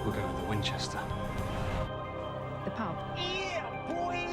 We'll go to the Winchester. The pub. Yeah, boy!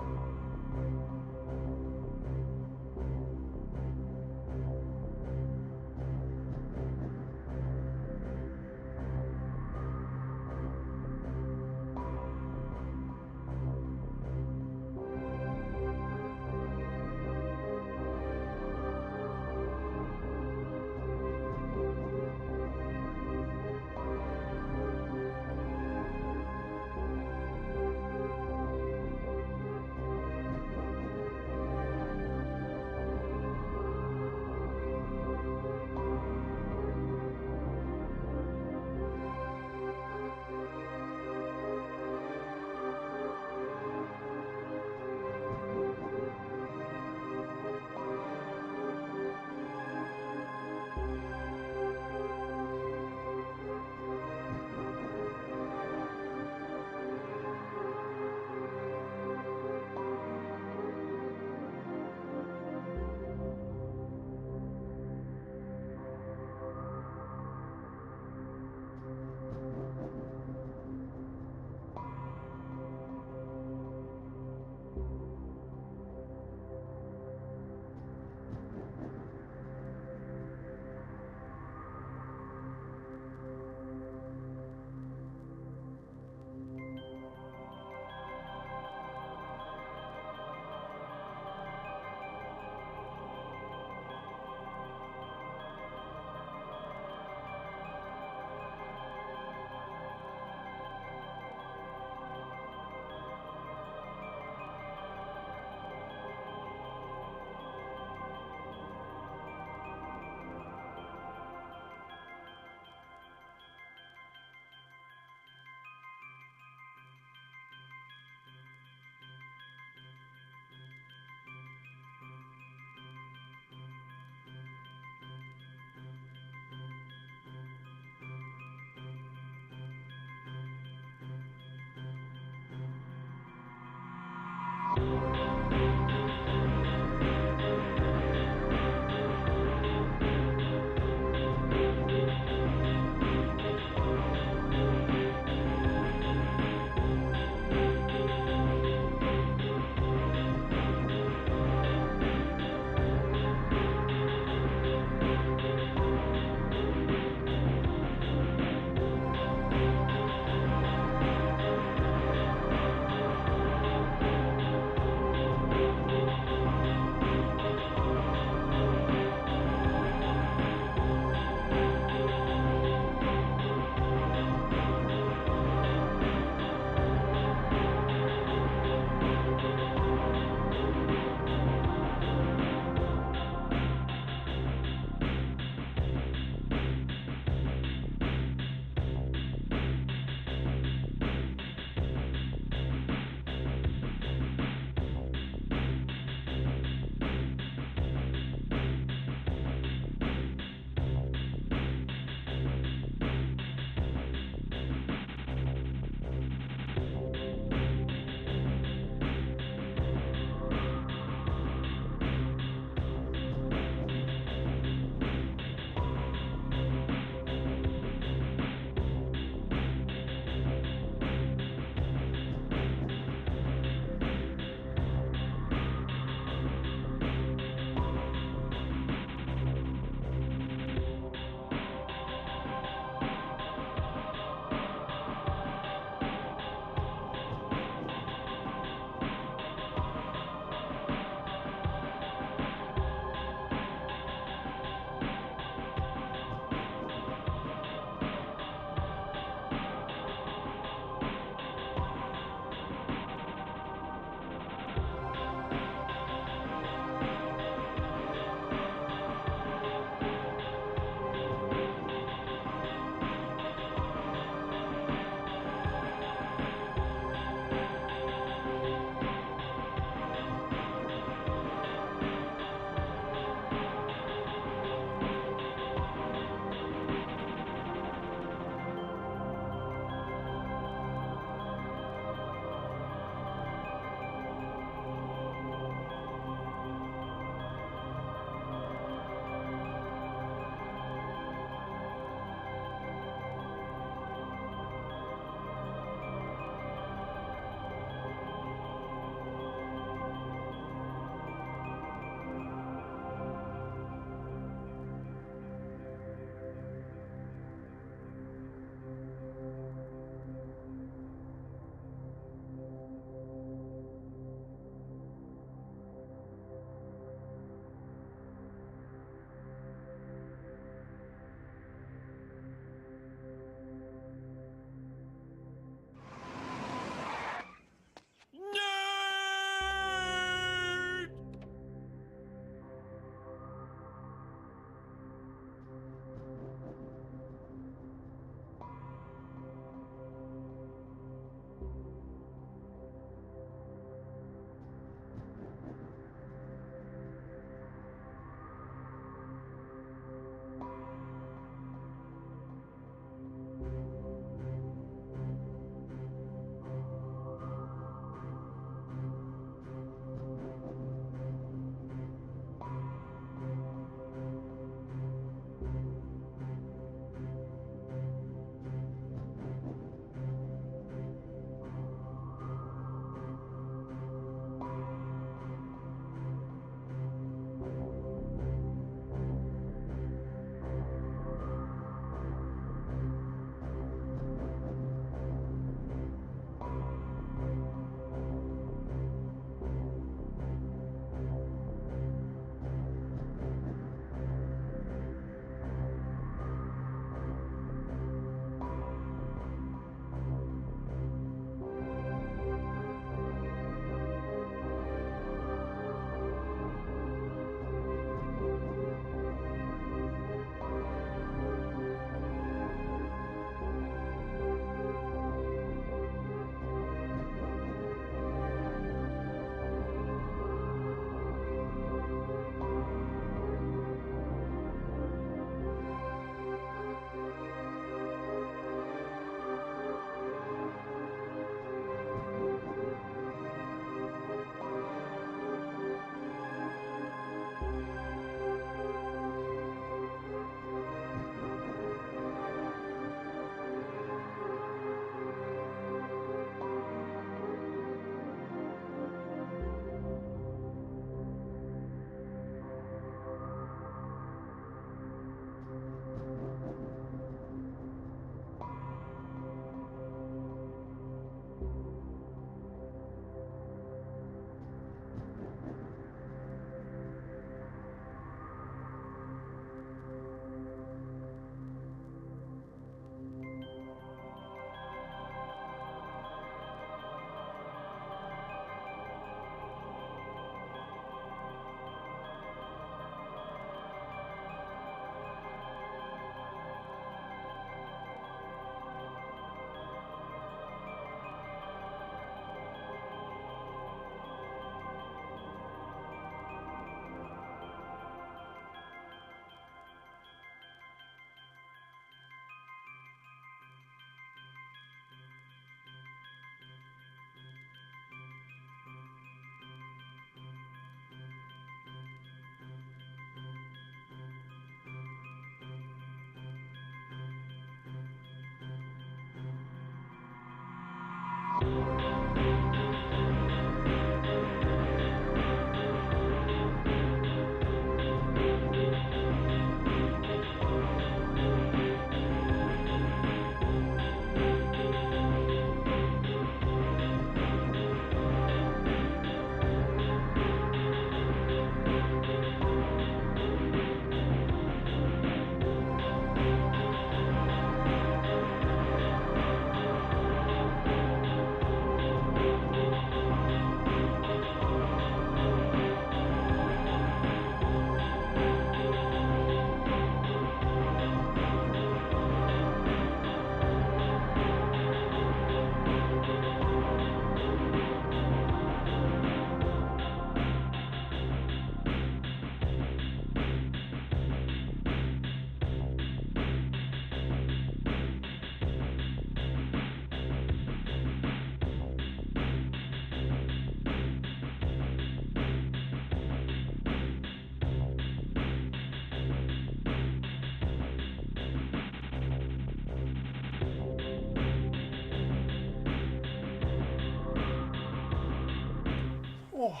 Oh,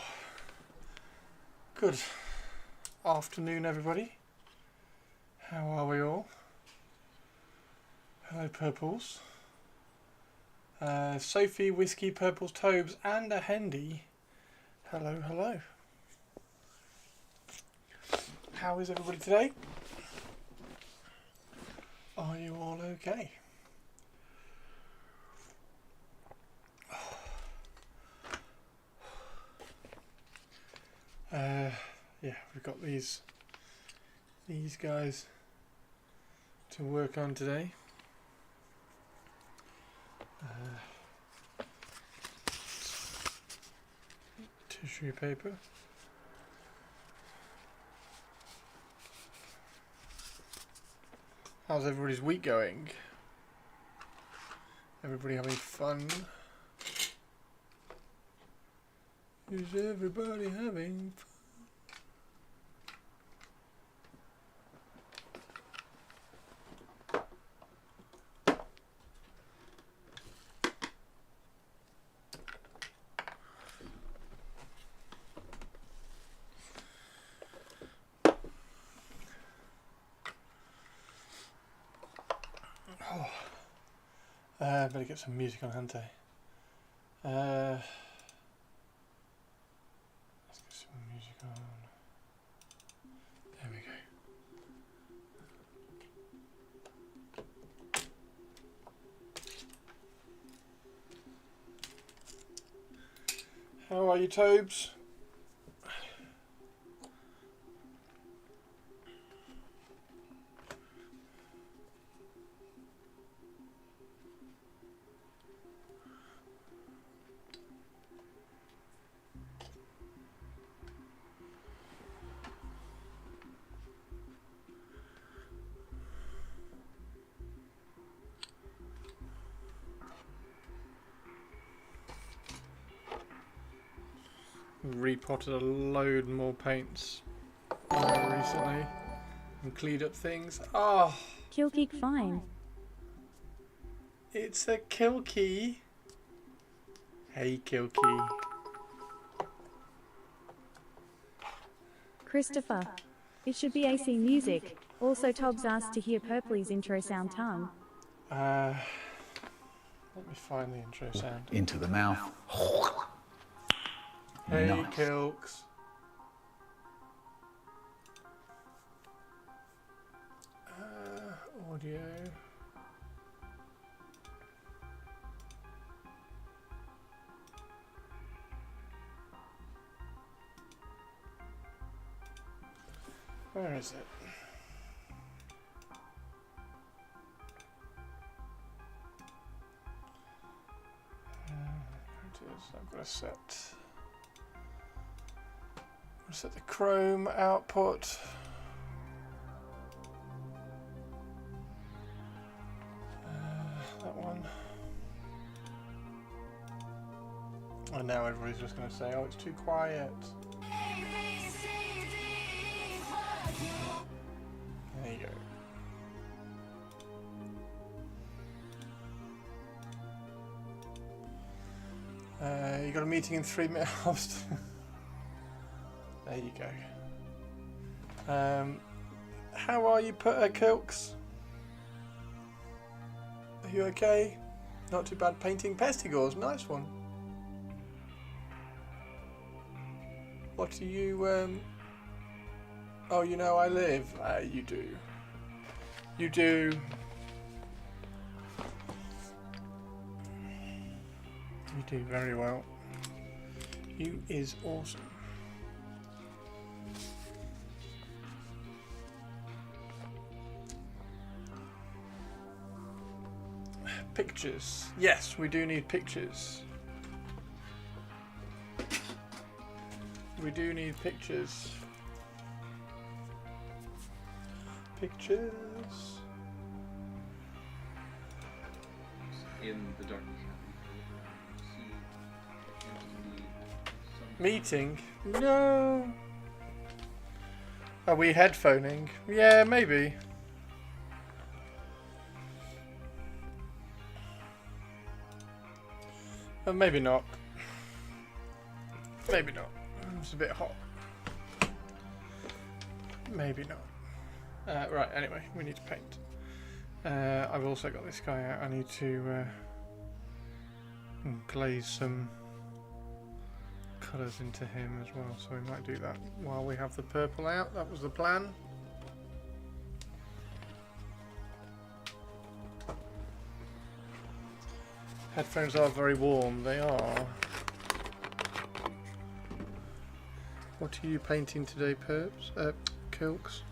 good afternoon, everybody. How are we all? Hello, Purples. Sophie, Whiskey, Purples, Tobes, and a Hendy. Hello, hello. How is everybody today? Are you all okay? Yeah, we've got these guys to work on today. Tissue paper. How's everybody's week going? Everybody having fun? Is everybody having fun? Better get some music on, hadn't I? Let's get some music on. There we go. How are you, Tobes? Repotted a load more paints recently and cleaned up things. Oh, Kill Geek fine. it's a Kilkey. Hey, Kilkey. Christopher. It should be AC music. Also Tobbs asked to hear Purpley's intro sound tongue. Let me find the intro sound. Into the mouth. Hey, Nice. Kilks. Audio. Where is it? It is. I've got to set the Chrome output. That one. And now everybody's just going to say, "Oh, it's too quiet." There you go. You got a meeting in 3 minutes. There you go. How are you, Kilks? Are you okay? Not too bad. Painting pestigores. Nice one. What do you, Oh, you know I live. You do. You do. You do very well. You is awesome. Pictures. Yes, we do need pictures. We do need pictures. Pictures. In the darkness. Meeting? No. Are we headphoning? Yeah, maybe. Maybe not. Maybe not. It's a bit hot. Maybe not. Right, anyway, we need to paint. I've also got this guy out. I need to glaze some colours into him as well, so we might do that while we have the purple out. That was the plan. Headphones are very warm, they are. What are you painting today, Perps? Kilks?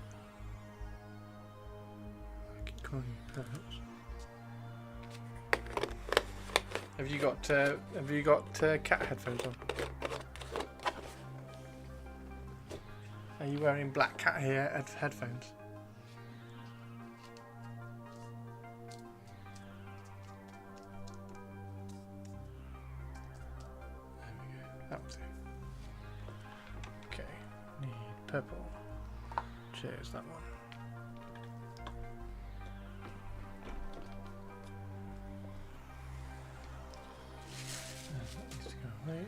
I keep calling you Perps. Have you got cat headphones on? Are you wearing black cat hair headphones? There we go. That was it. Okay. Need purple. Cheers, that one. That needs to go away.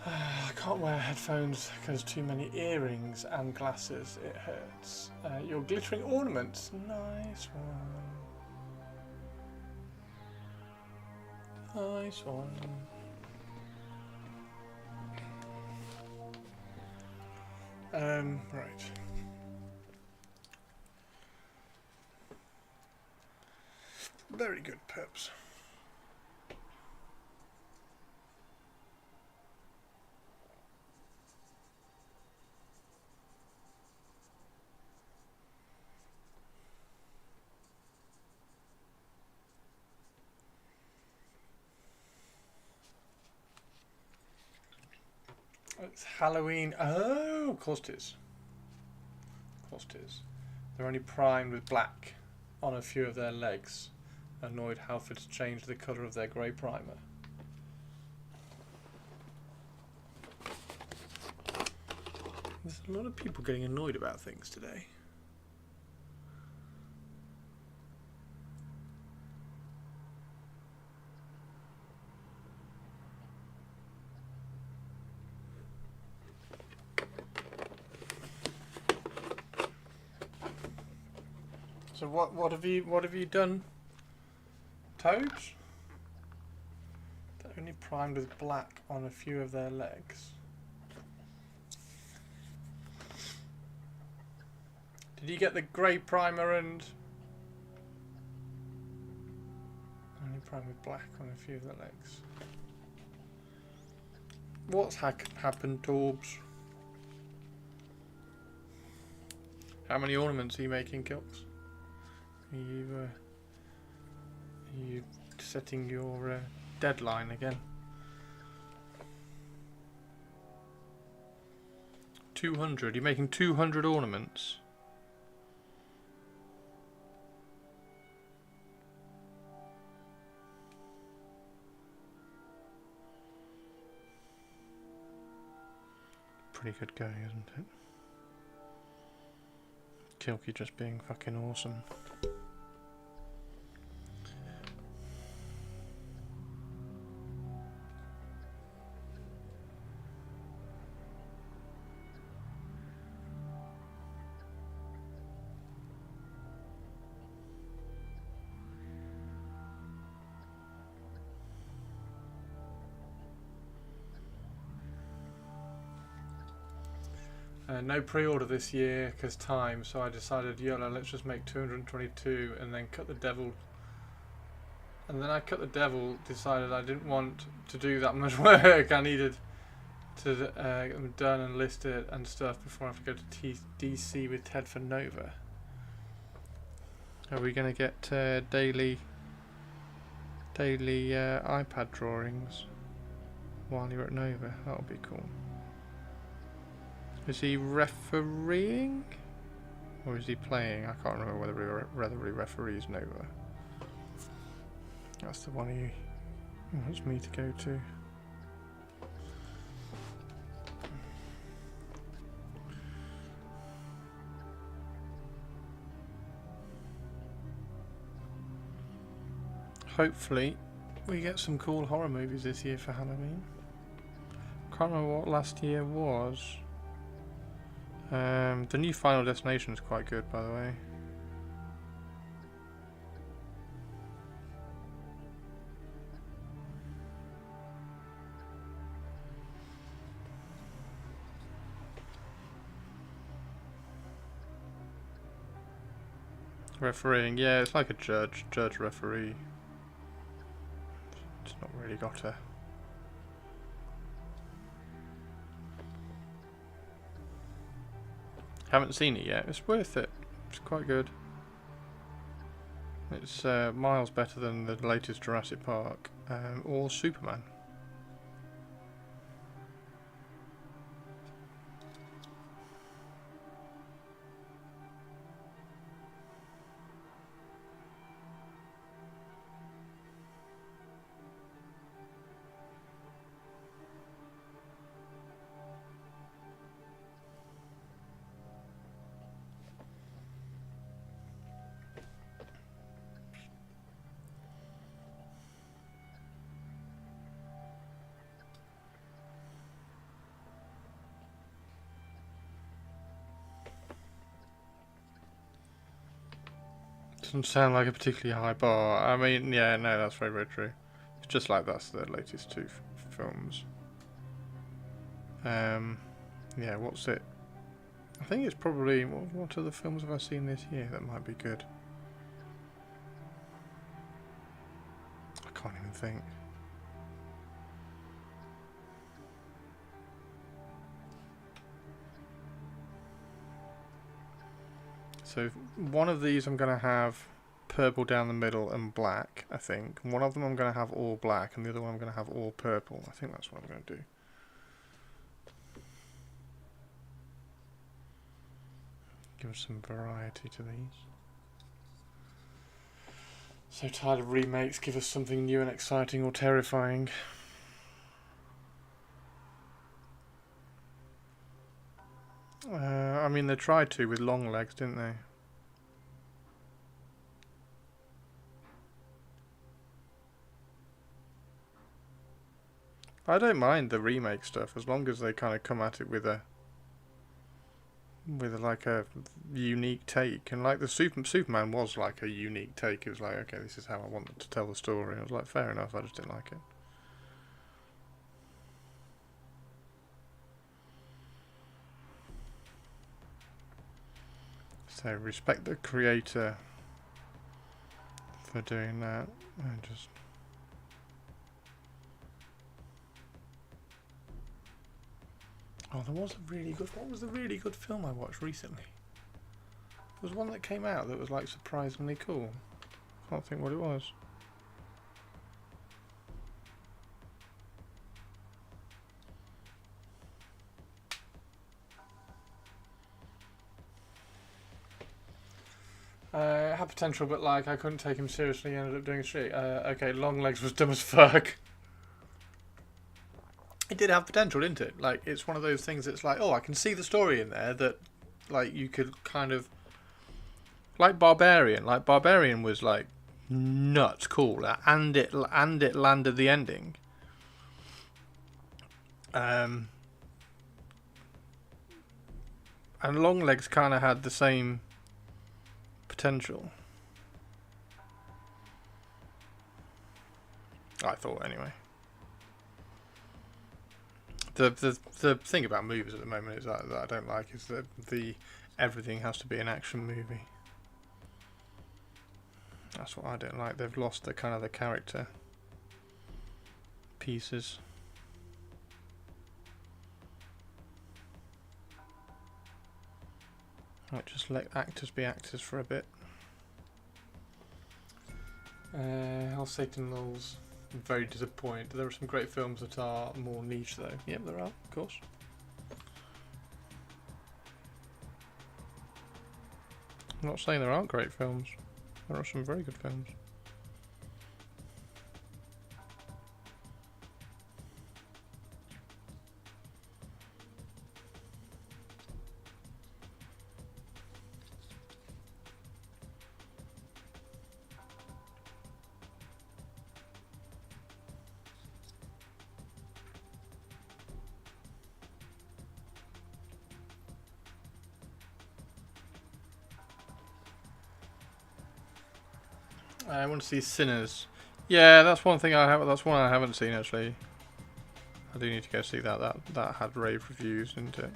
I can't wear headphones because too many earrings and glasses. It hurts. Your glittering ornaments. Nice one. Nice one. Right. Very good, Perps. It's Halloween. Oh, of course it is. Of course it is. They're only primed with black on a few of their legs. Annoyed Halford's changed the colour of their grey primer. There's a lot of people getting annoyed about things today. So what have you done, Toads? They're only primed with black on a few of their legs. Did you get the grey primer and only primed with black on a few of the legs? What's happened, Torbs? How many ornaments are you making, Kilks? Are you setting your deadline again? 200. You're making 200 ornaments. Pretty good going, isn't it? Kilky just being fucking awesome. No pre-order this year because time, so I decided, YOLO, let's just make 222 and then cut the devil. And then I cut the devil, decided I didn't want to do that much work. I needed to get them done and listed and stuff before I have to go to DC with Ted for Nova. Are we going to get daily iPad drawings while you're at Nova? That'll be cool. Is he refereeing? Or is he playing? I can't remember whether he referees Nova. That's the one he wants me to go to. Hopefully we get some cool horror movies this year for Halloween. Can't remember what last year was. The new Final Destination is quite good, by the way. Refereeing, yeah, it's like a judge referee. It's not really got a... Haven't seen it yet. It's worth it. It's quite good. It's miles better than the latest Jurassic Park or Superman. Doesn't sound like a particularly high bar. I mean, yeah, no, that's very, very true. It's just like that's the latest two films. Yeah, what's it? I think it's probably... What other films have I seen this year that might be good? I can't even think. So one of these I'm going to have purple down the middle and black, I think. One of them I'm going to have all black and the other one I'm going to have all purple. I think that's what I'm going to do. Give us some variety to these. So tired of remakes, give us something new and exciting or terrifying. I mean, they tried to with Long Legs, didn't they? I don't mind the remake stuff as long as they kind of come at it with a like a unique take, and like the Superman was like a unique take. It was like, okay, this is how I wanted to tell the story. I was like, fair enough. I just didn't like it. So respect the creator for doing that. And just there was a really good... What was the really good film I watched recently? There was one that came out that was like surprisingly cool. Can't think what it was. Had potential, but like I couldn't take him seriously. He ended up doing shit. Okay, Long Legs was dumb as fuck. It did have potential, didn't it? Like, it's one of those things that's like, oh, I can see the story in there that, like, you could kind of... Like Barbarian. Like, Barbarian was, like, nuts cool. And it landed the ending. And Long Legs kind of had the same potential. I thought, anyway. The thing about movies at the moment is that I don't like is that everything has to be an action movie. That's what I don't like. They've lost the kind of the character pieces. Right, just let actors be actors for a bit. Hell, Satan Lulz. I'm very disappointed. There are some great films that are more niche though. Yep, there are, of course. I'm not saying there aren't great films. There are some very good films. I want to see Sinners. Yeah, that's one thing I have. That's one I haven't seen actually. I do need to go see that. That had rave reviews, didn't it?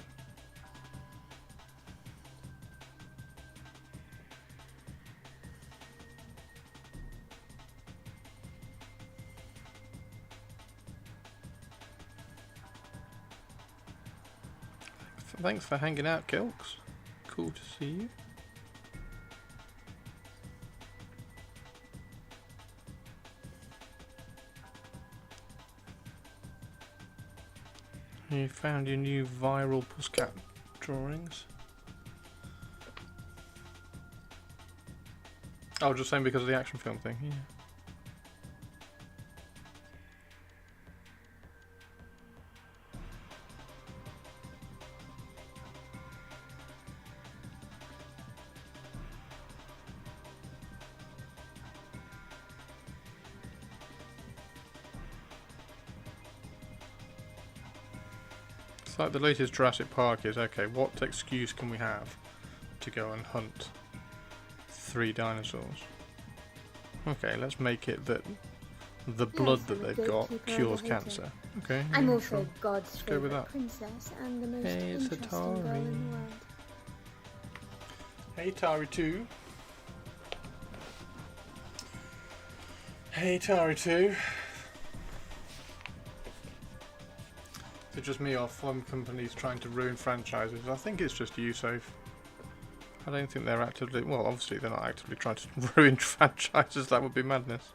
Thanks for hanging out, Kilks. Cool to see you. You found your new viral Pussycat drawings. Oh, just saying because of the action film thing, yeah. It's like the latest Jurassic Park is, okay, what excuse can we have to go and hunt 3 dinosaurs? Okay, let's make it that the blood that they've got cures cancer. Okay. I'm yeah, also sure. God's go with favorite that. princess and the most Hey, it's interesting girl in Atari. the world. Hey, Tari 2. Hey, Tari 2. Is it just me or film companies trying to ruin franchises? I think it's just you, Soph. I don't think they're actively... Well, obviously they're not actively trying to ruin franchises. That would be madness.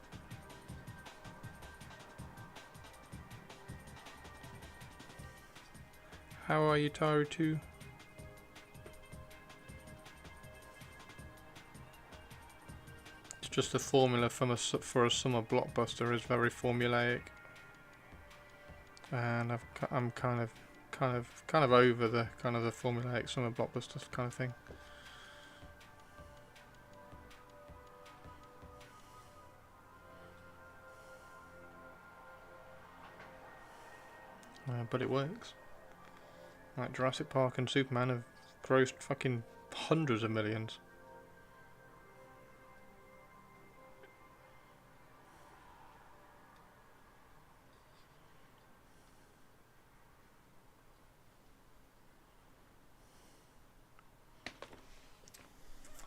How are you, Tari 2? It's just the formula from for a summer blockbuster is very formulaic. And I'm kind of over the the formulaic summer blockbuster kind of thing. But it works. Like Jurassic Park and Superman have grossed fucking hundreds of millions.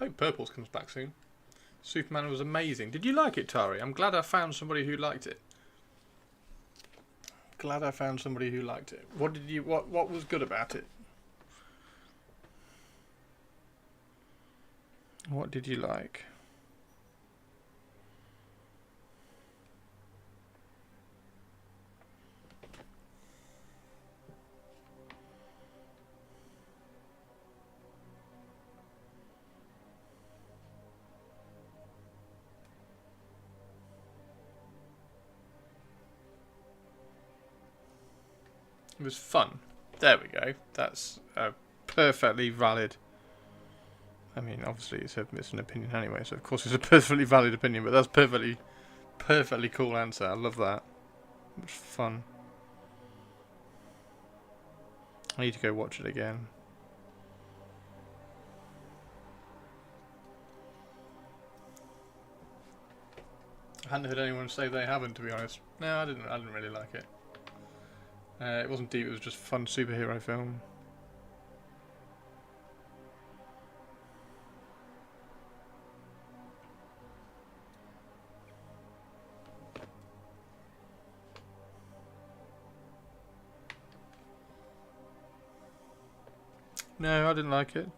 I hope Purples comes back soon. Superman was amazing. Did you like it, Tari? I'm glad I found somebody who liked it. Glad I found somebody who liked it. What was good about it? What did you like? It was fun. There we go. That's a perfectly valid... I mean, obviously it's an opinion anyway, so of course it's a perfectly valid opinion, but that's perfectly cool answer. I love that. It was fun. I need to go watch it again. I hadn't heard anyone say they haven't, to be honest. No, I didn't really like it. It wasn't deep, it was just a fun superhero film. No, I didn't like it.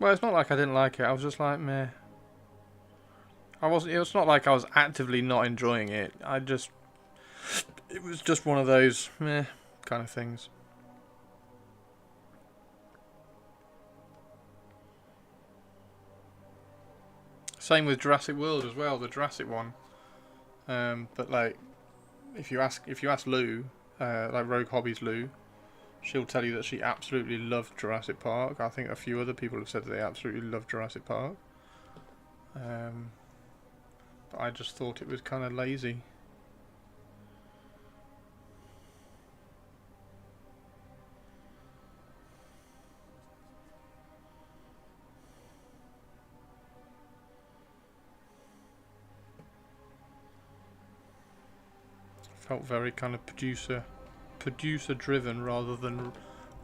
Well, it's not like I didn't like it, I was just like, meh. It's not like I was actively not enjoying it, it was just one of those meh kind of things. Same with Jurassic World as well, the Jurassic one. But like, if you ask Lou, like Rogue Hobbies Lou, she'll tell you that she absolutely loved Jurassic Park. I think a few other people have said that they absolutely loved Jurassic Park. But I just thought it was kind of lazy. felt very kind of producer driven rather than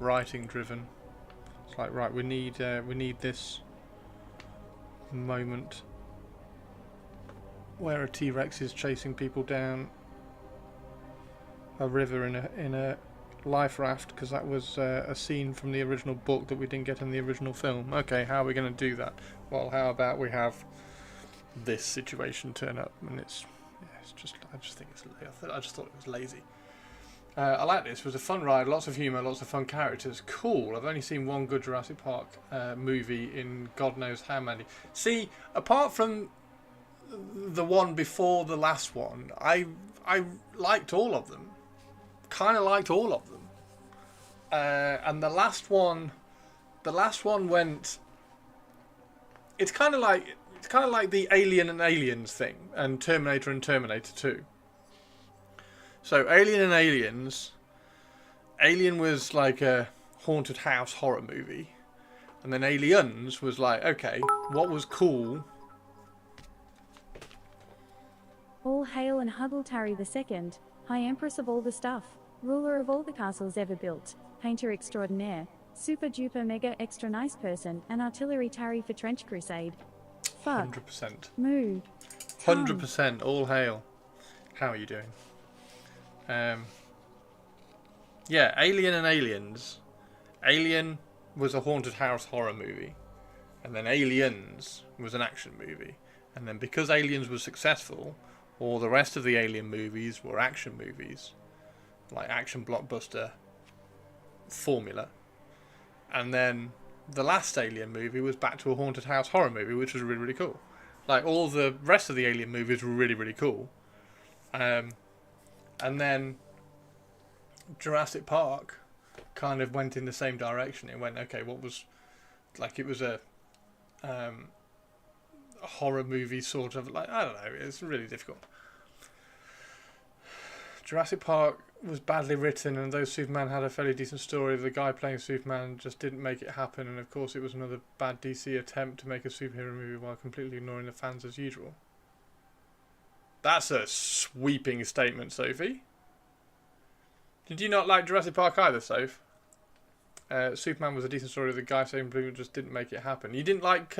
writing driven. It's like, right, we need this moment where a T-Rex is chasing people down a river in a life raft, because that was a scene from the original book that we didn't get in the original film. Okay, how are we going to do that? Well, how about we have this situation turn up, and it's just, I just thought it was lazy. I like this. It was a fun ride, lots of humour, lots of fun characters. Cool. I've only seen one good Jurassic Park movie in God knows how many. See, apart from the one before the last one, I liked all of them. Kind of liked all of them. And the last one went. It's kind of like the Alien and Aliens thing, and Terminator 2. So Alien and Aliens, Alien was like a haunted house horror movie, and then Aliens was like, okay, what was cool? All hail and Huddletary II, High Empress of all the stuff, ruler of all the castles ever built, painter extraordinaire, super duper mega extra nice person, and artillery tarry for trench crusade. Fuck. 100%. Moo. 100%. All hail. How are you doing? Yeah, Alien and Aliens. Alien was a haunted house horror movie, and then Aliens was an action movie, and then because Aliens was successful, all the rest of the Alien movies were action movies, like action blockbuster formula, and then the last Alien movie was back to a haunted house horror movie, which was really, really cool. Like, all the rest of the Alien movies were really, really cool. And then Jurassic Park kind of went in the same direction. It went, okay, what was, like, it was a horror movie sort of, like, I don't know, it's really difficult. Jurassic Park was badly written, and though Superman had a fairly decent story, the guy playing Superman just didn't make it happen, and of course it was another bad DC attempt to make a superhero movie while completely ignoring the fans as usual. That's a sweeping statement, Sophie. Did you not like Jurassic Park either, Soph? Superman was a decent story, the guy saying Blue just didn't make it happen. You didn't like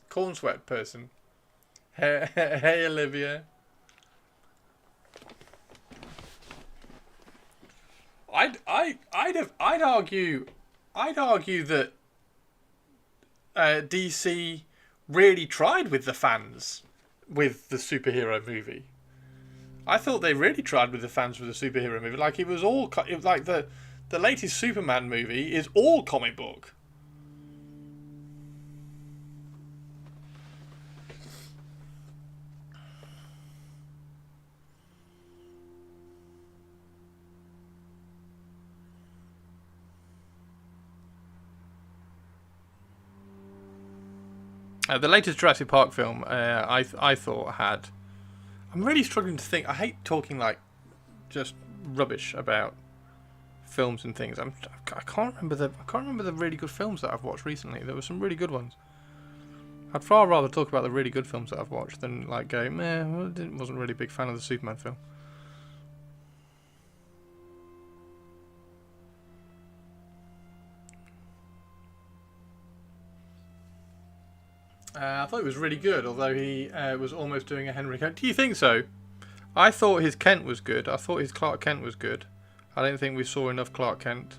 Corn Sweat person? Hey, Olivia. I'd argue that DC really tried with the fans with the superhero movie. I thought they really tried with the fans with the superhero movie. Like, it was all like the latest Superman movie is all comic book. The latest Jurassic Park film, I thought had. I'm really struggling to think. I hate talking like just rubbish about films and things. I can't remember the really good films that I've watched recently. There were some really good ones. I'd far rather talk about the really good films that I've watched than like go, wasn't really a big fan of the Superman film. I thought it was really good, although he was almost doing a Henry Kent. Do you think so? I thought his Kent was good. I thought his Clark Kent was good. I don't think we saw enough Clark Kent.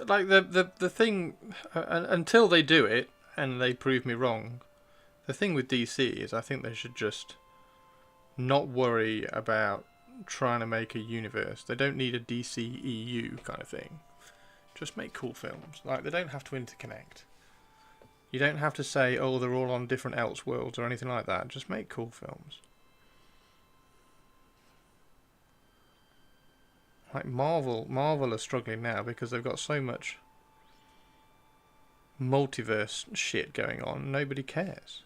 Like the thing, until they do it and they prove me wrong, the thing with DC is I think they should just not worry about trying to make a universe. They don't need a DC EU kind of thing. Just make cool films. Like, they don't have to interconnect. You don't have to say, oh, they're all on different Elseworlds or anything like that. Just make cool films. Like Marvel are struggling now because they've got so much multiverse shit going on. Nobody cares.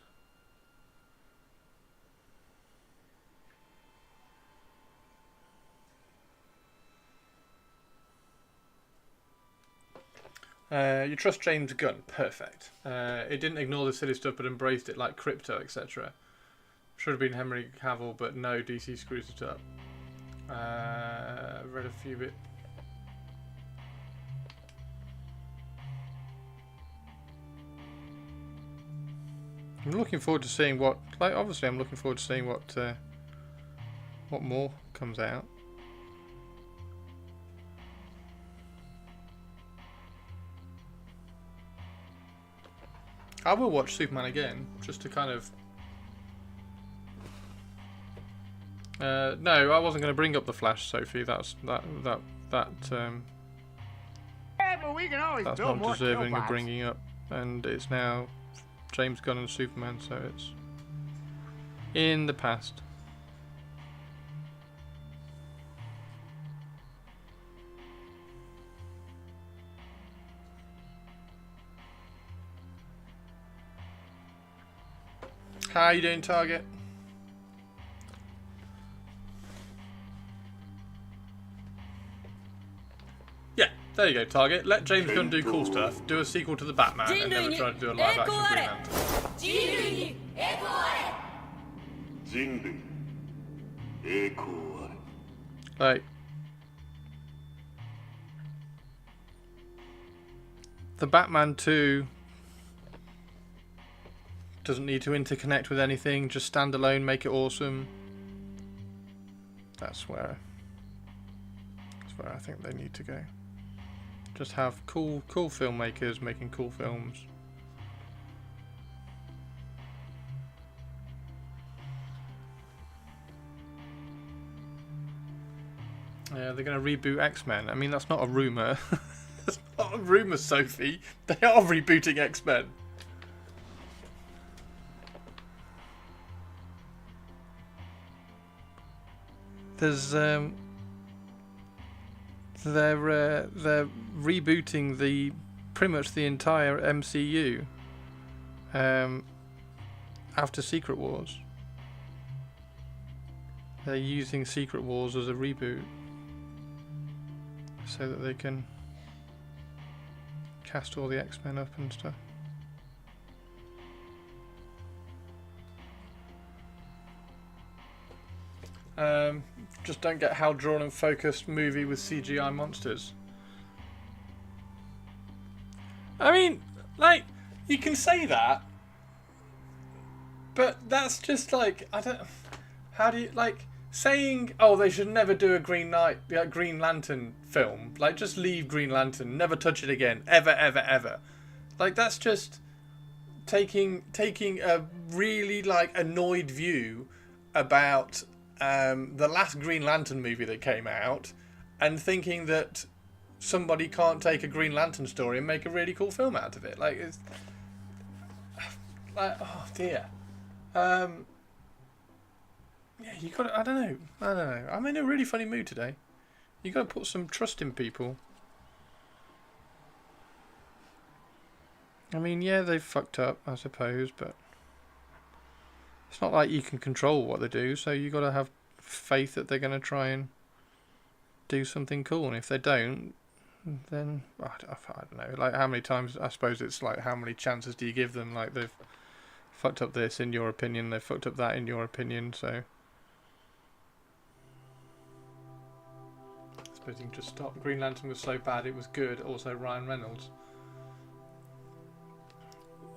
You trust James Gunn, perfect. It didn't ignore the silly stuff but embraced it, like Crypto, etc. Should have been Henry Cavill, but no, DC screws it up. Read a few bit. I'm looking forward to seeing what. Like, obviously, I'm looking forward to seeing what more comes out. I will watch Superman again, just to kind of... no, I wasn't going to bring up The Flash, Sophie. That's not deserving of bringing up. And it's now James Gunn and Superman, so it's in the past. How you doing, Target? Yeah, there you go, Target. Let James Gunn do cool stuff. Do a sequel to the Batman and never try to do a live action Green Lantern. Like, the Batman 2 doesn't need to interconnect with anything, just stand alone, make it awesome. That's where I think they need to go. Just have cool filmmakers making cool films. Yeah, they're going to reboot X-Men. I mean, that's not a rumour. That's not a rumour, Sophie. They are rebooting X-Men. There's they're rebooting pretty much the entire MCU after Secret Wars. They're using Secret Wars as a reboot so that they can cast all the X-Men up and stuff. Just don't get how drawn and focused movie with CGI monsters. I mean, like, you can say that, but that's just like, I don't. How do you like saying? Oh, they should never do a Green Lantern film. Like, just leave Green Lantern, never touch it again, ever, ever, ever. Like, that's just taking a really like annoyed view about the last Green Lantern movie that came out, and thinking that somebody can't take a Green Lantern story and make a really cool film out of it. Like, it's like, oh dear. Yeah, you got. I don't know. I'm in a really funny mood today. You got to put some trust in people. I mean, yeah, they've fucked up, I suppose, but it's not like you can control what they do, so you got to have faith that they're going to try and do something cool. And if they don't, then I don't know. Like, how many times? I suppose it's like, how many chances do you give them? Like, they've fucked up this in your opinion, they've fucked up that in your opinion. So I suppose you can just stop. Green Lantern was so bad it was good. Also, Ryan Reynolds.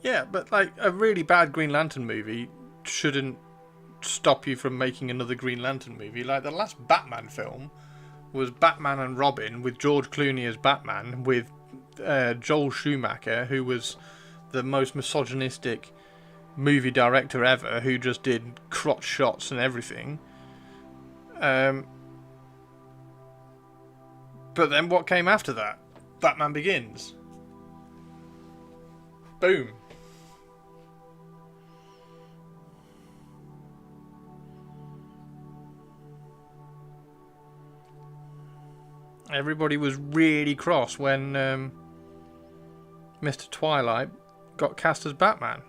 Yeah, but like, a really bad Green Lantern movie shouldn't stop you from making another Green Lantern movie. Like, the last Batman film was Batman and Robin with George Clooney as Batman, with Joel Schumacher, who was the most misogynistic movie director ever, who just did crotch shots and everything. But then what came after that? Batman Begins. Boom. Everybody was really cross when Mr. Twilight got cast as Batman,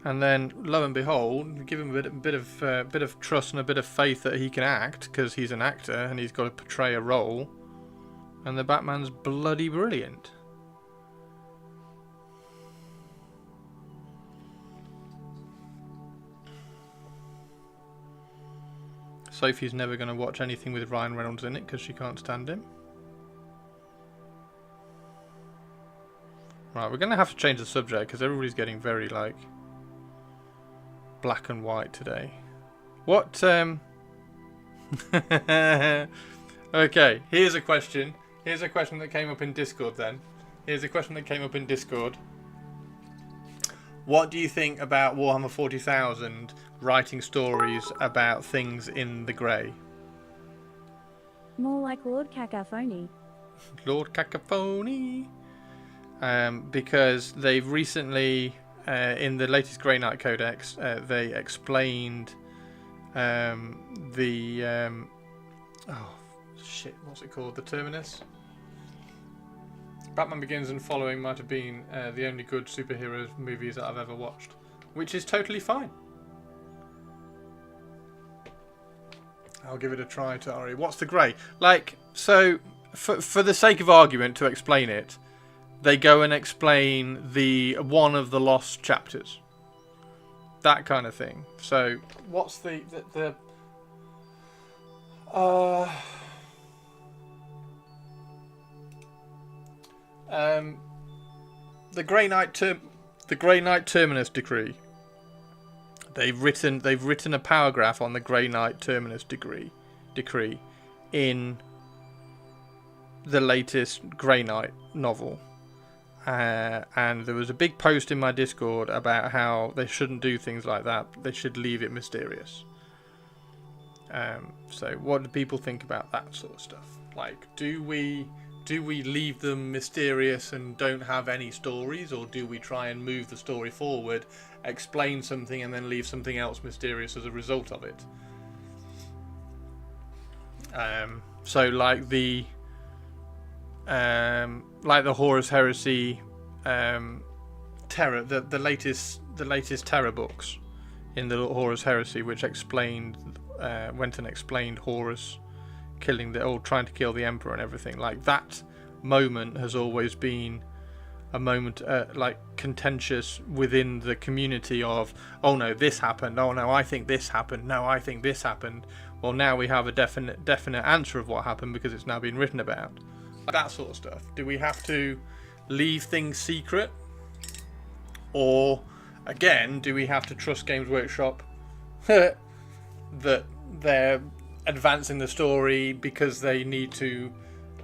and then lo and behold, give him a bit of trust and a bit of faith that he can act, because he's an actor and he's got to portray a role, and the Batman's bloody brilliant. Sophie's never going to watch anything with Ryan Reynolds in it because she can't stand him. Right, we're going to have to change the subject because everybody's getting very, like, black and white today. What, Okay, here's a question. Here's a question that came up in Discord then. What do you think about Warhammer 40,000 writing stories about things in the grey? More like Lord Cacophony. Lord Cacophony. Because they've recently, in the latest Grey Knight Codex, they explained what's it called? The Terminus? Batman Begins and following might have been the only good superhero movies that I've ever watched, which is totally fine. I'll give it a try, Tari. What's the grey? Like, so, for the sake of argument, to explain it, they go and explain one of the lost chapters. That kind of thing. So, what's the Grey Knight Terminus decree. They've written a paragraph on the Grey Knight Terminus decree in the latest Grey Knight novel. And there was a big post in my Discord about how they shouldn't do things like that. They should leave it mysterious. So what do people think about that sort of stuff? Like, do we leave them mysterious and don't have any stories, or do we try and move the story forward, explain something, and then leave something else mysterious as a result of it? So like the Horus Heresy Terror, the latest Terror books in the Horus Heresy, which went and explained Horus trying to kill the Emperor and everything. Like, that moment has always been a moment like contentious within the community of, oh no, this happened, oh no, I think this happened, no, I think this happened. Well, now we have a definite answer of what happened because it's now been written about. That sort of stuff. Do we have to leave things secret? Or, again, do we have to trust Games Workshop that they're advancing the story because they need to,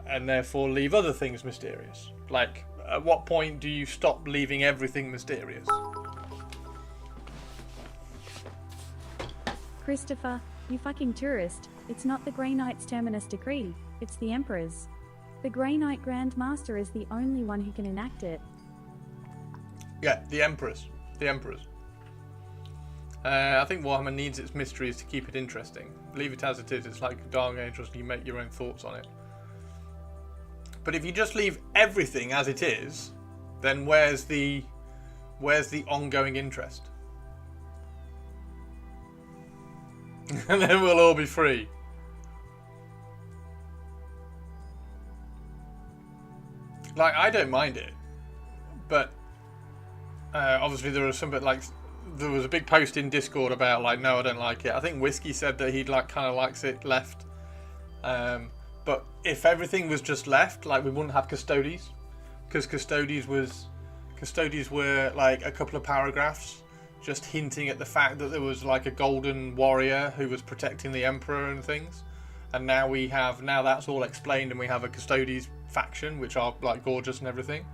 and therefore leave other things mysterious? Like, at what point do you stop leaving everything mysterious? Christopher, you fucking tourist. It's not the Grey Knight's Terminus decree, it's the Emperor's. The Grey Knight Grand Master is the only one who can enact it. Yeah, the Emperor's. I think Warhammer needs its mysteries to keep it interesting. Leave it as it is. It's like Dark Angels, and you make your own thoughts on it. But if you just leave everything as it is, then where's the ongoing interest? And then we'll all be free. Like, I don't mind it, but obviously there was there was a big post in Discord about, like, no, I don't like it. I think Whiskey said that he'd kind of likes it left. But if everything was just left, like, we wouldn't have Custodes, because Custodes were like a couple of paragraphs just hinting at the fact that there was like a golden warrior who was protecting the Emperor and things. And now that's all explained, and we have a Custodes faction, which are like gorgeous and everything.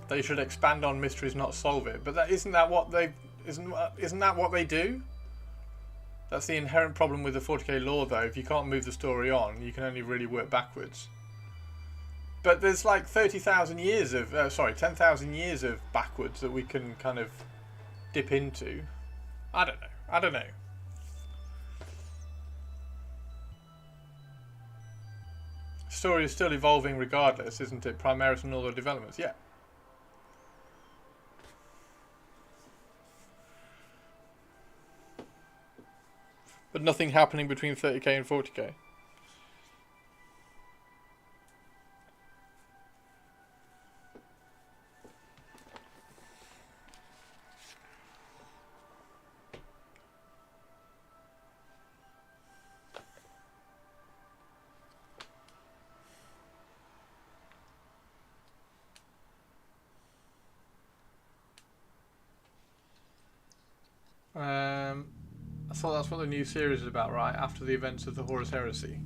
They should expand on mysteries, not solve it. But isn't that what they do? That's the inherent problem with the 40k lore, though. If you can't move the story on, you can only really work backwards. But there's like 30,000 years of, 10,000 years of backwards that we can kind of dip into. I don't know. The story is still evolving regardless, isn't it? Primaris and all the developments, yeah. But nothing happening between 30k and 40k. I thought that's what the new series is about, right? After the events of the Horus Heresy.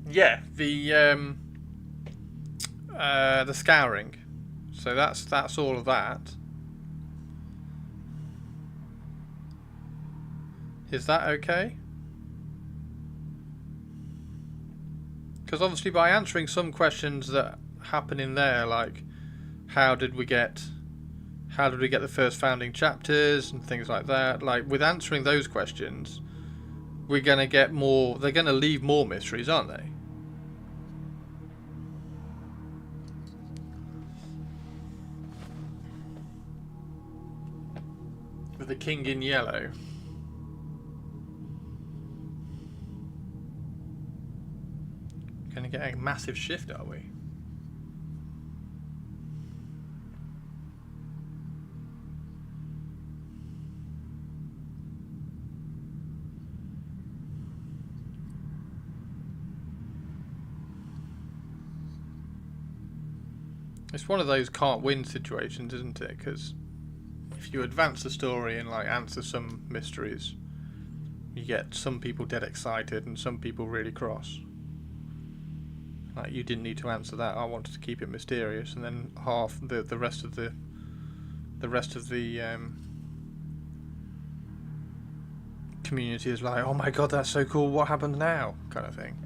Yeah, the scouring. So that's all of that. Is that okay? Because obviously by answering some questions that happen in there, like how did we get the first founding chapters and things like that, like with answering those questions, we're going to get more, they're going to leave more mysteries, aren't they? With the king in yellow. Going to get a massive shift, are we? It's one of those can't win situations, isn't it? Because if you advance the story and like answer some mysteries, you get some people dead excited and some people really cross. Like, you didn't need to answer that. I wanted to keep it mysterious, and then half the rest of the community is like, oh my god, that's so cool. What happens now? Kind of thing.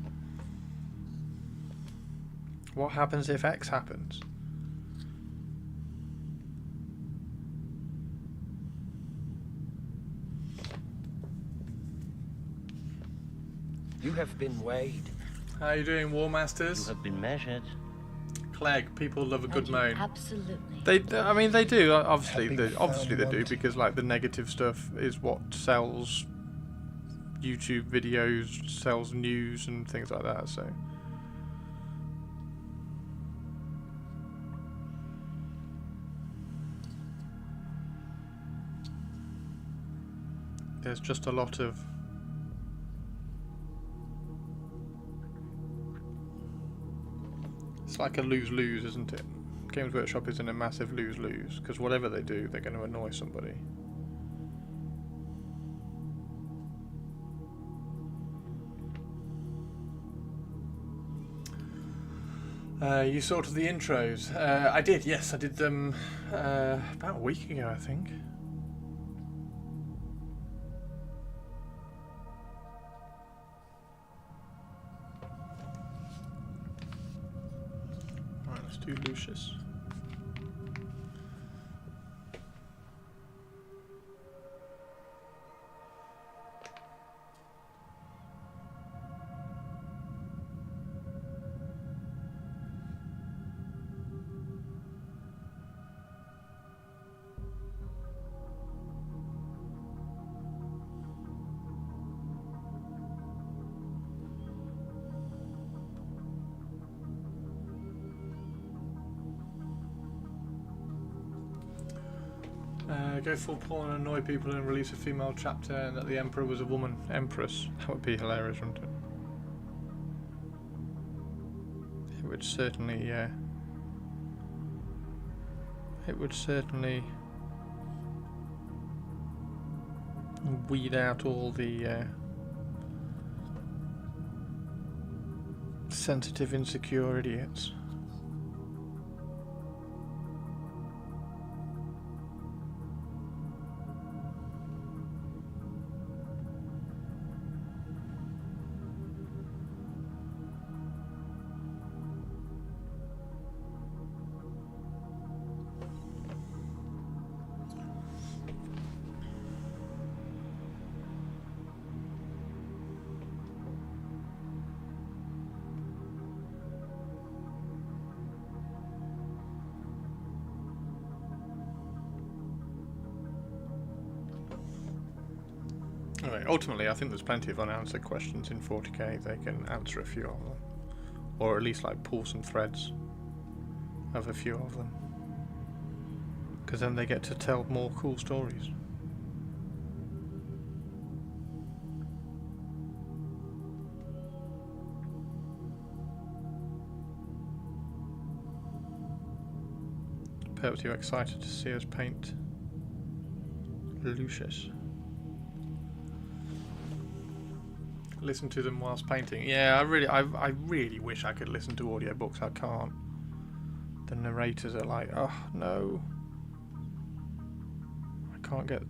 What happens if X happens? You have been weighed. How are you doing, War Masters? You have been measured. Clegg, people love a good moan. Absolutely. I mean, they do. Obviously, they do, because like the negative stuff is what sells YouTube videos, sells news and things like that. So. There's just a lot of it's like a lose-lose, isn't it? Games Workshop is in a massive lose-lose, because whatever they do, they're going to annoy somebody. You sorted the intros. I did, yes. I did them about a week ago, I think. Do Lucius. Go full porn and annoy people and release a female chapter, and that the Emperor was a woman. Empress. That would be hilarious, wouldn't it? It would certainly, it would certainly weed out all the sensitive, insecure idiots. ultimately, I think there's plenty of unanswered questions in 40k. They can answer a few of them, or at least like pull some threads of a few of them, because then they get to tell more cool stories. Perhaps you're excited to see us paint Lucius. Listen to them whilst painting. Yeah, I really wish I could listen to audiobooks. I can't. The narrators are like, oh no, I can't get.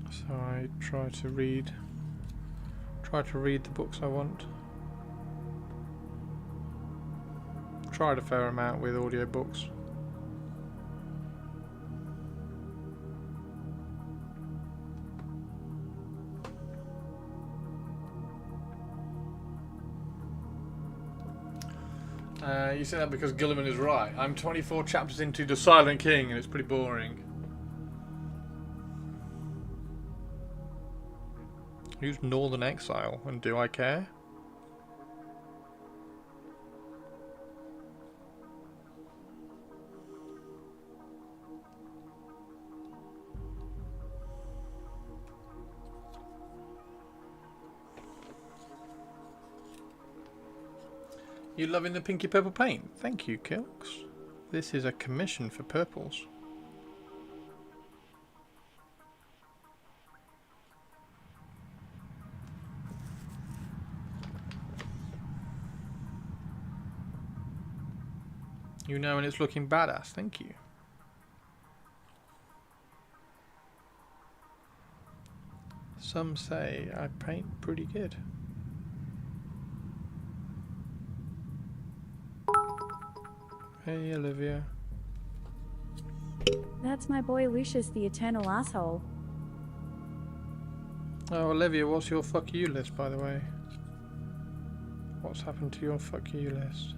So I try to read the books I want. Tried a fair amount with audiobooks. You say that because Gilliman is right. I'm 24 chapters into The Silent King and it's pretty boring. Who's Northern Exile and do I care? You loving the pinky purple paint? Thank you, Kilks. This is a commission for purples. You know, and it's looking badass. Thank you. Some say I paint pretty good. Hey, Olivia. That's my boy Lucius, the eternal asshole. Oh, Olivia, what's your fuck you list, by the way? What's happened to your fuck you list?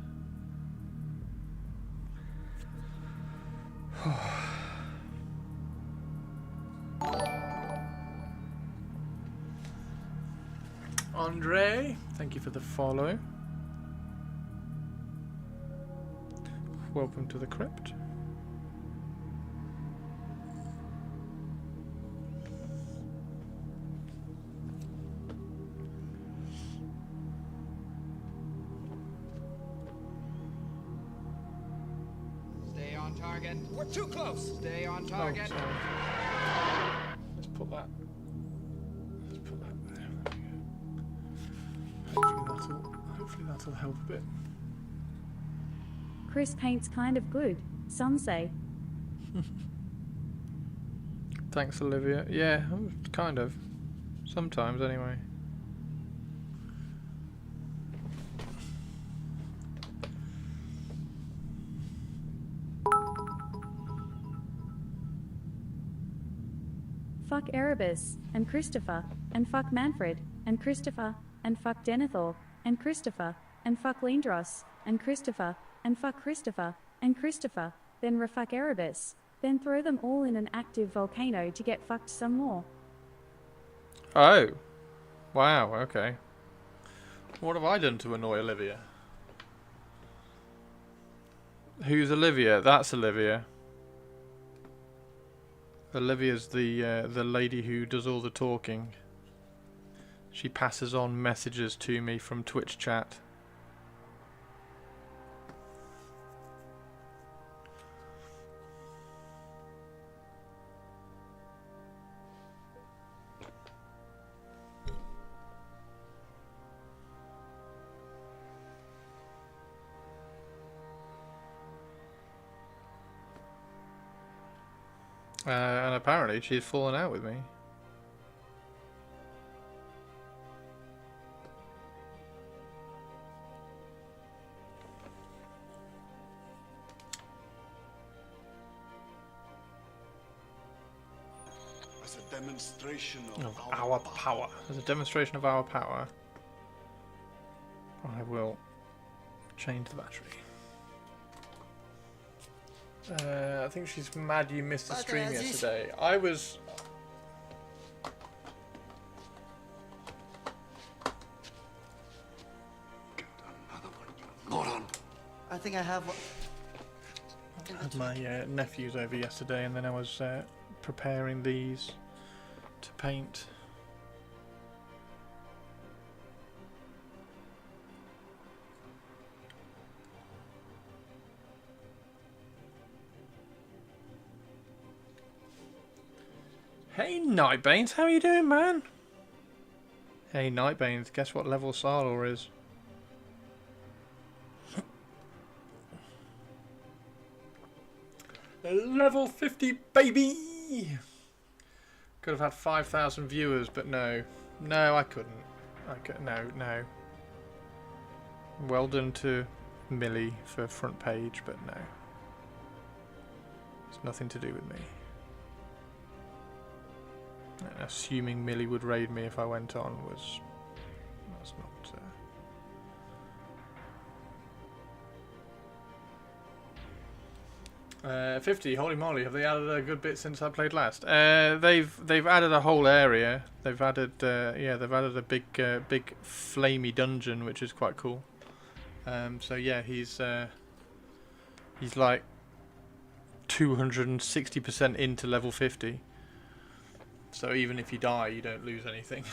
Andre, thank you for the follow. Welcome to the crypt. Stay on target. We're too close. Stay on target. Oh, sorry. Let's put that. Let's put that there. Hopefully that'll help a bit. Chris paints kind of good, some say. Thanks, Olivia. Yeah, kind of. Sometimes, anyway. Fuck Erebus, and Christopher, and fuck Manfred, and Christopher, and fuck Denethor, and Christopher, and fuck Lindros, and Christopher, and fuck Christopher, and Christopher, then refuck Erebus, then throw them all in an active volcano to get fucked some more. Oh. Wow, okay. What have I done to annoy Olivia? Who's Olivia? That's Olivia. Olivia's the lady who does all the talking. She passes on messages to me from Twitch chat. And apparently she's fallen out with me. As a demonstration Of our power. As a demonstration of our power. I will change the battery. I think she's mad you missed the stream yesterday. I was... Moron. I think I have. I had my nephews over yesterday, and then I was preparing these to paint. Hey Nightbanes, how you doing, man? Hey Nightbanes, guess what level Sarlor is? Level 50, baby! Could have had 5,000 viewers, but no. No, I couldn't. No. Well done to Millie for front page, but no. It's nothing to do with me. And assuming Millie would raid me if I went on was... That's not... 50, holy moly, have they added a good bit since I played last? They've added a whole area. They've added they've added a big flamey dungeon, which is quite cool. So yeah, he's like 260% into level 50. So even if you die, you don't lose anything.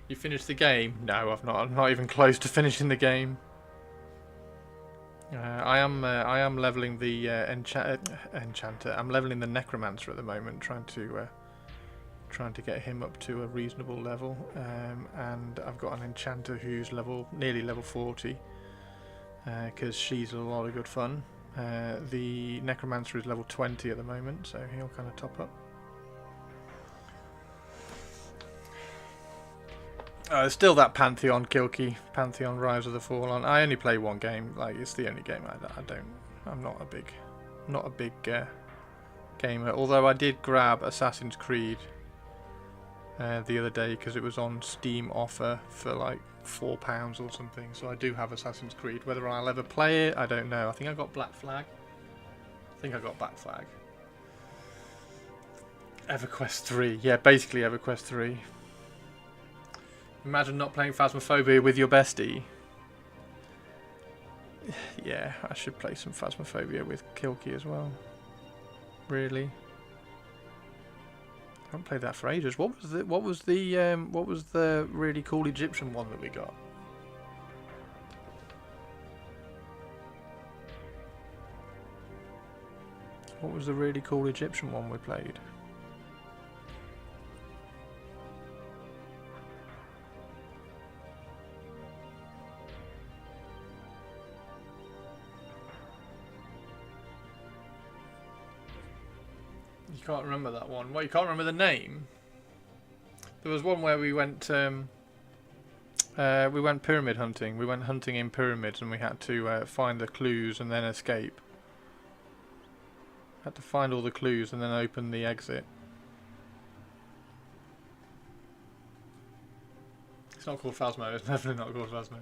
You finished the game? No, I've not. I'm not even close to finishing the game. I am leveling the enchanter. I'm leveling the necromancer at the moment, trying to get him up to a reasonable level. And I've got an enchanter who's nearly level 40, because she's a lot of good fun. The necromancer is level 20 at the moment, so he'll kind of top up. Still that Pantheon Kilkey, Pantheon Rise of the Fallen. I only play one game. Like, it's the only game I don't. I'm not a big gamer. Although I did grab Assassin's Creed the other day because it was on Steam offer for like £4 or something. So I do have Assassin's Creed. Whether I'll ever play it, I don't know. I think I got Black Flag. EverQuest 3. Yeah, basically EverQuest 3. Imagine not playing Phasmophobia with your bestie. Yeah, I should play some Phasmophobia with Kilkey as well. Really? I haven't played that for ages. What was the really cool Egyptian one that we got? What was the really cool Egyptian one we played? You can't remember that one. Well, you can't remember the name? There was one where we went pyramid hunting. We went hunting in pyramids and we had to find the clues and then escape. Had to find all the clues and then open the exit. It's not called Phasmo. It's definitely not called Phasmo.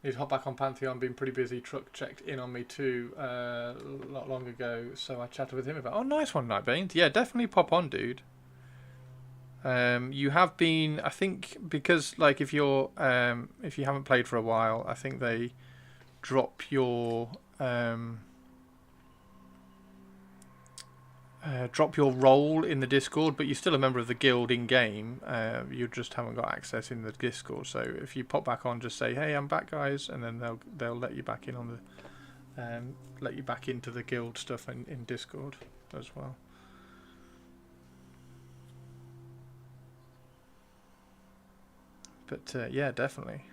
Need to hop back on Pantheon. Been pretty busy. Truck checked in on me too a lot long ago, so I chatted with him about. Oh, nice one, Nightbane. Yeah, definitely pop on, dude. You have been, I think, because like if you haven't played for a while, I think they drop your role in the Discord, but you're still a member of the guild in game. You just haven't got access in the Discord. So if you pop back on, just say, "Hey, I'm back, guys," and then they'll let you back in on the let you back into the guild stuff in Discord as well. But yeah, definitely.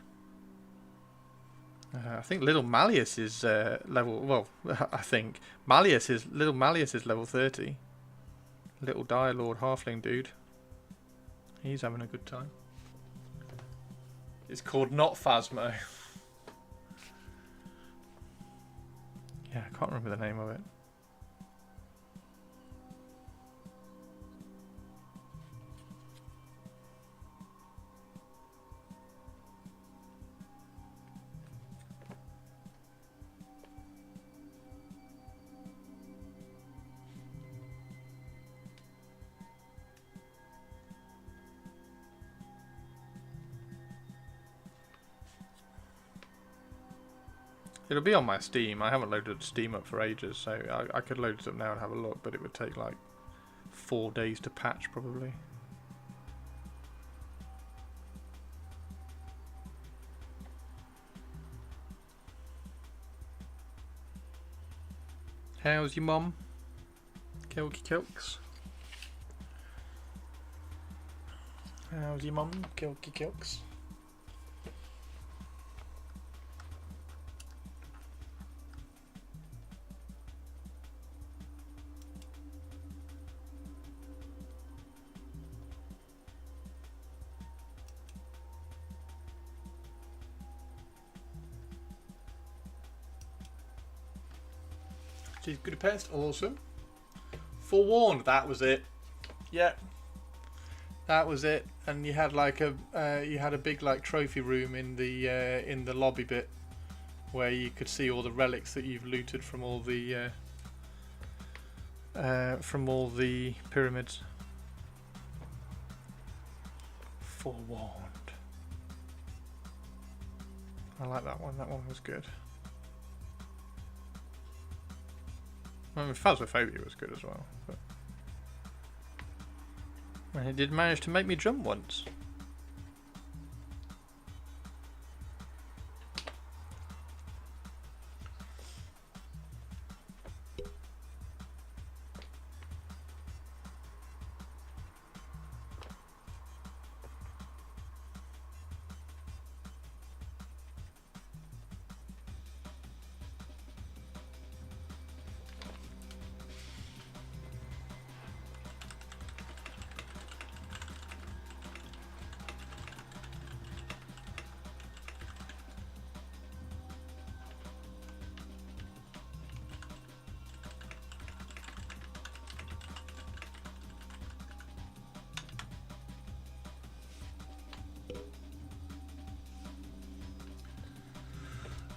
I think Little Malleus is level. Well, I think Little Malleus is level 30. Little Dire Lord Halfling dude. He's having a good time. It's called Not Phasmo. Yeah, I can't remember the name of it. It'll be on my Steam. I haven't loaded Steam up for ages, so I could load it up now and have a look, but it would take like 4 days to patch probably. How's your mum? Kilky Kilks. How's your mum? Kilky Kilks. She's Budapest, awesome. Forewarned, that was it. Yep, that was it. And you had like a big like trophy room in the lobby bit, where you could see all the relics that you've looted from all the pyramids. Forewarned. I like that one. That one was good. I mean, Phasmophobia was good as well, but and it did manage to make me jump once.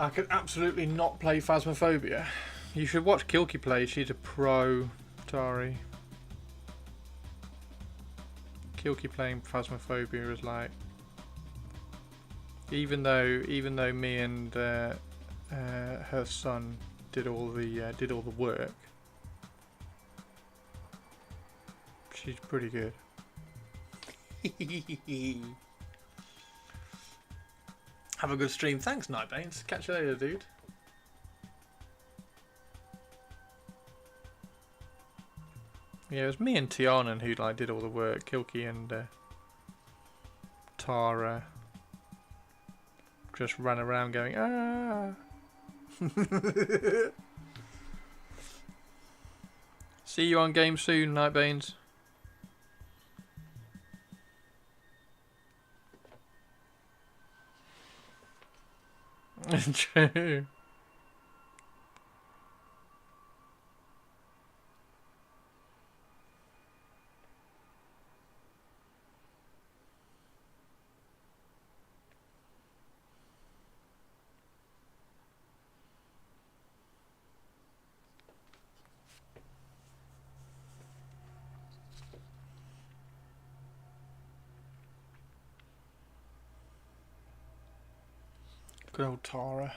I could absolutely not play Phasmophobia. You should watch Kilky play. She's a pro, Tari. Kilky playing Phasmophobia is like, even though me and her son did all the work, she's pretty good. Have a good stream. Thanks, Nightbanes. Catch you later, dude. Yeah, it was me and Tiana who like did all the work. Kilky and Tara just ran around going, ah. See you on game soon, Nightbanes. True. Good old Tara.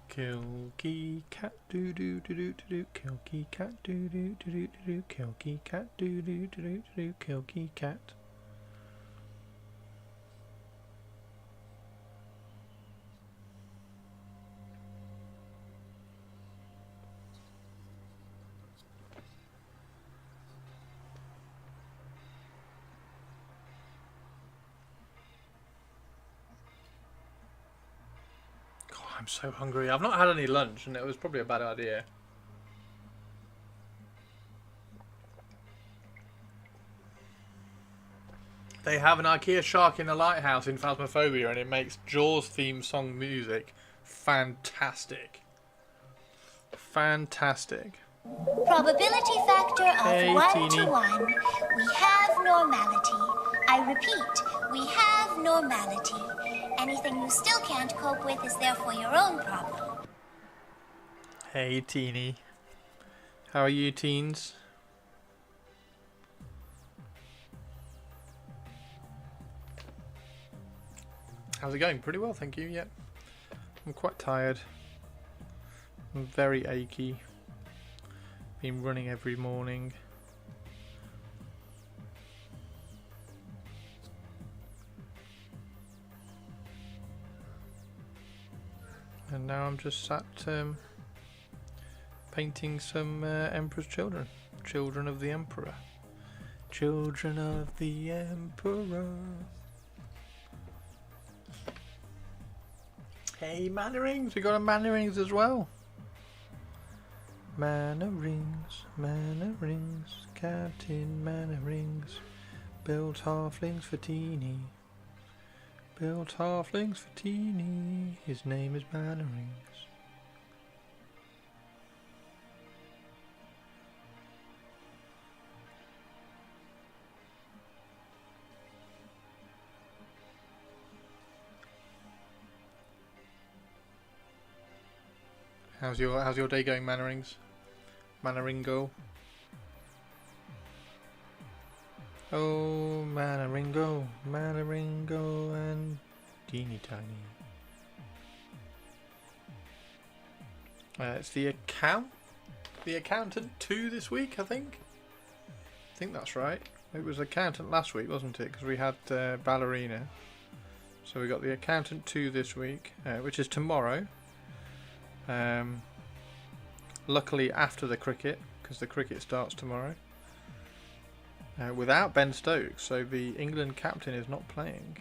Kilky cat doo doo doo doo doo. Kilky cat doo doo doo doo doo. Kilky cat doo doo doo doo doo. Kilky cat. I'm so hungry. I've not had any lunch and it was probably a bad idea. They have an IKEA shark in the lighthouse in Phasmophobia and it makes Jaws theme song music fantastic. Fantastic. Probability factor of 1 to 1. We have normality. I repeat, we have normality. Anything you still can't cope with is therefore your own problem. Hey, teenie. How are you, teens? How's it going? Pretty well, thank you. Yep. I'm quite tired. I'm very achy. Been running every morning. And now I'm just sat painting some Emperor's children. Children of the Emperor. Children of the Emperor. Hey, Mannerings! We got a Mannerings as well. Mannerings, Captain Mannerings. Built halflings for Teeny. Built halflings for Teeny. His name is Mannerings. How's your day going, Mannerings? Manneringo. Oh, Manneringo, Manneringo and Teeny Tiny. It's the accountant 2 this week, I think. I think that's right. It was accountant last week, wasn't it? Because we had ballerina. So we got the accountant 2 this week, which is tomorrow. Luckily after the cricket, because the cricket starts tomorrow. Without Ben Stokes, so the England captain is not playing.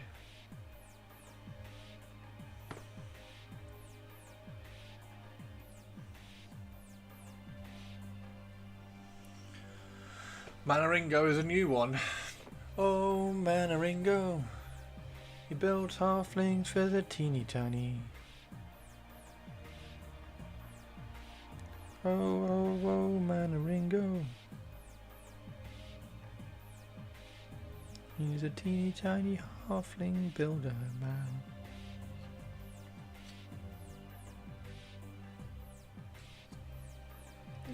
Manneringo is a new one. Oh, Manneringo, he built halflings for the teeny tiny. Oh, oh, oh, Manneringo. He's a teeny tiny halfling builder man.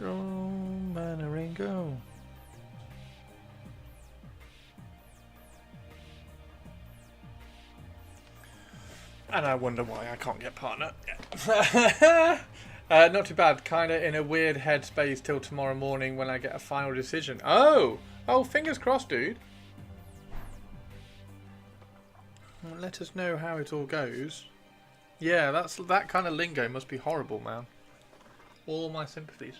Oh, Manneringo. And I wonder why I can't get partner. Not too bad. Kinda in a weird headspace till tomorrow morning when I get a final decision. Oh! Oh, fingers crossed, dude. Well, let us know how it all goes. Yeah, that kind of lingo must be horrible, man. All my sympathies.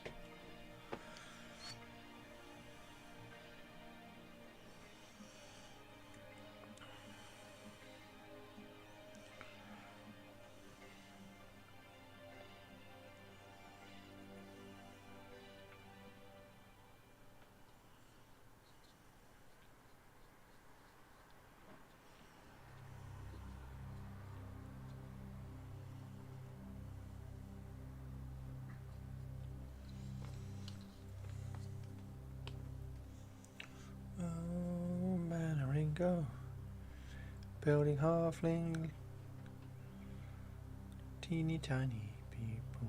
Go. Building halfling, teeny tiny people.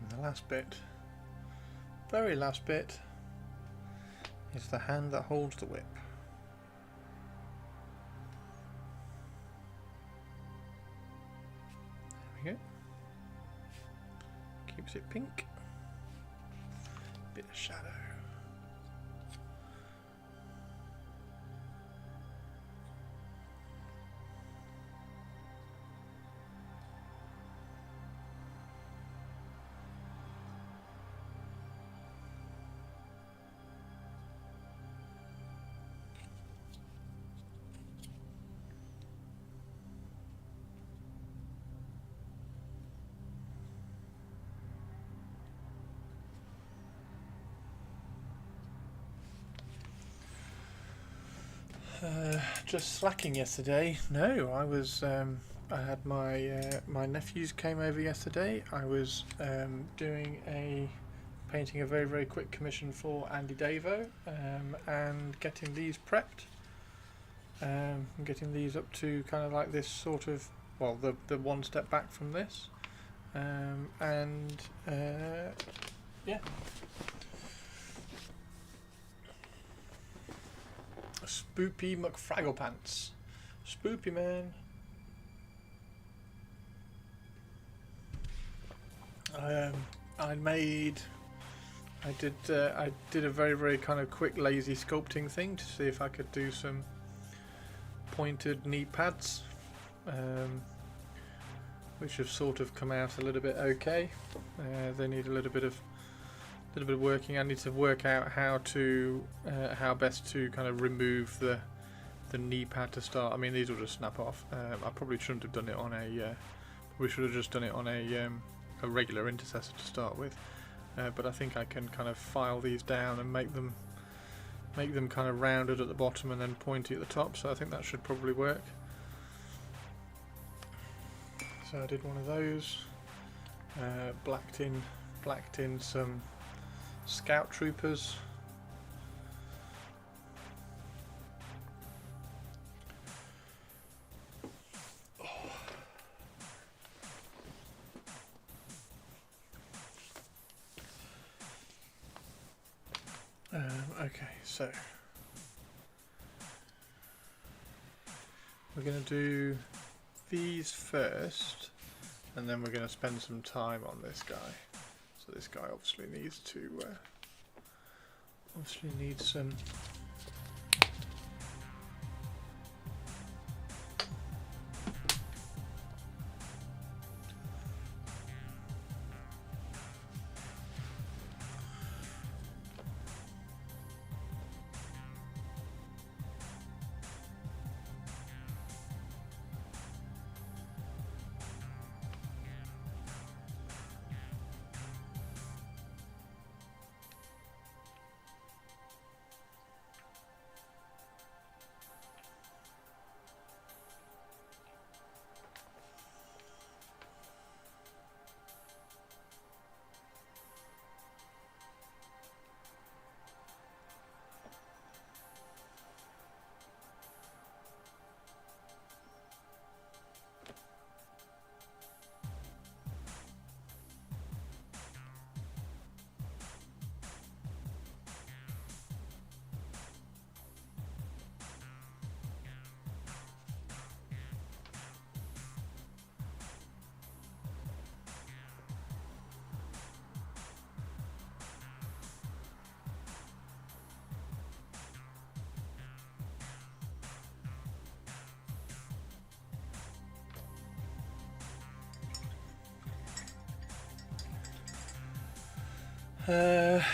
The last bit, very last bit, is the hand that holds the whip. There we go. Keeps it pink. Bit of shadow. Just slacking yesterday. No, I was. I had my nephews came over yesterday. I was painting a very quick commission for Andy Davo, and getting these prepped. Getting these up to kind of like this sort of, well, the one step back from this, and yeah. Spoopy McFragglepants. Spoopy, man. I did a very kind of quick lazy sculpting thing to see if I could do some pointed knee pads, which have sort of come out a little bit okay. They need a little bit of working. I need to work out how best to kind of remove the knee pad to start. I mean, these will just snap off. I probably shouldn't have done it on a. We should have just done it on a regular intercessor to start with. But I think I can kind of file these down and make them kind of rounded at the bottom and then pointy at the top. So I think that should probably work. So I did one of those. Blacked in some scout troopers. Okay, so we're going to do these first, and then we're going to spend some time on this guy. So this guy obviously needs to some.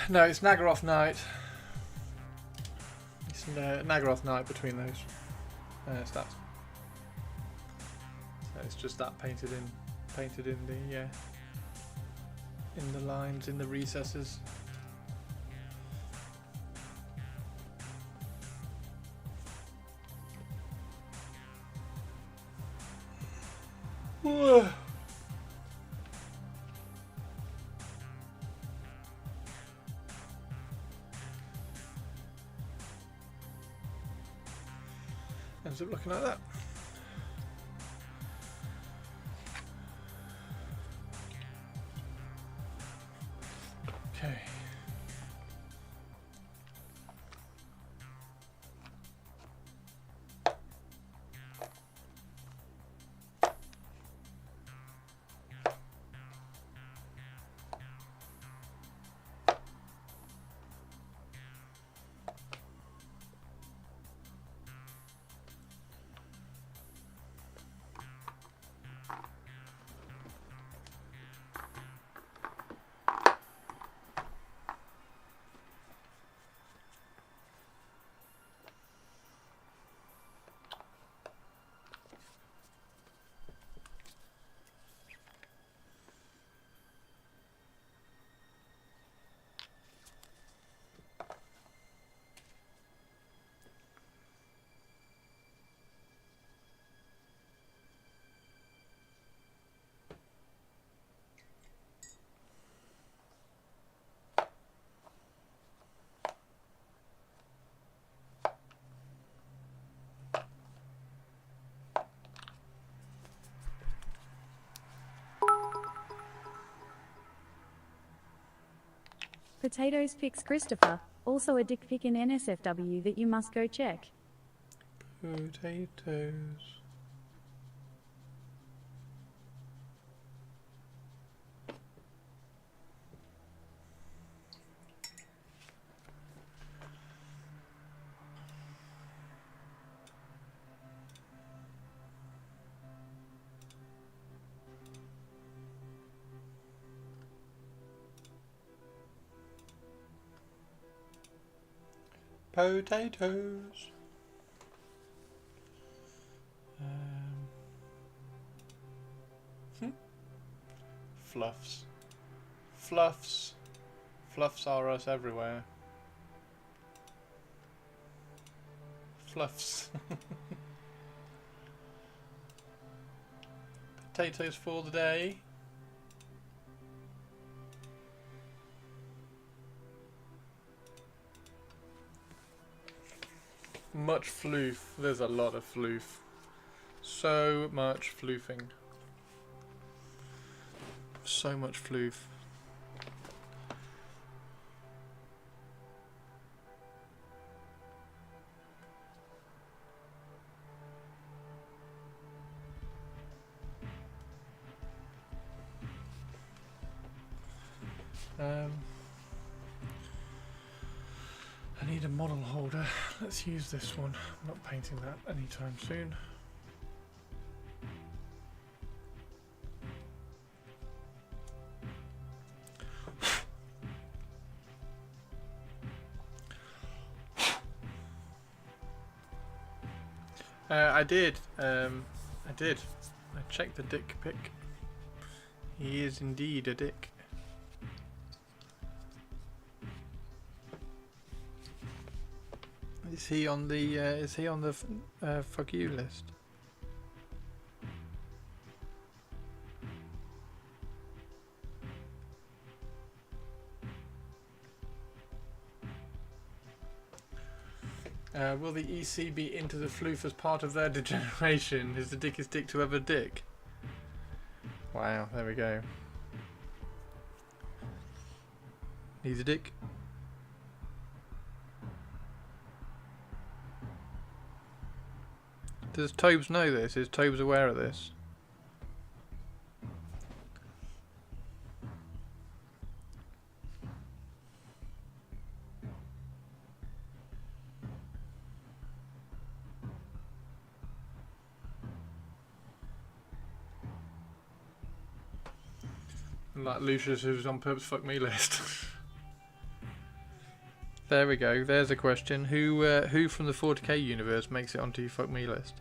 No, it's Nagaroth Night. It's Nagaroth Night between those stats. So it's just that painted in the lines, in the recesses. Ends up looking like that. Okay. Potatoes picks Christopher, also a dick pic in NSFW that you must go check. Potatoes. Potatoes. Fluffs. Fluffs. Fluffs are us everywhere. Fluffs. Potatoes for the day. Much floof. There's a lot of floof. So much floofing. So much floof. I need a model holder. Let's use this one. I'm not painting that anytime soon. I did. I checked the dick pic. He is indeed a dick. Is he on the fuck you list? Will the EC be into the floof as part of their degeneration? Is the dickest dick to ever dick? Wow, there we go. He's a dick. Does Tobes know this? Is Tobes aware of this? Like Lucius, who's on purpose fuck me list. There we go. There's a question. Who from the 40k universe makes it onto your fuck me list?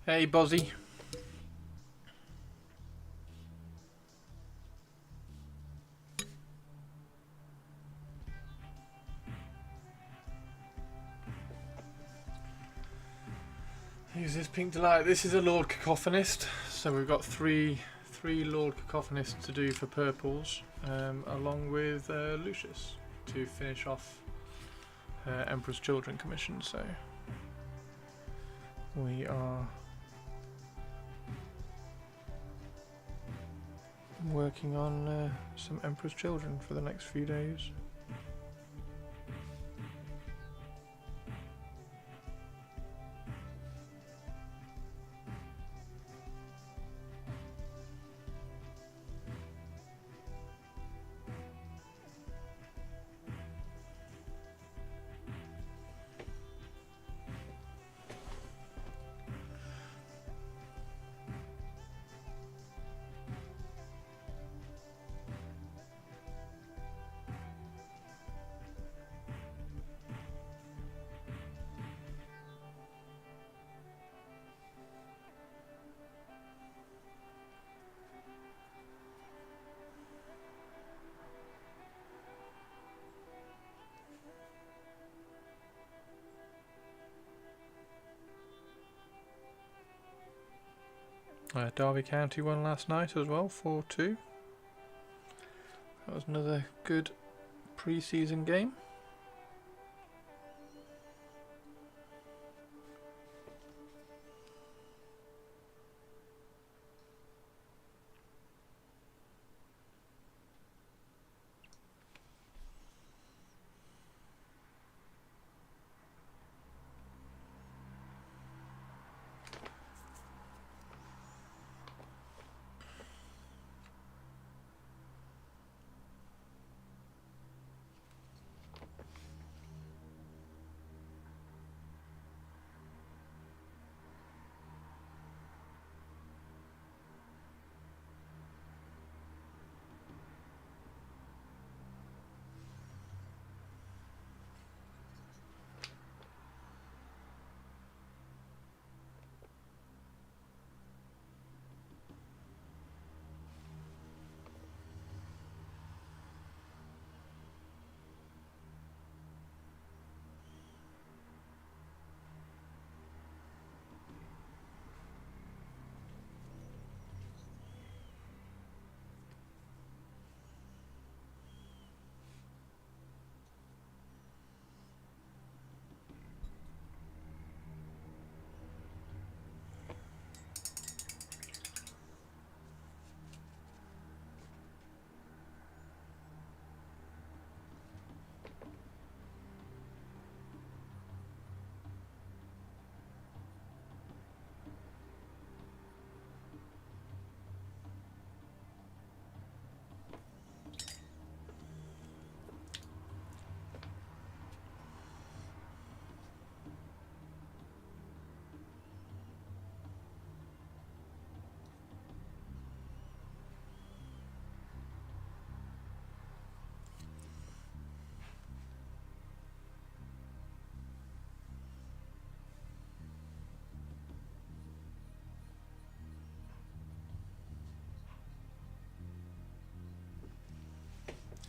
Hey, Bozzy. Who's this Pink Delight? This is a Lord Cacophonist. So we've got three Lord Cacophonists to do for purples, along with Lucius to finish off Emperor's Children commission. So we are I'm working on some Emperor's Children for the next few days. Derby County won last night as well, 4-2. That was another good pre-season game.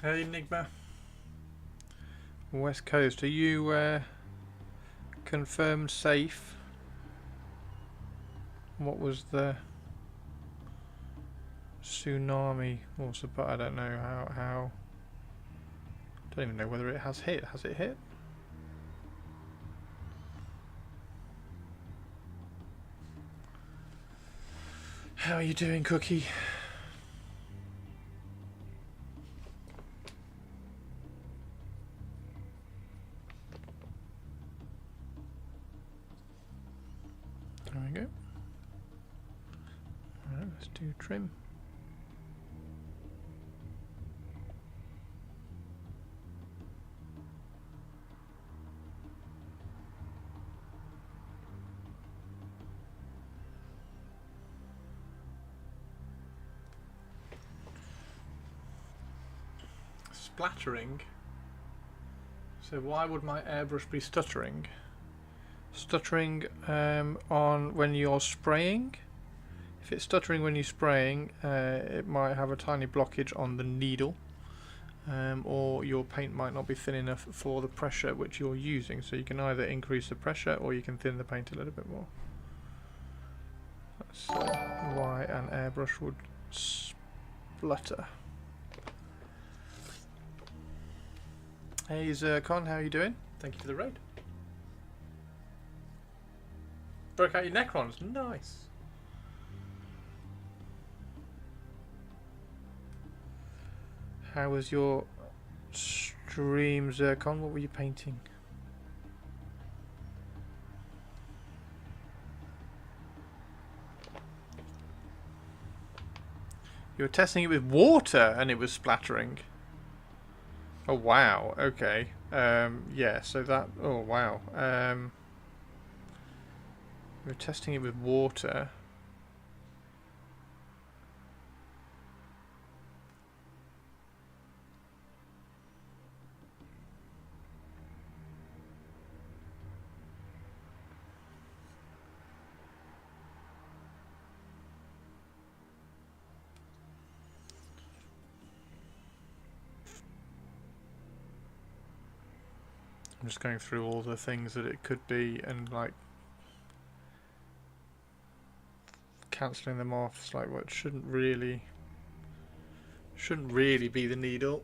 Hey Enigma. West Coast, are you confirmed safe? What was the tsunami? Also, but I don't know how. Don't even know whether it has hit. Has it hit? How are you doing, Cookie? There we go. Alright, let's do trim. Splattering. So why would my airbrush be stuttering? Stuttering on when you're spraying. If it's stuttering when you're spraying, it might have a tiny blockage on the needle, or your paint might not be thin enough for the pressure which you're using. So you can either increase the pressure or you can thin the paint a little bit more. That's why an airbrush would splutter. Hey Zircon, how are you doing? Thank you for the raid. Broke out your Necrons, nice. How was your stream, Zircon? What were you painting? You were testing it with water and it was splattering. Oh wow, okay. Yeah, so that... Oh wow. We were testing it with water. I'm just going through all the things that it could be and like cancelling them off. It's like what shouldn't really be the needle.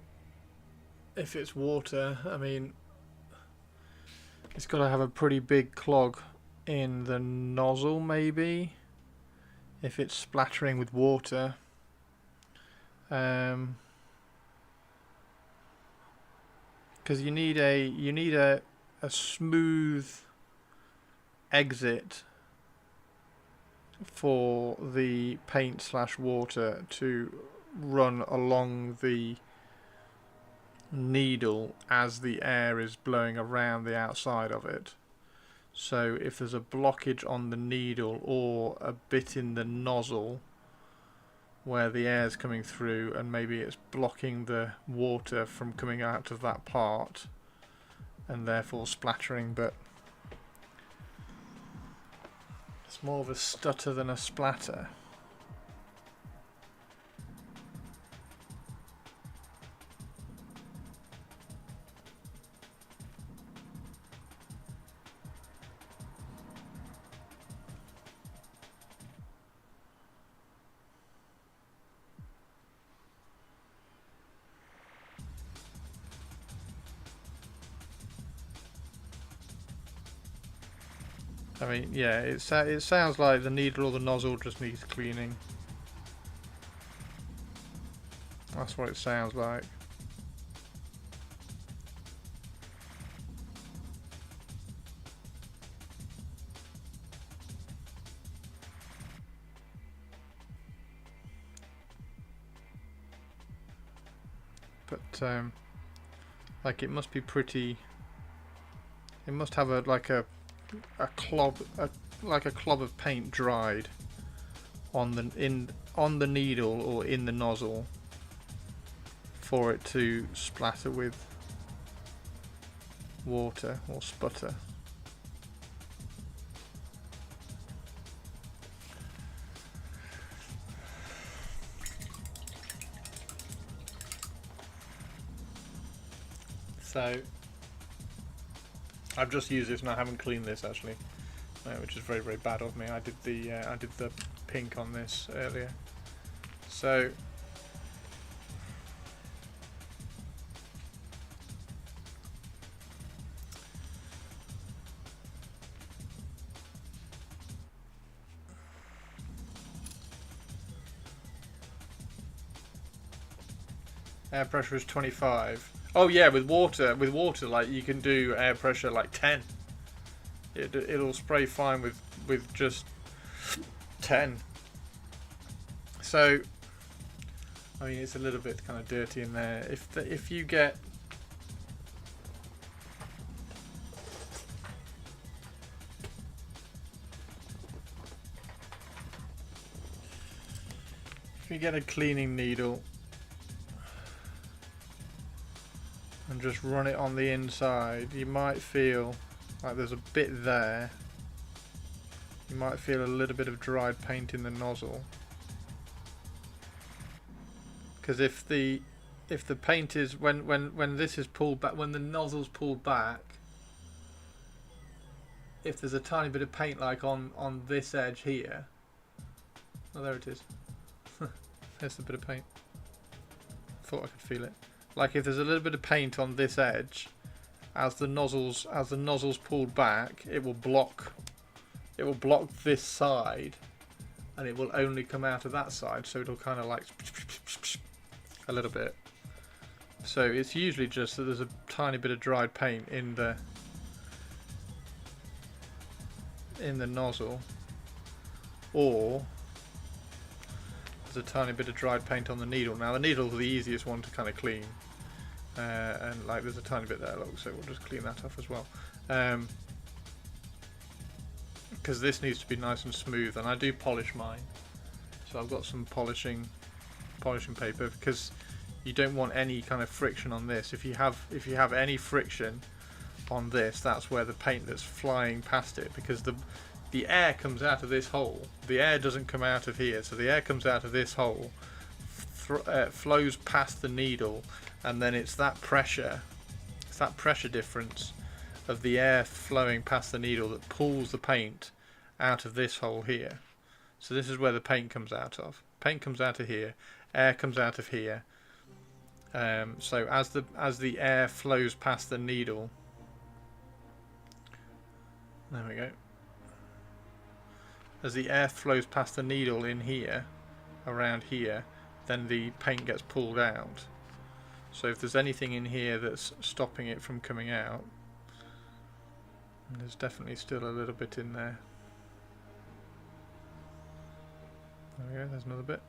If it's water, I mean, it's got to have a pretty big clog in the nozzle, maybe. If it's splattering with water, because you need a smooth exit for the paint slash water to run along the needle as the air is blowing around the outside of it. So if there's a blockage on the needle or a bit in the nozzle where the air is coming through and maybe it's blocking the water from coming out of that part and therefore splattering, but it's more of a stutter than a splatter. I mean, yeah, it sounds like the needle or the nozzle just needs cleaning. That's what it sounds like. But like it must be pretty. It must have a clob of paint dried on the needle or in the nozzle for it to splatter with water or sputter. So I've just used this and I haven't cleaned this actually, which is very, very bad of me. I did the pink on this earlier. So air pressure is 25. Oh yeah, with water, like you can do air pressure like 10. It'll spray fine with just 10. So, I mean, it's a little bit kind of dirty in there. If you get a cleaning needle and just run it on the inside, you might feel like there's a bit there. You might feel a little bit of dried paint in the nozzle, because if the paint is when this is pulled back, when the nozzle's pulled back, if there's a tiny bit of paint like on this edge here, oh there it is. There's a bit of paint. Thought I could feel it. Like if there's a little bit of paint on this edge, as the nozzle's pulled back, it will block this side, and it will only come out of that side. So it'll kind of like a little bit. So it's usually just that there's a tiny bit of dried paint in the nozzle, or there's a tiny bit of dried paint on the needle. Now the needle's the easiest one to kind of clean, and like there's a tiny bit there, look, so we'll just clean that off as well, because this needs to be nice and smooth, and I do polish mine, so I've got some polishing paper, because you don't want any kind of friction on this. If you have any friction on this, that's where the paint that's flying past it, because the air comes out of this hole. The air doesn't come out of here, so the air comes out of this hole, flows past the needle, and then it's that pressure difference of the air flowing past the needle that pulls the paint out of this hole here. So this is where the paint comes out of. Paint comes out of here, air comes out of here. So as the air flows past the needle, there we go. As the air flows past the needle in here, around here, then the paint gets pulled out. So if there's anything in here that's stopping it from coming out, and there's definitely still a little bit in there. There we go, there's another bit.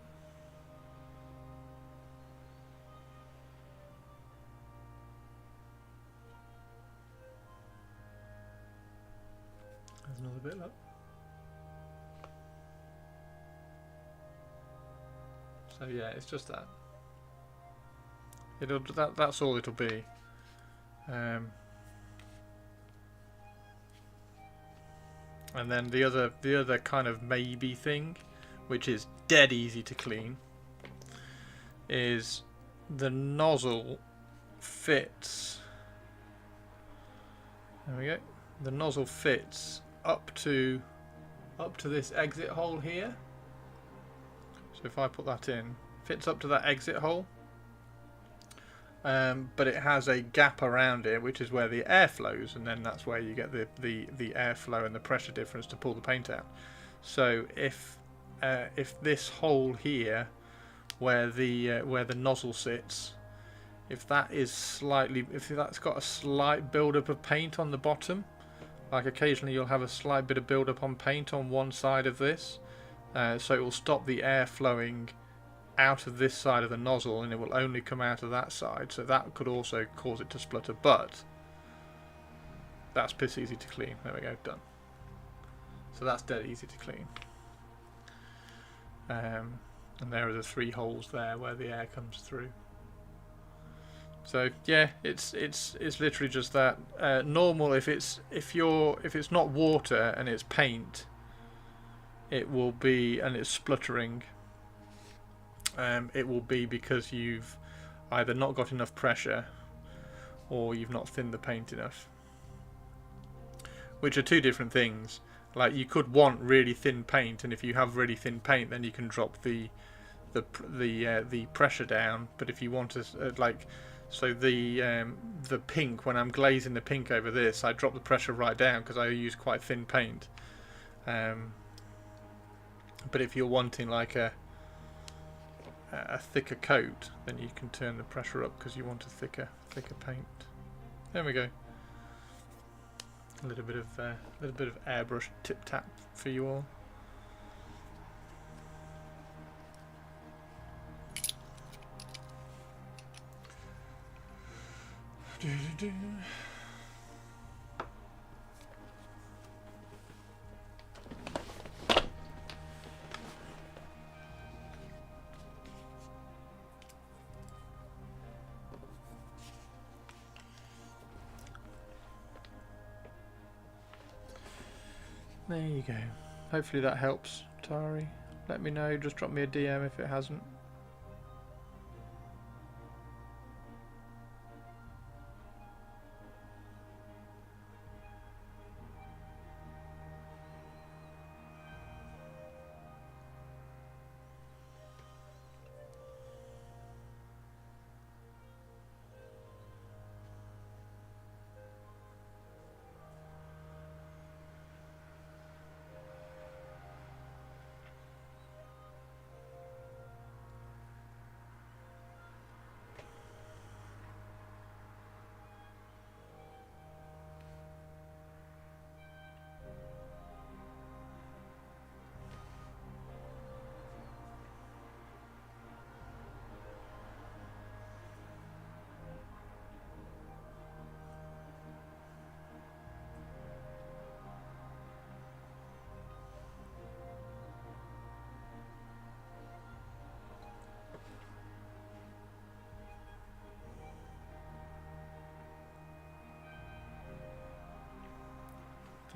There's another bit, look. So yeah, it's just that. That's all it'll be. And then the other kind of maybe thing, which is dead easy to clean, is the nozzle fits. There we go. The nozzle fits up to this exit hole here. So if I put that in, fits up to that exit hole, but it has a gap around it, which is where the air flows, and then that's where you get the airflow and the pressure difference to pull the paint out. So if this hole here, where the nozzle sits, if that's got a slight build-up of paint on the bottom, like occasionally you'll have a slight bit of build-up on paint on one side of this, so it will stop the air flowing out of this side of the nozzle, and it will only come out of that side, so that could also cause it to splutter, but that's piss easy to clean. There we go, done. So that's dead easy to clean. And there are the 3 holes there where the air comes through. So yeah, it's literally just that. Normal, if it's not water and it's paint, it will be, and it's spluttering. It will be because you've either not got enough pressure or you've not thinned the paint enough, which are 2 different things. Like, you could want really thin paint, and if you have really thin paint, then you can drop the pressure down. But if you want to so the pink, when I'm glazing the pink over this, I drop the pressure right down because I use quite thin paint. But if you're wanting like a thicker coat, then you can turn the pressure up because you want a thicker paint. There we go. A little bit of airbrush tip tap for you all. There you go. Hopefully that helps, Tari. Let me know, just drop me a DM if it hasn't.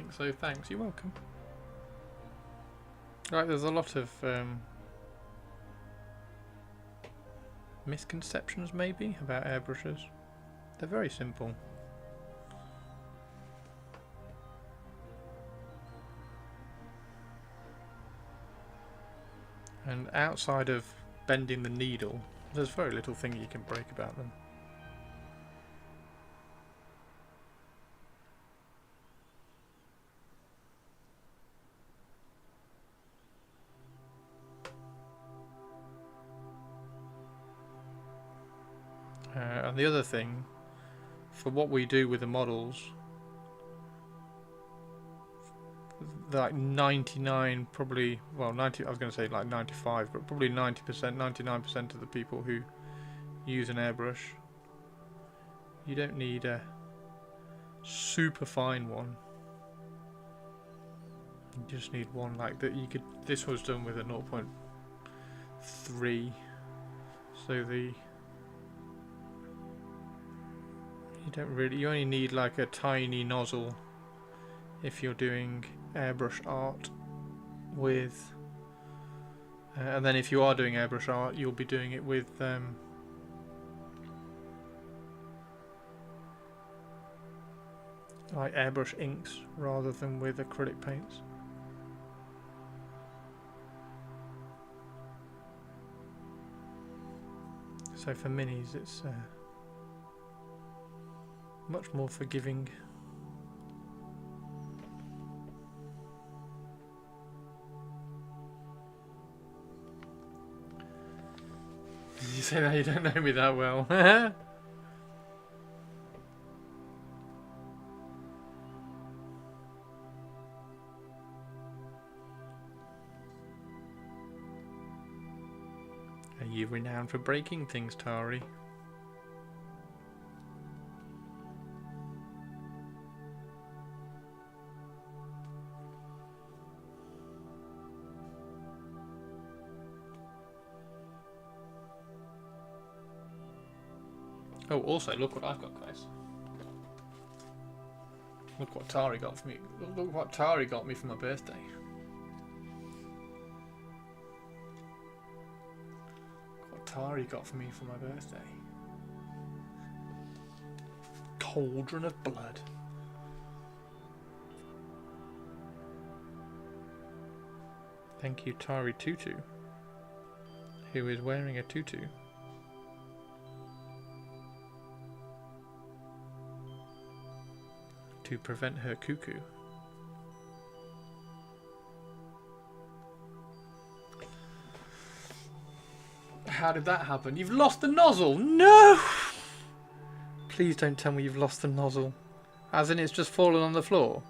think so, thanks. You're welcome. Right, there's a lot of misconceptions maybe about airbrushes. They're very simple. And outside of bending the needle, there's very little thing you can break about them. And the other thing, for what we do with the models, like 99, probably, well 90, I was going to say like 95, but probably 90%, 99% of the people who use an airbrush, you don't need a super fine one. You just need one like that. You could. This was done with a 0.3, so the you don't really. You only need like a tiny nozzle if you're doing airbrush art with. And then if you are doing airbrush art, you'll be doing it with like airbrush inks rather than with acrylic paints. So for minis it's much more forgiving. Did you say that you don't know me that well? Are you renowned for breaking things, Tari? Oh, also, look what I've got, guys. Look what Tari got for me. Look what Tari got me for my birthday. Look what Tari got for me for my birthday. Cauldron of blood. Thank you, Tari Tutu, who is wearing a tutu. To prevent her cuckoo. How did that happen? You've lost the nozzle! No! Please don't tell me you've lost the nozzle. As in it's just fallen on the floor.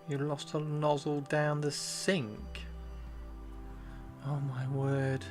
You lost a nozzle down the sink. Oh my word.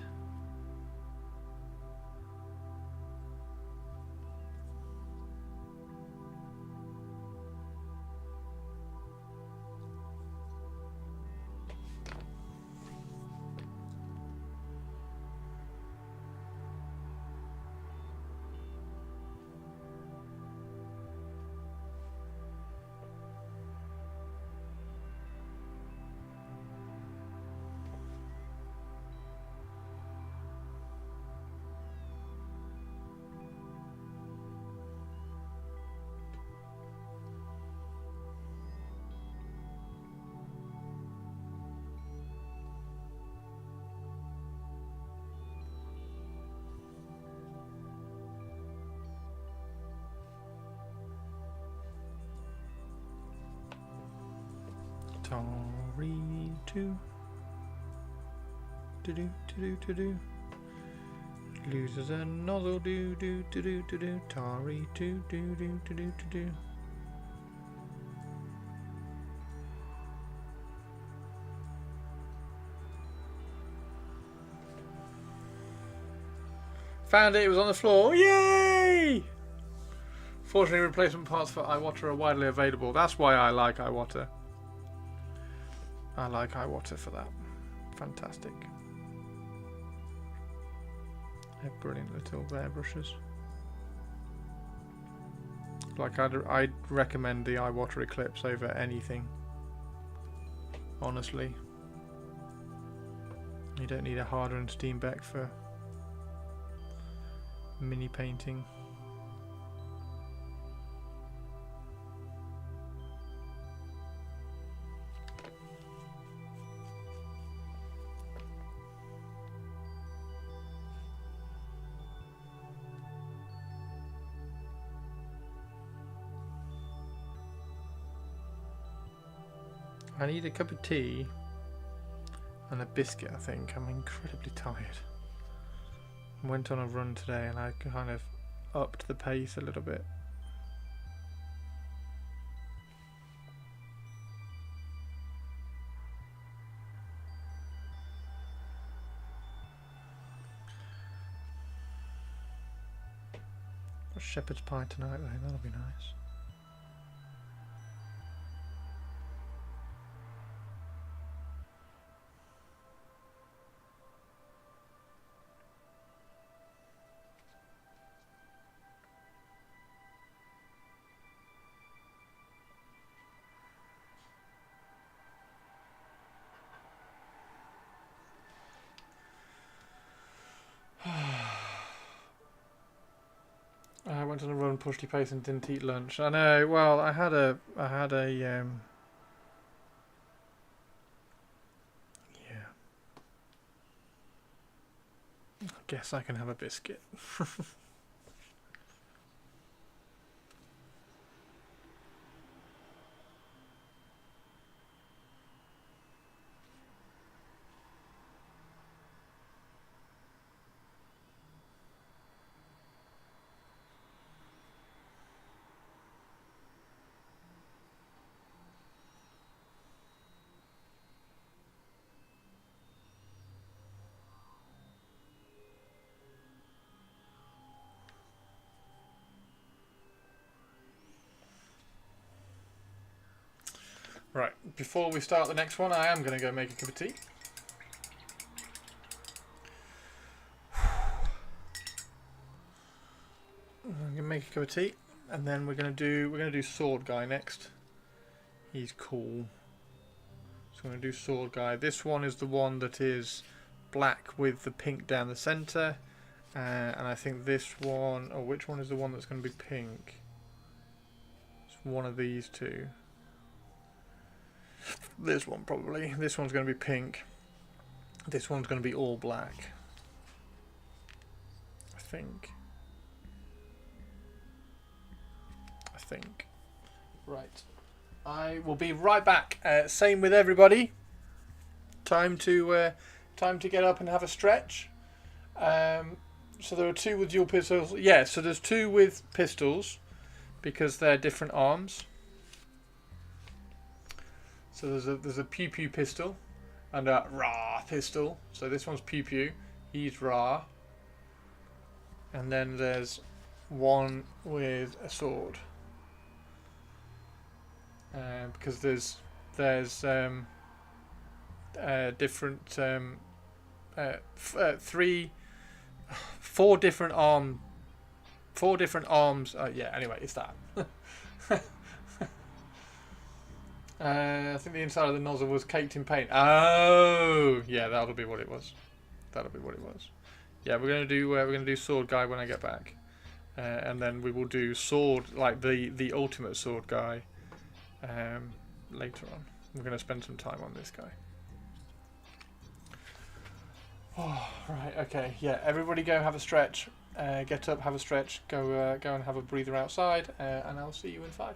Tari to do loses a nozzle do Tari to do. Found it. It was on the floor. Yay! Fortunately, replacement parts for iWater are widely available. That's why I like iWater. I like iWater for that. Fantastic. They're brilliant little airbrushes. Like I'd recommend the iWater Eclipse over anything. Honestly. You don't need a Harder and Steenbeck for mini painting. I need a cup of tea and a biscuit, I think. I'm incredibly tired. Went on a run today and I kind of upped the pace a little bit. Got shepherd's pie tonight though, that'll be nice. I went on a run, pushed your pace, and didn't eat lunch. I know. Well, I had a yeah. I guess I can have a biscuit. Right, before we start the next one, I am going to go make a cup of tea. I'm going to make a cup of tea, and then we're going to do Sword Guy next. He's cool. So I'm going to do Sword Guy. This one is the one that is black with the pink down the centre, and I think this one. Oh, which one is the one that's going to be pink? It's one of these two. This one probably. This one's going to be pink. This one's going to be all black. I think. Right. I will be right back. Same with everybody. Time to get up and have a stretch. So there are two with dual pistols. Yeah, so there's two with pistols because they're different arms. So there's a pew pew pistol and a rah pistol. So this one's pew pew. He's rah. And then there's one with a sword. Because there's different four different arms. Yeah. Anyway, it's that. I think the inside of the nozzle was caked in paint. Oh, yeah, that'll be what it was. Yeah, we're gonna do Sword Guy when I get back, and then we will do sword, like the ultimate Sword Guy, later on. We're gonna spend some time on this guy. Oh, right, okay, yeah. Everybody go have a stretch. Get up, have a stretch. Go and have a breather outside, and I'll see you in 5.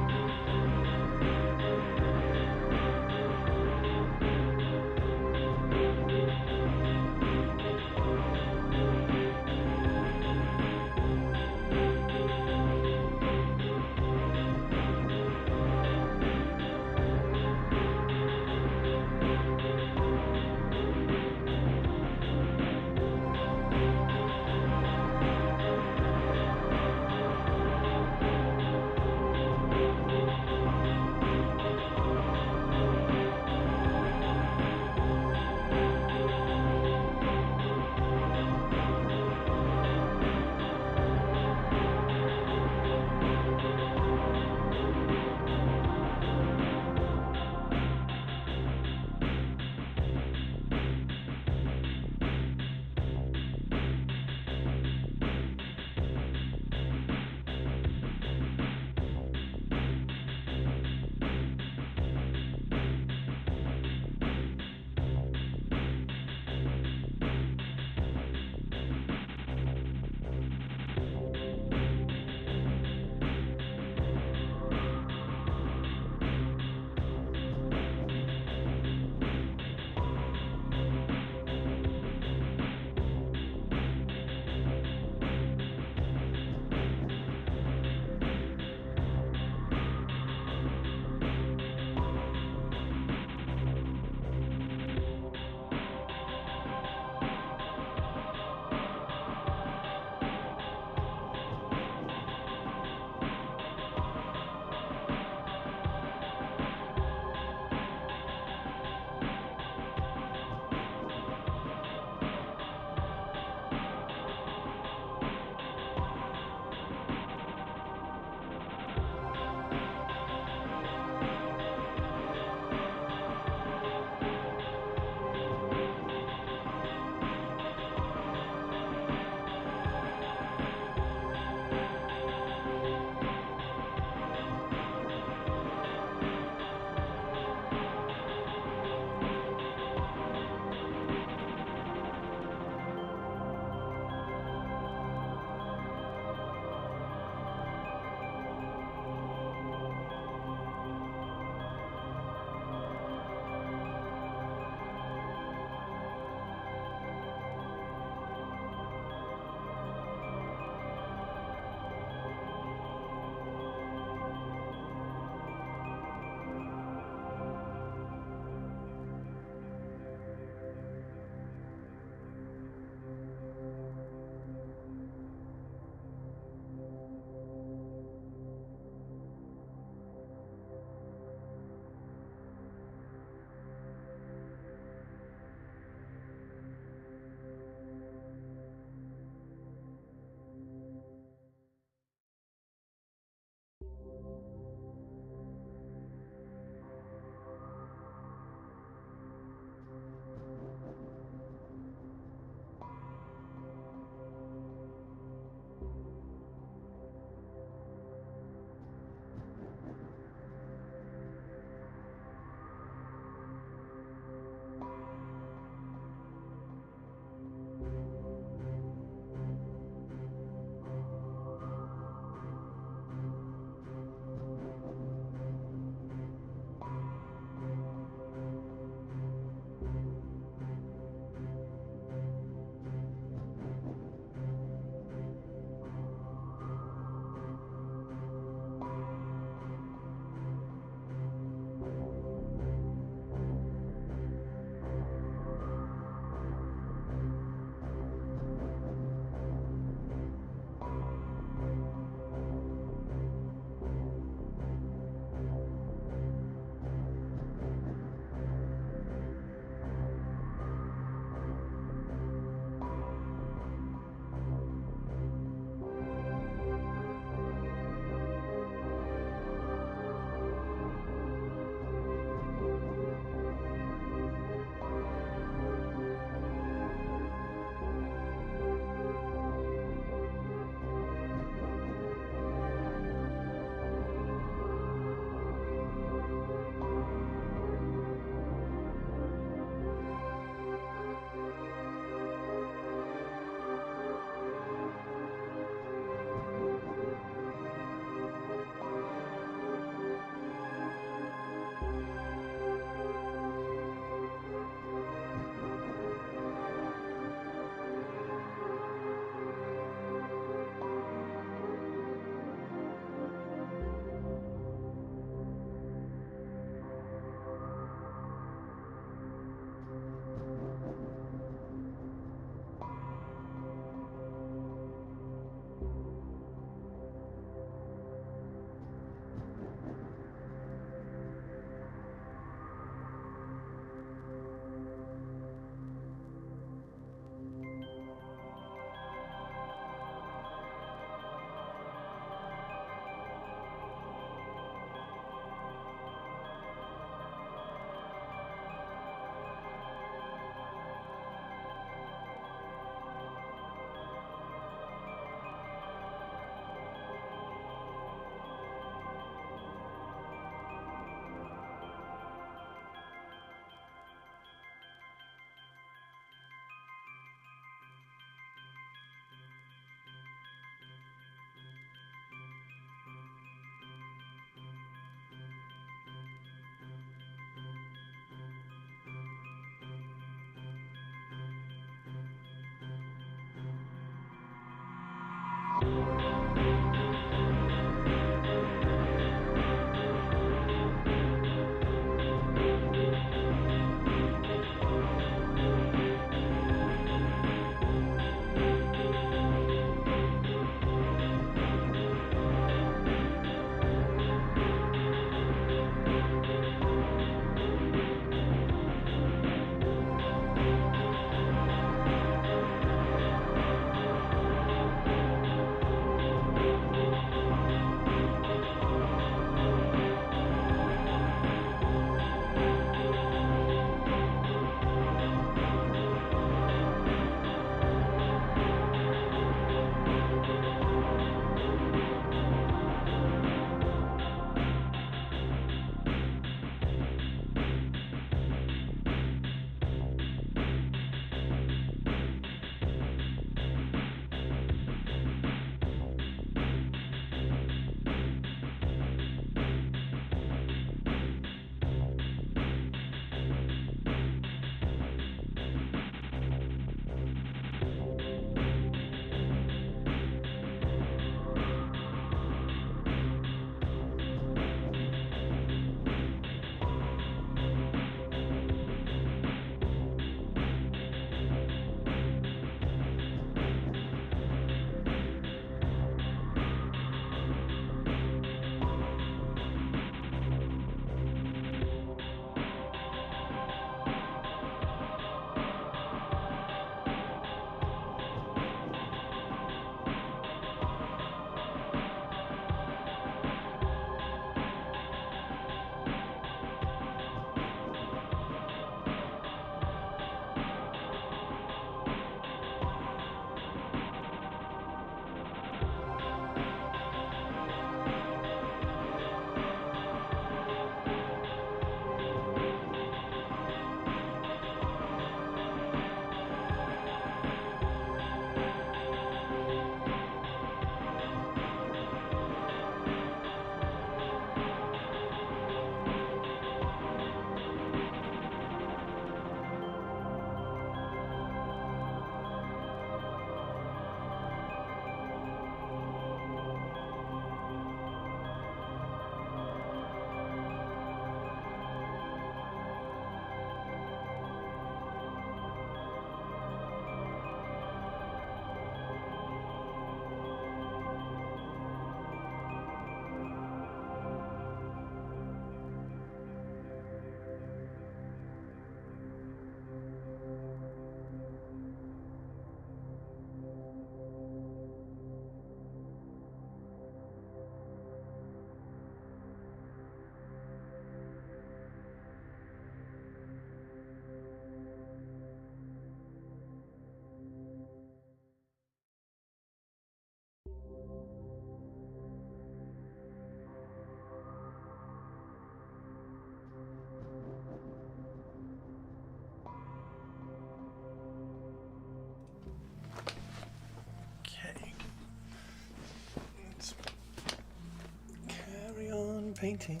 Painting.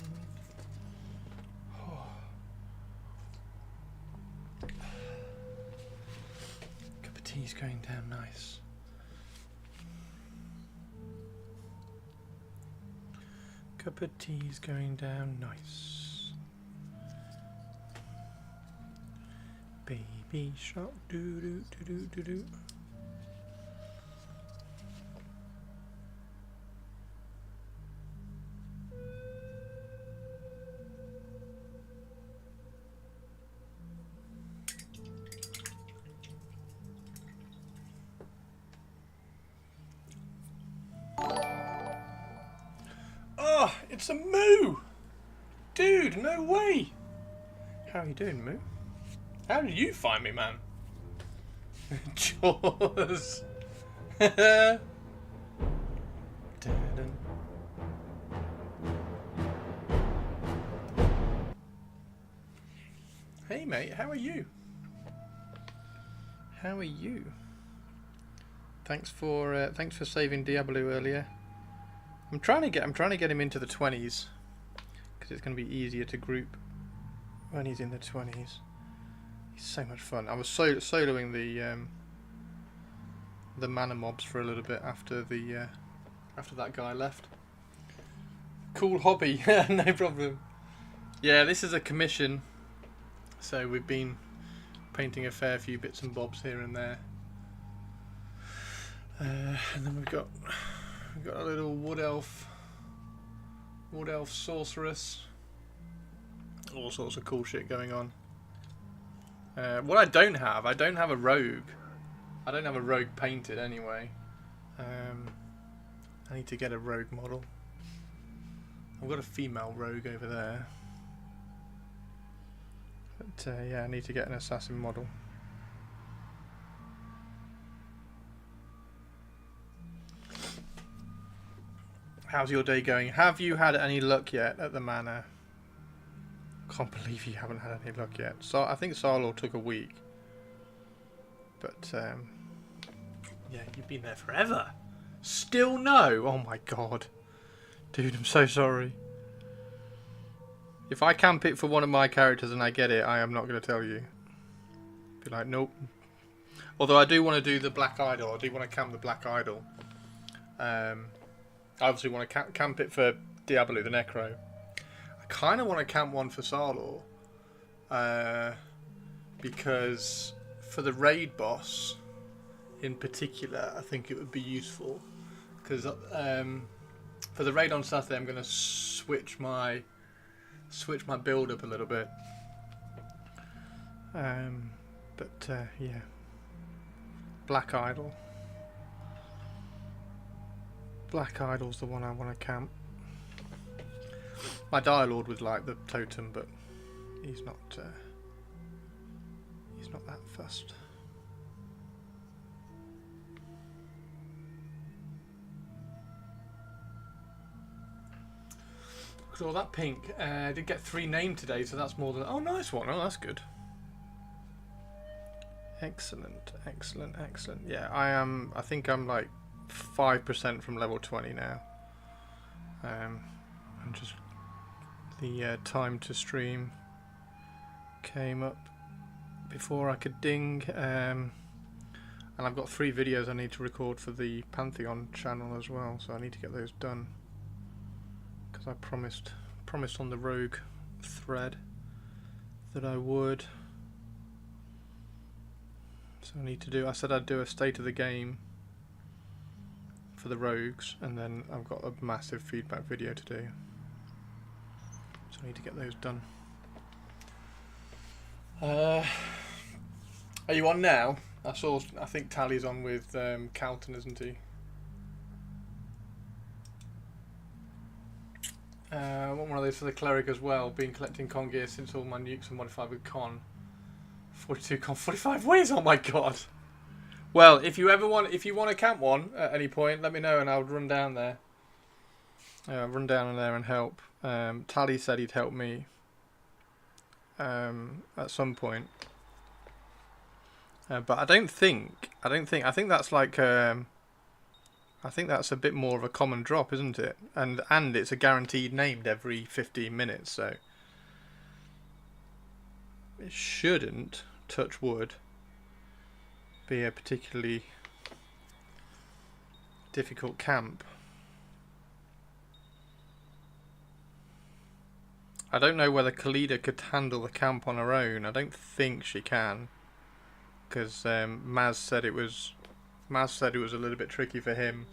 Cup of tea's going down nice. Cup of tea's going down nice. Baby shark doo doo doo doo doo doo. Oh, it's a moo! Dude, no way! How are you doing, moo? How did you find me, man? Jaws! Hey mate, how are you? How are you? Thanks for saving Diablo earlier. I'm trying to get him into the 20s because it's going to be easier to group when he's in the 20s. He's so much fun. I was soloing the the mana mobs for a little bit after the after that guy left. Cool hobby, no problem. Yeah, this is a commission, so we've been painting a fair few bits and bobs here and there. And then we've got a little wood elf sorceress. All sorts of cool shit going on. What I don't have a rogue. I don't have a rogue painted anyway. I need to get a rogue model. I've got a female rogue over there. But yeah, I need to get an assassin model. How's your day going? Have you had any luck yet at the manor? Can't believe you haven't had any luck yet. So I think Sarlor took a week. But yeah, you've been there forever. Still no? Oh my god. Dude, I'm so sorry. If I camp it for one of my characters and I get it, I am not going to tell you. Be like, nope. Although I do want to do the Black Idol. I do want to camp the Black Idol. I obviously want to camp it for Diablo the Necro. I kind of want to camp one for Sarlor. Because for the raid boss in particular, I think it would be useful. Because for the raid on Saturday, I'm going to switch my build up a little bit. Yeah, Black Idol. Black Idol's the one I want to camp. My Dire Lord would like the totem, but he's not that fussed. Look at all that pink. I did get 3 named today, so that's more than... Oh, nice one. Oh, that's good. Excellent, excellent, excellent. Yeah, I think I'm like 5% from level 20 now. And just the time to stream came up before I could ding. And I've got 3 videos I need to record for the Pantheon channel as well, so I need to get those done. Because I promised on the Rogue thread that I would. So I need to do. I said I'd do a state of the game for the Rogues, and then I've got a massive feedback video to do. So I need to get those done. Are you on now? I think Tally's on with Calton, isn't he? I want one of those for the cleric as well. Been collecting con gear since all my nukes are modified with con. 42 con, 45 ways. Oh my god. Well, if you want to camp one at any point, let me know and I'll run down there. Run down there and help. Tally said he'd help me at some point. But I think that's like I think that's a bit more of a common drop, isn't it? And it's a guaranteed named every 15 minutes, so it shouldn't, touch wood, be a particularly difficult camp. I don't know whether Khalida could handle the camp on her own. I don't think she can, because Maz said it was a little bit tricky for him.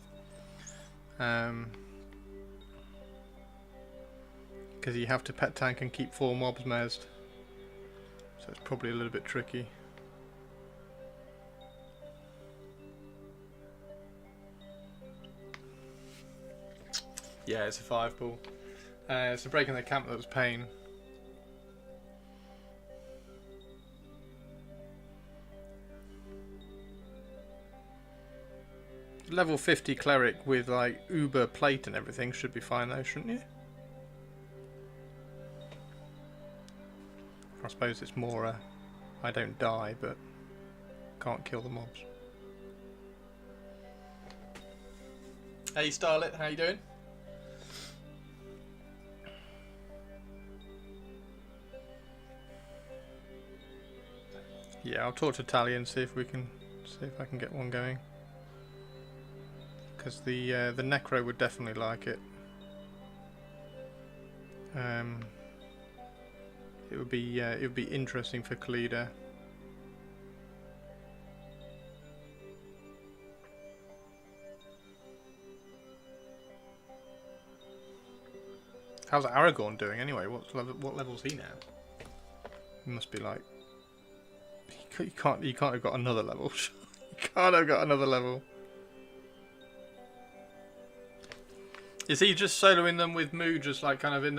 Because you have to pet tank and keep 4 mobs mezzed. So it's probably a little bit tricky. Yeah, it's a 5 ball. It's a break in the camp that was pain. Level 50 cleric with like uber plate and everything should be fine though, shouldn't you? I suppose it's more I don't die but can't kill the mobs. Hey Starlet, how you doing? Yeah, I'll talk to Tally and see if I can get one going. because the Necro would definitely like it. It would be interesting for Khalida. How's Aragorn doing anyway? What level's he now? He must be like. He can't have got another level. He can't have got another level. Is he just soloing them with Moo, just like kind of in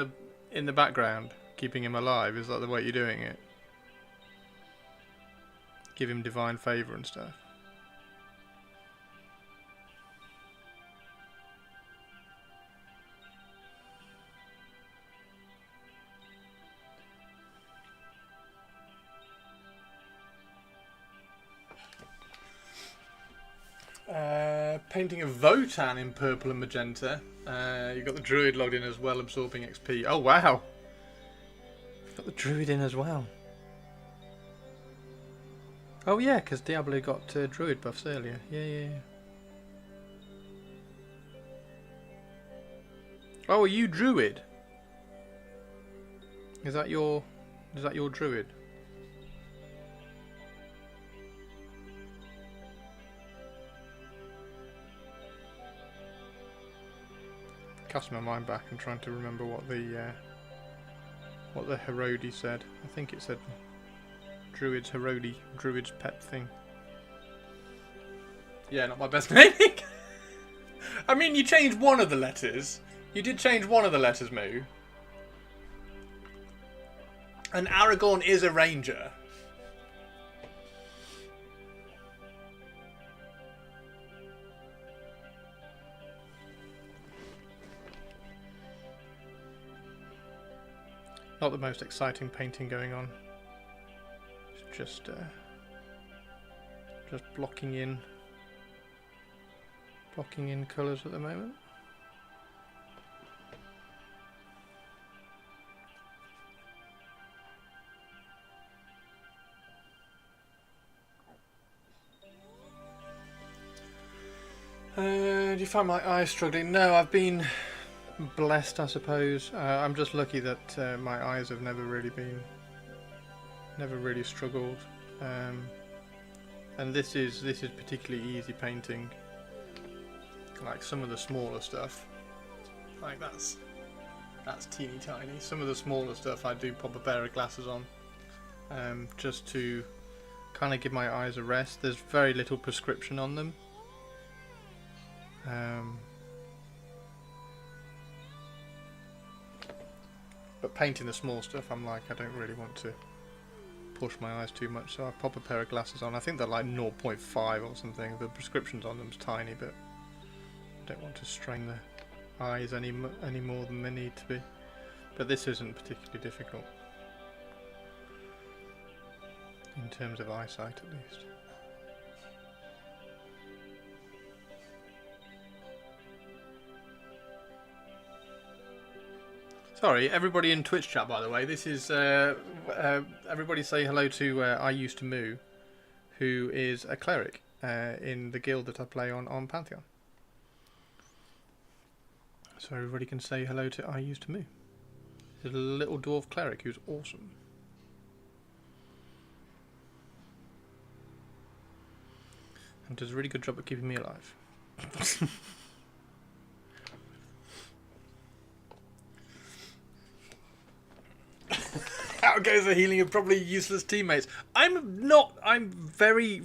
the background, keeping him alive? Is that the way you're doing it? Give him divine favour and stuff. Painting of Votan in purple and magenta. You've got the Druid logged in as well, absorbing XP. Oh wow! Got the Druid in as well. Oh yeah, because Diablo got Druid buffs earlier. Yeah. Oh, are you Druid? Is that your Druid? Casting my mind back and trying to remember what the Herodi said. I think it said Druid's Herodi, Druid's pet thing. Yeah, not my best naming. I mean, you changed one of the letters. You did change one of the letters, Moo. And Aragorn is a ranger. Not the most exciting painting going on. It's just blocking in colours at the moment. Do you find my eyes struggling? No, I've been blessed, I suppose. I'm just lucky that my eyes have never really struggled, and this is particularly easy painting. Like some of the smaller stuff, like that's teeny tiny. Some of the smaller stuff I do pop a pair of glasses on, just to kind of give my eyes a rest. There's very little prescription on them. But painting the small stuff, I'm like, I don't really want to push my eyes too much, so I pop a pair of glasses on. I think they're like 0.5 or something. The prescriptions on them's tiny, but I don't want to strain the eyes any more than they need to be. But this isn't particularly difficult in terms of eyesight, at least. Sorry, everybody in Twitch chat, by the way. This is everybody say hello to I Used to Moo, who is a cleric in the guild that I play on Pantheon. So everybody can say hello to I Used to Moo. He's a little dwarf cleric who's awesome. And does a really good job at keeping me alive. How goes the healing of probably useless teammates? I'm very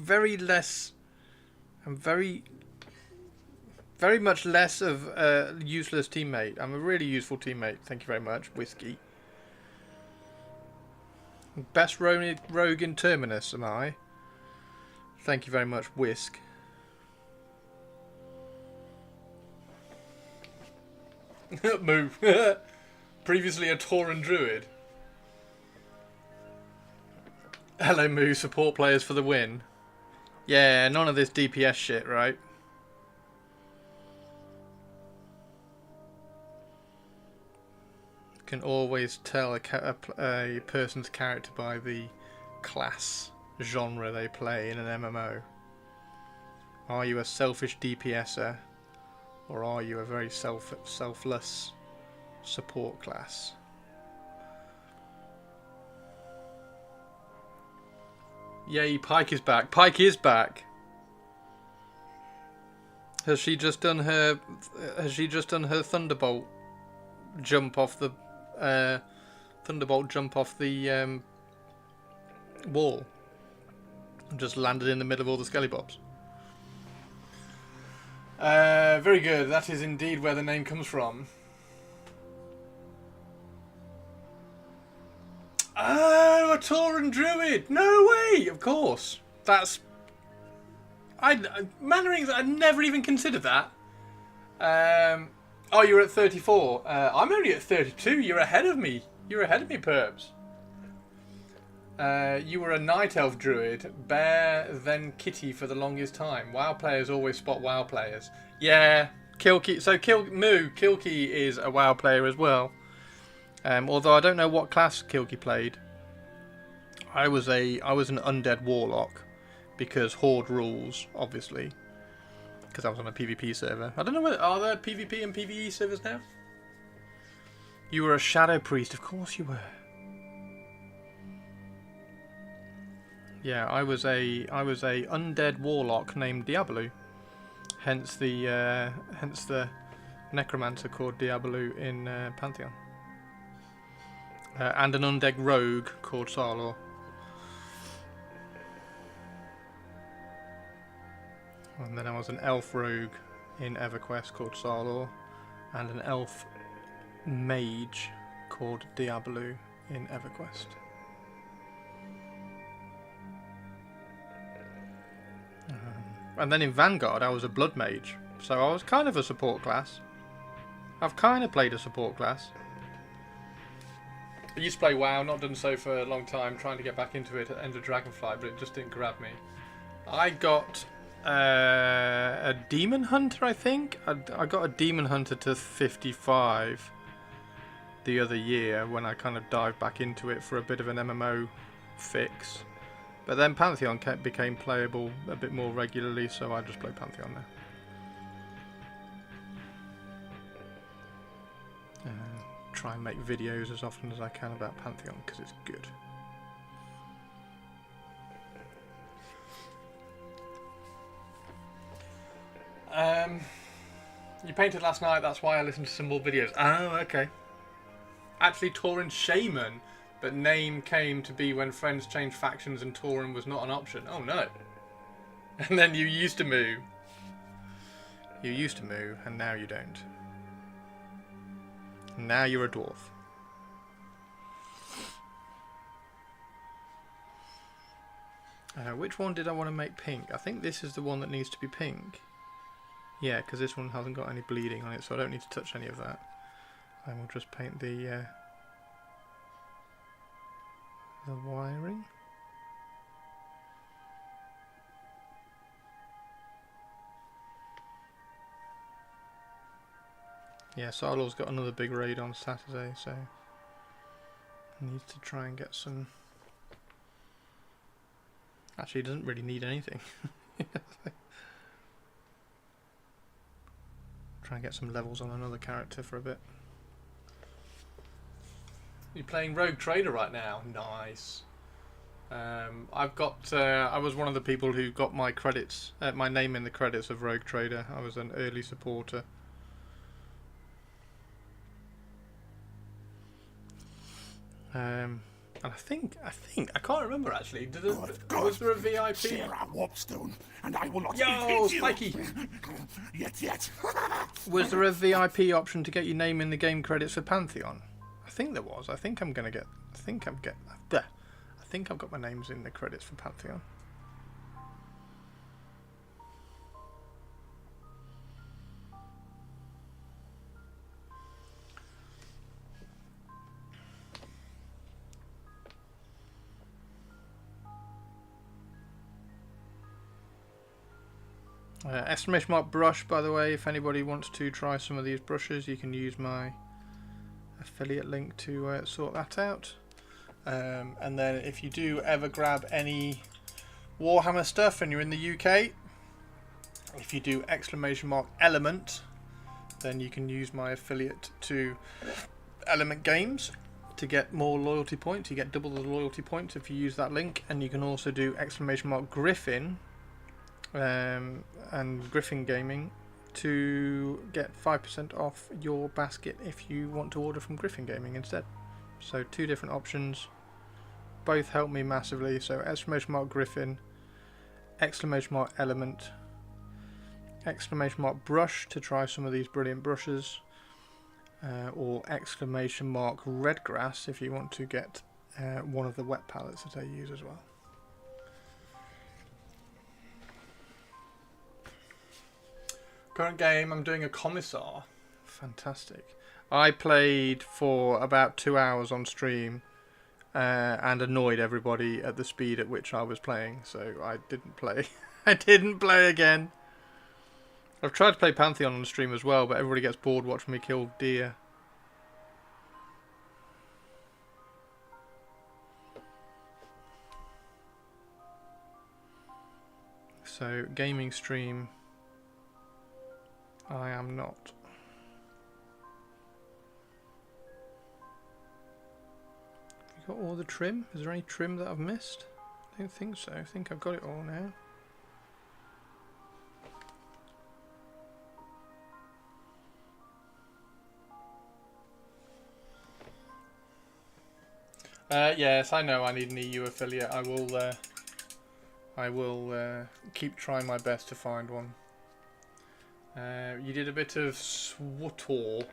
much less of a useless teammate. I'm a really useful teammate. Thank you very much, Whiskey. Best rogue in Terminus, am I? Thank you very much, Whisk. Move. Previously a Tauren Druid. Hello Moo, support players for the win. Yeah, none of this DPS shit, right? Can always tell a person's character by the class genre they play in an MMO. Are you a selfish DPSer, Or are you a very selfless support class? Yay, Pike is back. Pike is back. Has she just done her Thunderbolt jump off the wall and just landed in the middle of all the Skellybobs? Very good. That is indeed where the name comes from. Oh, a Tauren Druid! No way! Of course. That's... Mannerings, I'd never even considered that. Oh, you're at 34. I'm only at 32. You're ahead of me. You're ahead of me, Perps. You were a Night Elf Druid, Bear, then Kitty for the longest time. WoW players always spot WoW players. Yeah, Kilkey. So Kilkey is a WoW player as well. Although I don't know what class Kilkey played. I was an undead warlock because Horde rules, obviously. Because I was on a PvP server. I don't know whether are there PvP and PvE servers now. You were a Shadow Priest, of course you were. Yeah, I was a undead warlock named Diabolu. Hence the necromancer called Diabolu in Pantheon. And an undead rogue called Sarlor. And then I was an elf rogue in EverQuest called Sarlor, and an elf mage called Diabolu in EverQuest. And then in Vanguard I was a blood mage, so I was kind of a support class. I've kind of played a support class. I used to play WoW, not done so for a long time, trying to get back into it at the end of Dragonflight, but it just didn't grab me. I got a Demon Hunter, I think. I got a Demon Hunter to 55 the other year when I kind of dived back into it for a bit of an MMO fix. But then Pantheon became playable a bit more regularly, so I just play Pantheon now. Try and make videos as often as I can about Pantheon because it's good. You painted last night, that's why I listened to some more videos. Oh, okay. Actually, Tauren Shaman, but name came to be when friends changed factions and Tauren was not an option. Oh no. And then you used to move. You used to move, and now you don't. Now you're a dwarf. Which one did I want to make pink? I think this is the one that needs to be pink. Yeah, because this one hasn't got any bleeding on it, so I don't need to touch any of that. I will just paint the wiring. Yeah, Sarlor's got another big raid on Saturday, so he needs to try and get some... Actually, he doesn't really need anything. Try and get some levels on another character for a bit. You're playing Rogue Trader right now? Nice. I've got... I was one of the people who got my credits, my name in the credits of Rogue Trader. I was an early supporter. And I think I can't remember actually. Was there a VIP? Share our warpstone, and I will not Yo, Spiky! yet. Was there a VIP option to get your name in the game credits for Pantheon? I think there was. I think I've got my names in the credits for Pantheon. Exclamation mark brush, by the way, if anybody wants to try some of these brushes, you can use my affiliate link to sort that out. And then if you do ever grab any Warhammer stuff and you're in the UK, if you do exclamation mark element then you can use my affiliate to Element Games to get more loyalty points. You get double the loyalty points if you use that link, and you can also do !Griffin and Griffin Gaming to get 5% off your basket if you want to order from Griffin Gaming instead. So 2 different options, both help me massively. So !Griffin, !Element, !Brush to try some of these brilliant brushes, or !Redgrass if you want to get one of the wet palettes that I use as well. Current game, I'm doing a Commissar. Fantastic. I played for about 2 hours on stream and annoyed everybody at the speed at which I was playing, so I didn't play. I didn't play again. I've tried to play Pantheon on stream as well, but everybody gets bored watching me kill deer. So, gaming stream, I am not. Have you got all the trim? Is there any trim that I've missed? I don't think so. I think I've got it all now. Yes, I know I need an EU affiliate. I will keep trying my best to find one. You did a bit of SWTOR.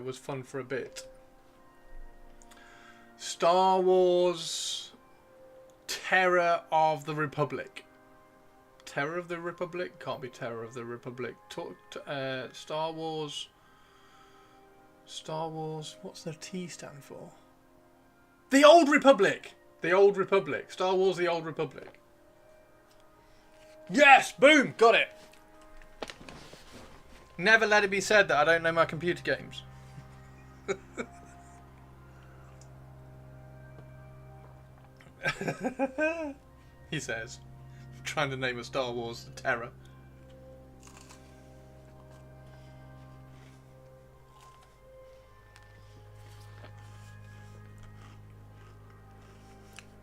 Was fun for a bit. Star Wars Terror of the Republic. Terror of the Republic? Can't be Terror of the Republic. Star Wars. What's the T stand for? The Old Republic! The Old Republic. Star Wars The Old Republic. Yes! Boom! Got it! Never let it be said that I don't know my computer games. He says, trying to name a Star Wars Terror.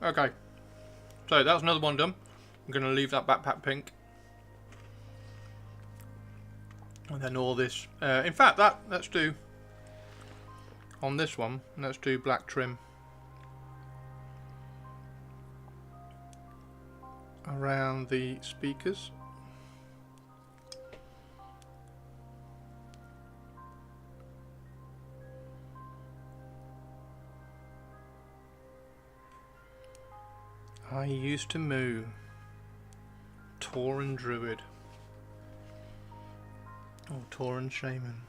Okay, so that was another one done. I'm going to leave that backpack pink. And then all this, in fact, let's do, on this one, let's do black trim around the speakers. I used to moo. Tauren Druid. Or Tauren Shaman.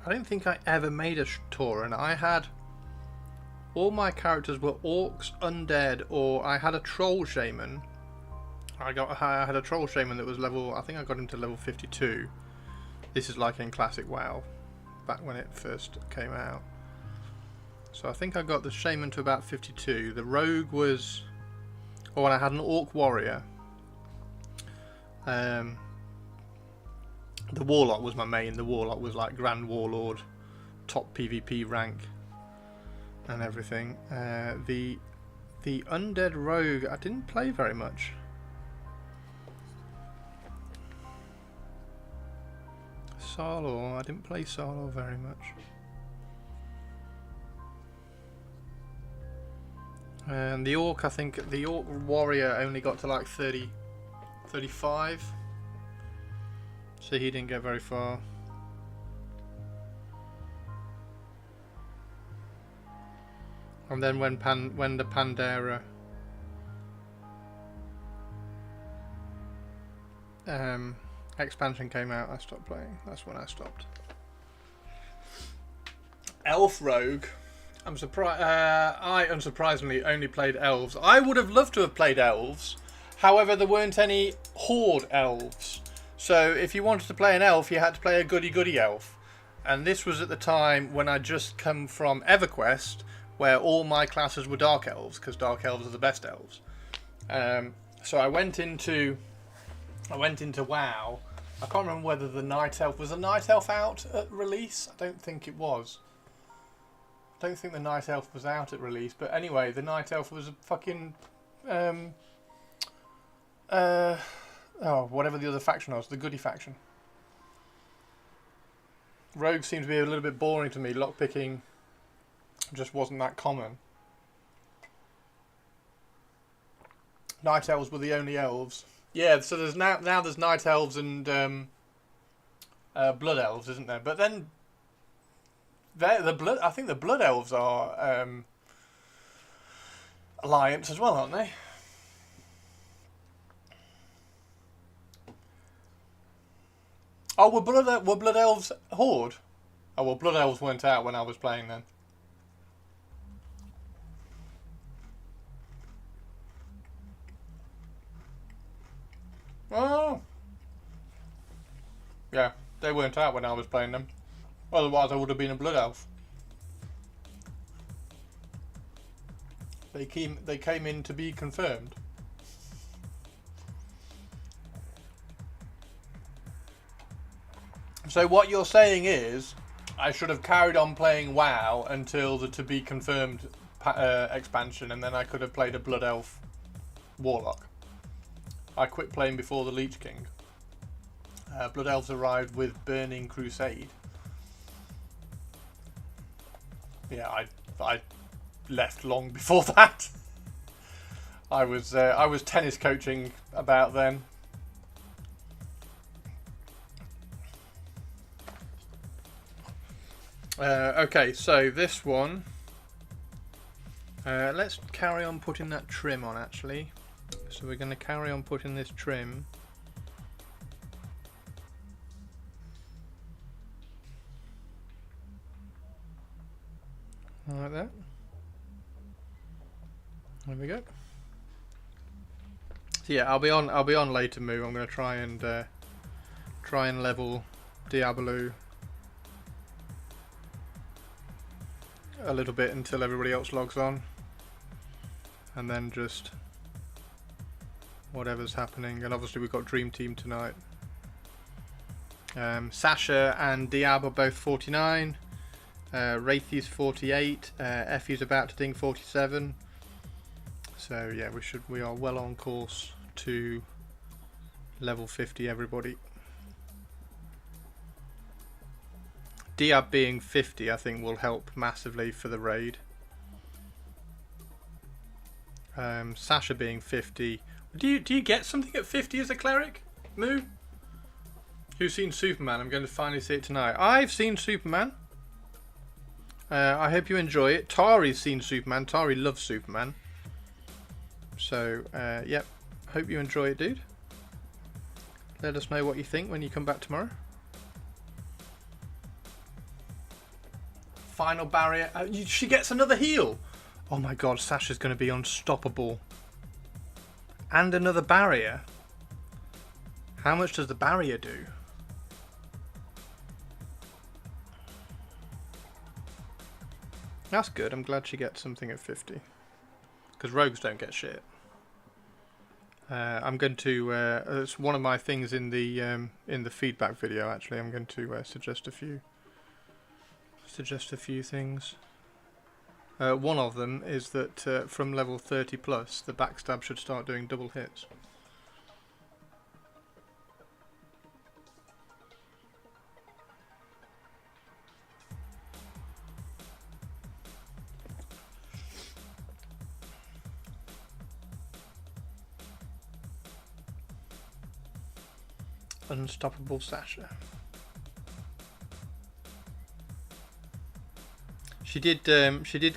I don't think I ever made a Tauren. I had... all my characters were orcs, undead, or I had a troll shaman. I had a troll shaman that was level... I think I got him to level 52. This is like in Classic WoW, back when it first came out. So I think I got the shaman to about 52. The rogue was... oh, and I had an orc warrior. The warlock was my main. The warlock was like Grand Warlord, top PvP rank, and everything. The undead rogue I didn't play very much. Sarlor, I didn't play Sarlor very much. And the orc, I think the orc warrior only got to like 30, 35. So he didn't get very far. And then when the Pandera expansion came out, I stopped playing. That's when I stopped. Elf Rogue. I'm surprised. I unsurprisingly only played elves. I would have loved to have played elves. However, there weren't any horde elves. So if you wanted to play an elf, you had to play a goody-goody elf. And this was at the time when I'd just come from EverQuest, where all my classes were dark elves, because dark elves are the best elves. So I went into WoW. I can't remember whether the Night Elf was a Night Elf out at release. I don't think it was. I don't think the Night Elf was out at release. But anyway, the Night Elf was a fucking whatever the other faction was, the Goody faction. Rogue seems to be a little bit boring to me. Lockpicking just wasn't that common. Night Elves were the only elves. Yeah, so there's now there's Night Elves and Blood Elves, isn't there? But then I think the Blood Elves are Alliance as well, aren't they? Oh, were Blood Elves Horde? Oh, well, Blood Elves weren't out when I was playing then. Oh. Yeah, they weren't out when I was playing them. Otherwise, I would have been a Blood Elf. They came in to be confirmed. So what you're saying is, I should have carried on playing WoW until the to be confirmed expansion, and then I could have played a Blood Elf Warlock. I quit playing before the Leech King. Blood Elves arrived with Burning Crusade. Yeah, I left long before that. I was tennis coaching about then. Okay, so this one. Let's carry on putting that trim on, actually. So we're going to carry on putting this trim. Like that. There we go. So yeah, I'll be on later move. I'm going to try and level Diablo a little bit until everybody else logs on, and then just whatever's happening. And obviously we've got Dream Team tonight. Sasha and Diab are both 49. Wraithy's 48. Effie's about to ding 47. So yeah, we are well on course to level 50, everybody. Diab being 50, I think, will help massively for the raid. Sasha being 50. Do you get something at 50 as a cleric? Moo? Who's seen Superman? I'm going to finally see it tonight. I've seen Superman. I hope you enjoy it. Tari's seen Superman. Tari loves Superman. So, yep. Hope you enjoy it, dude. Let us know what you think when you come back tomorrow. Final barrier. She gets another heal. Oh my god, Sasha's going to be unstoppable. And another barrier. How much does the barrier do? That's good. I'm glad she gets something at 50. Because rogues don't get shit. I'm going to. It's one of my things in the feedback video. Actually, I'm going to suggest a few. Suggest a few things. One of them is that from level 30 plus, the backstab should start doing double hits. Unstoppable Sasha. She did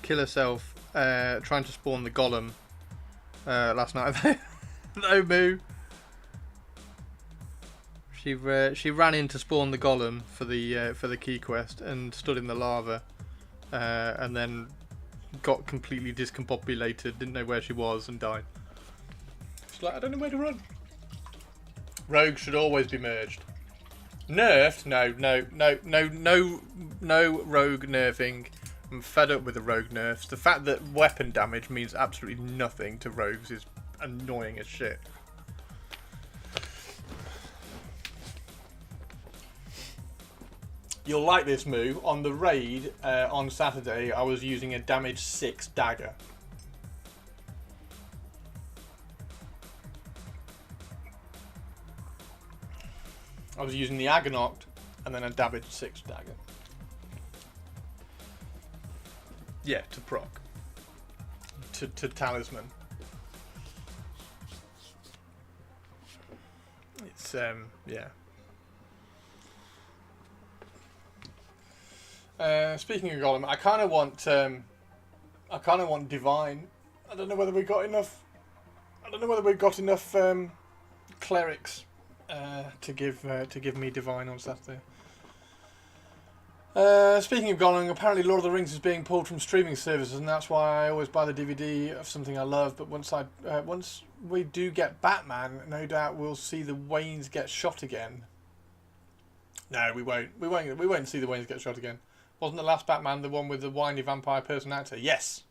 kill herself trying to spawn the golem last night. No moo. She ran in to spawn the golem for the key quest and stood in the lava, and then got completely discombobulated, didn't know where she was, and died. She's like, I don't know where to run. Rogue should always be merged. Nerfed? No rogue nerfing. I'm fed up with the rogue nerfs. The fact that weapon damage means absolutely nothing to rogues is annoying as shit. You'll like this move. On the raid on Saturday, I was using a damage 6 dagger. I was using the Aganoct and then a damage 6 dagger. Yeah, to proc. To talisman. It's yeah. Speaking of Golem, I kind of want divine. I don't know whether we got enough. I don't know whether we've got enough clerics to give me divine on Saturday. Speaking of Golem, apparently Lord of the Rings is being pulled from streaming services, and that's why I always buy the DVD of something I love. But once we do get Batman, no doubt we'll see the Waynes get shot again. No, we won't. We won't see the Waynes get shot again. Wasn't the last Batman the one with the whiny vampire person actor? Yes.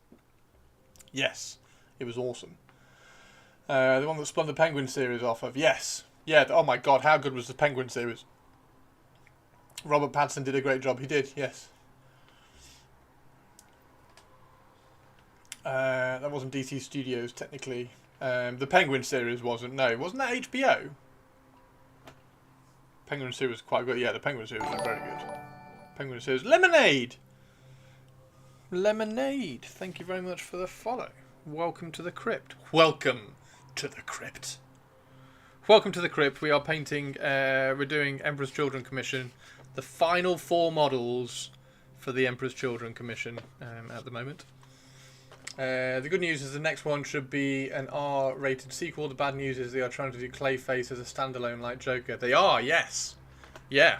Yes. It was awesome. The one that spun the Penguin series off of? Yes. Yeah, oh my god, how good was the Penguin series? Robert Pattinson did a great job. He did, yes. That wasn't DC Studios, technically. The Penguin series wasn't. No, wasn't that HBO? Penguin series was quite good. Yeah, the Penguin series was very good. Penguin series. Lemonade! Lemonade! Thank you very much for the follow. Welcome to the crypt. Welcome to the crypt. Welcome to the crypt. We are painting, we're doing Emperor's Children Commission. The final 4 models for the Emperor's Children Commission at the moment. The good news is the next one should be an R-rated sequel. The bad news is they are trying to do Clayface as a standalone like Joker. They are, yes. Yeah.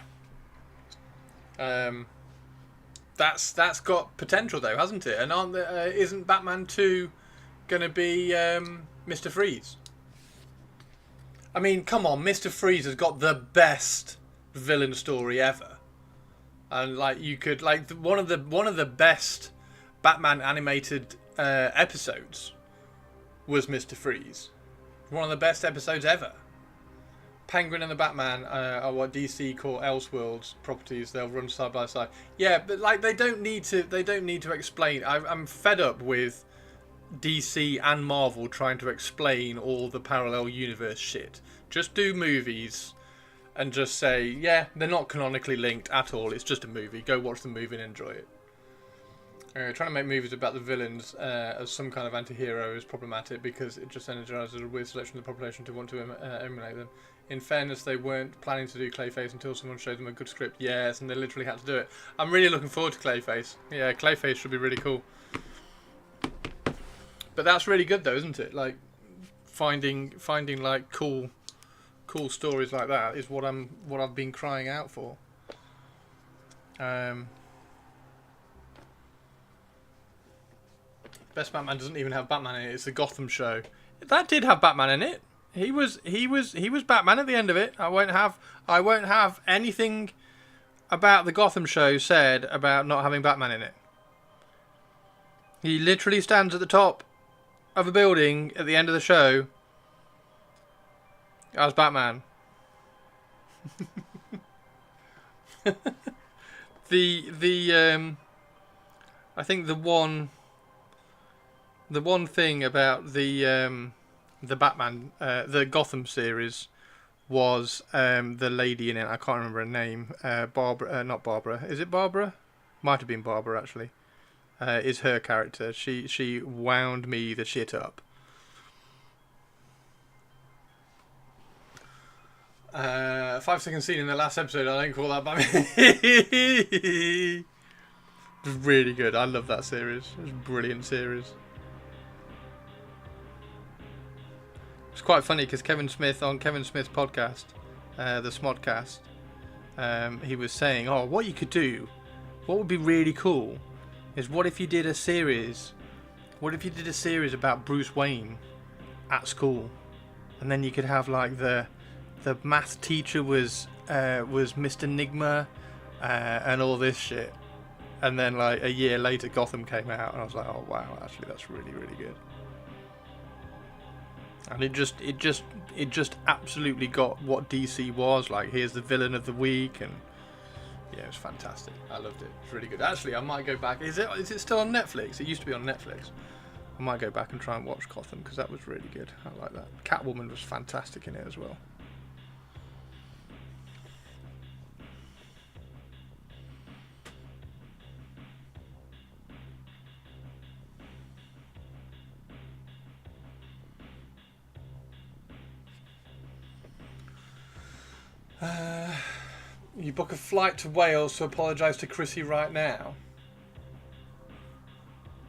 That's got potential though, hasn't it? And isn't Batman 2 going to be Mr. Freeze? I mean, come on, Mr. Freeze has got the best villain story ever, and like you could one of the best Batman animated episodes was Mr. Freeze. One of the best episodes ever. Penguin and the Batman are what DC call Elseworlds properties. They'll run side by side. Yeah, but like they don't need to explain. I'm fed up with DC and Marvel trying to explain all the parallel universe shit. Just do movies and just say, yeah, they're not canonically linked at all. It's just a movie. Go watch the movie and enjoy it. Trying to make movies about the villains as some kind of anti-hero is problematic because it just energizes a weird selection of the population to want to emulate them. In fairness, they weren't planning to do Clayface until someone showed them a good script. Yes, and they literally had to do it. I'm really looking forward to Clayface. Yeah, Clayface should be really cool. But that's really good though, isn't it? Like finding like cool stories like that is what I've been crying out for. Best Batman doesn't even have Batman in it. It's the Gotham show. That did have Batman in it. He was Batman at the end of it. I won't have anything about the Gotham show said about not having Batman in it. He literally stands at the top of a building at the end of the show as Batman. I think the one thing about the Batman the Gotham series was the lady in it. I can't remember her name. Barbara, not Barbara. Is it Barbara? Might have been Barbara actually. Is her character. She wound me the shit up. 5-second scene in the last episode. I don't call that Batman. It was really good. I love that series. It was a brilliant series. It's quite funny because Kevin Smith on Kevin Smith's podcast, the Smodcast, he was saying, "Oh, what you could do, what would be really cool, is what if you did a series? What if you did a series about Bruce Wayne at school, and then you could have like the math teacher was Mr. Nigma, and all this shit, and then like a year later Gotham came out, and I was like, oh wow, actually that's really really good." And it just absolutely got what DC was like. Here's the villain of the week, and yeah, it was fantastic. I loved it. It's really good. Actually, I might go back. Is it still on Netflix? It used to be on Netflix. I might go back and try and watch Gotham because that was really good. I like that. Catwoman was fantastic in it as well. You book a flight to Wales to apologise to Chrissy right now.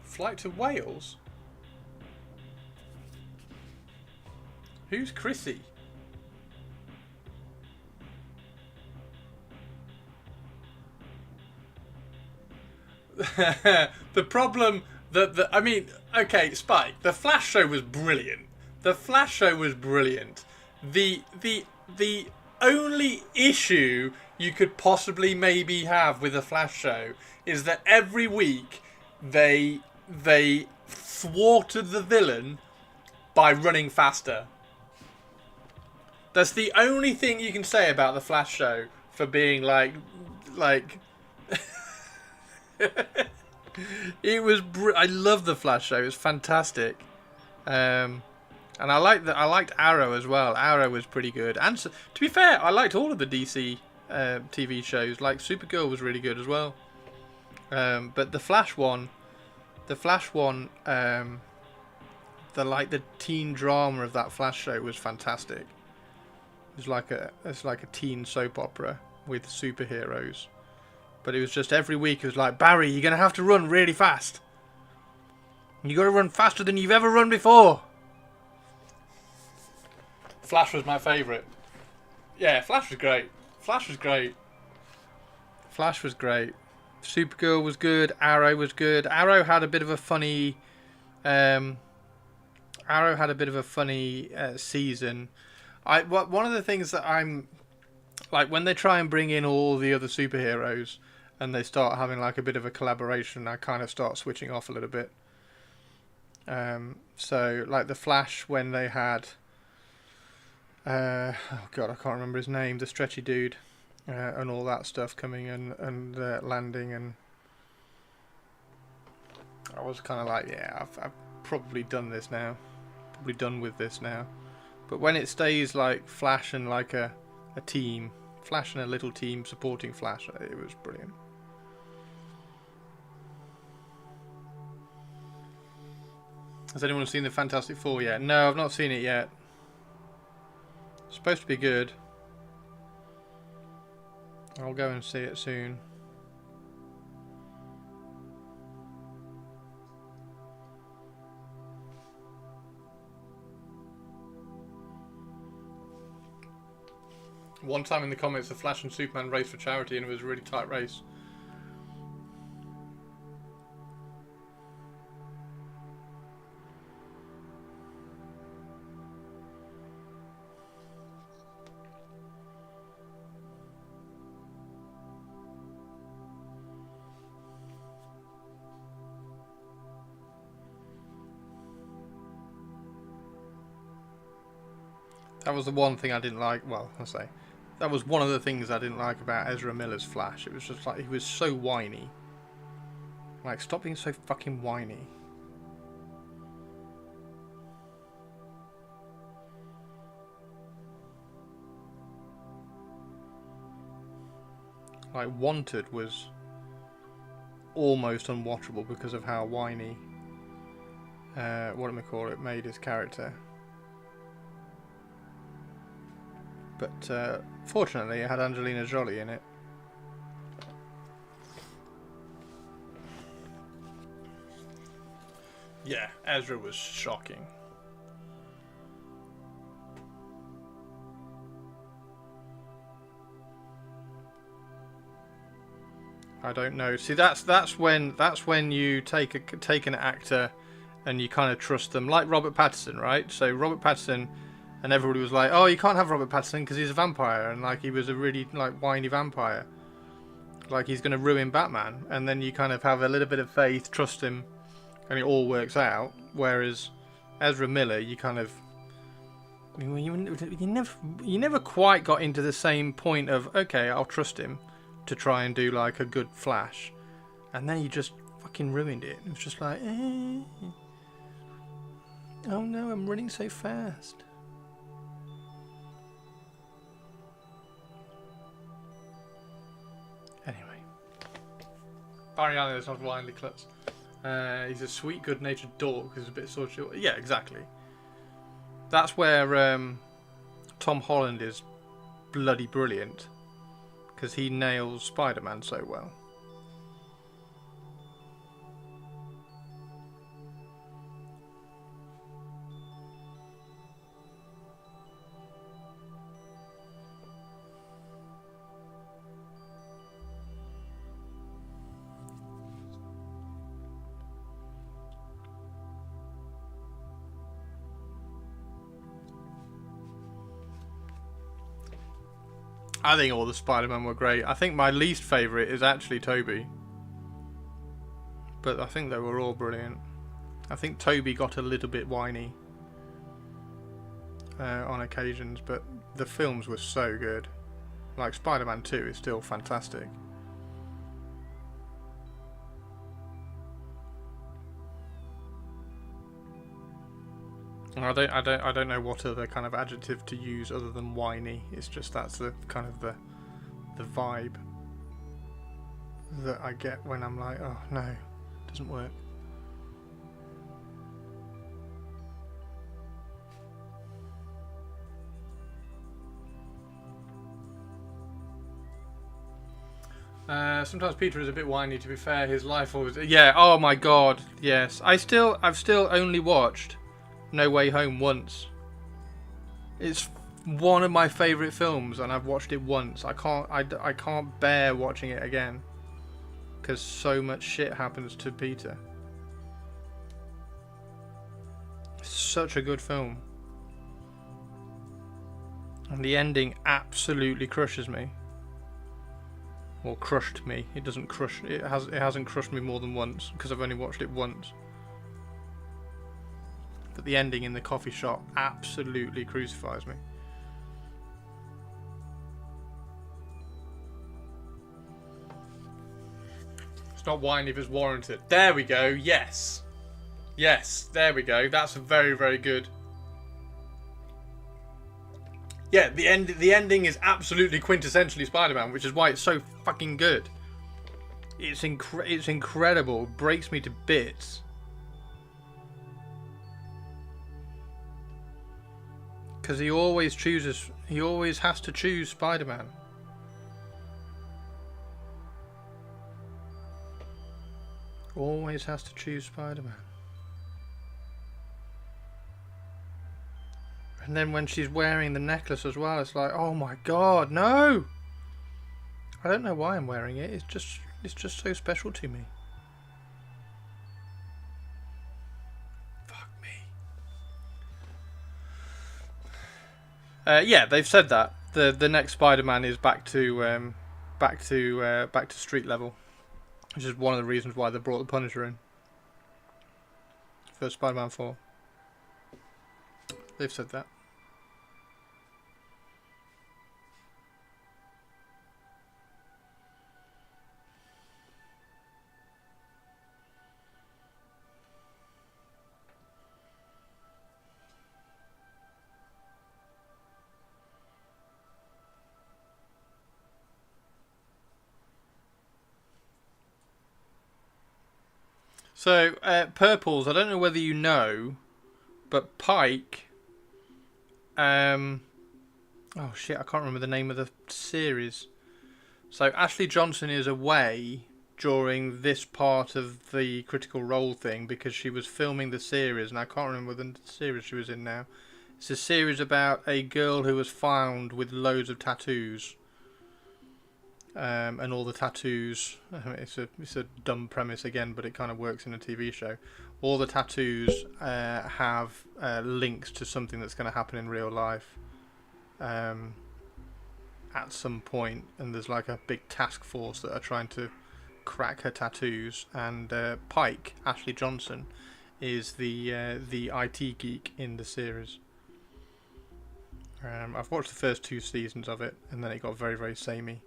Flight to Wales? Who's Chrissy? The problem that I mean, okay, Spike. The Flash show was brilliant. The Flash show was brilliant. The only issue you could possibly maybe have with the Flash show is that every week they thwarted the villain by running faster. That's the only thing you can say about the Flash show for being like it was I love the Flash show. It was fantastic. And I liked Arrow as well. Arrow was pretty good. And so, to be fair, I liked all of the DC TV shows. Like Supergirl was really good as well. But the Flash one, the teen drama of that Flash show was fantastic. It's like a teen soap opera with superheroes. But it was just every week it was like, Barry, you're gonna have to run really fast. You got to run faster than you've ever run before. Flash was my favourite. Yeah, Flash was great. Flash was great. Flash was great. Supergirl was good. Arrow was good. Arrow had a bit of a funny. Season. One of the things that I'm like when they try and bring in all the other superheroes and they start having like a bit of a collaboration, I kind of start switching off a little bit. So like the Flash when they had. Oh god, I can't remember his name. The stretchy dude, and all that stuff coming and landing, and I was kind of like, yeah, I've probably done this now, probably done with this now. But when it stays like Flash and like a team, Flash and a little team supporting Flash, it was brilliant. Has anyone seen the Fantastic Four yet? No, I've not seen it yet. It's supposed to be good. I'll go and see it soon. One time in the comics, the Flash and Superman raced for charity, and it was a really tight race. That was the one thing I didn't like. Well, I'll say that was one of the things I didn't like about Ezra Miller's Flash. It was just like he was so whiny. Like, stop being so fucking whiny. Like, Wanted was almost unwatchable because of how whiny, what do we call it, made his character. But fortunately, it had Angelina Jolie in it. Yeah, Ezra was shocking. I don't know. See, that's when you take an actor and you kind of trust them, like Robert Pattinson, right? So Robert Pattinson. And everybody was like, oh, you can't have Robert Pattinson because he's a vampire. And like he was a really like whiny vampire. Like he's going to ruin Batman. And then you kind of have a little bit of faith, trust him, and it all works out. Whereas Ezra Miller, you kind of you never quite got into the same point of, okay, I'll trust him to try and do like a good Flash, and then you just fucking ruined it. It was just like, oh no, I'm running so fast. Anyway, Barry Allen is not blindly klutz. He's a sweet, good-natured dork who's a bit sort of... Yeah, exactly. That's where Tom Holland is bloody brilliant, because he nails Spider-Man so well. I think all the Spider-Man were great. I think my least favourite is actually Tobey. But I think they were all brilliant. I think Tobey got a little bit whiny on occasions, but the films were so good. Like Spider-Man 2 is still fantastic. I don't know what other kind of adjective to use other than whiny. It's just that's the kind of the vibe that I get when I'm like, oh no, it doesn't work. Sometimes Peter is a bit whiny, to be fair. His life always... Yeah, oh my god, yes. I've still only watched No Way Home once. It's one of my favourite films, and I've watched it once. I can't bear watching it again, because so much shit happens to Peter. It's such a good film, and the ending absolutely crushes me. Or crushed me. It doesn't crush. It hasn't crushed me more than once, because I've only watched it once. But the ending in the coffee shop absolutely crucifies me. It's not whiny if it's warranted. There we go. Yes. Yes. There we go. That's a very, very good. Yeah, the ending is absolutely quintessentially Spider-Man, which is why it's so fucking good. It's incredible. It breaks me to bits. Because he always has to choose Spider-Man. Always has to choose Spider-Man. And then when she's wearing the necklace as well, it's like, oh my god, no! I don't know why I'm wearing it. It's just so special to me. Fuck me. Yeah, they've said that the next Spider-Man is back to street level, which is one of the reasons why they brought the Punisher in for Spider-Man 4. They've said that. So, Purples, I don't know whether you know, but Pike... oh shit, I can't remember the name of the series. So, Ashley Johnson is away during this part of the Critical Role thing because she was filming the series, and I can't remember the series she was in now. It's a series about a girl who was found with loads of tattoos. And all the tattoos, it's a dumb premise again, but it kind of works in a TV show. All the tattoos have links to something that's going to happen in real life at some point, and there's like a big task force that are trying to crack her tattoos. And Pike, Ashley Johnson, is the IT geek in the series. I've watched the first 2 seasons of it, and then it got very, very samey.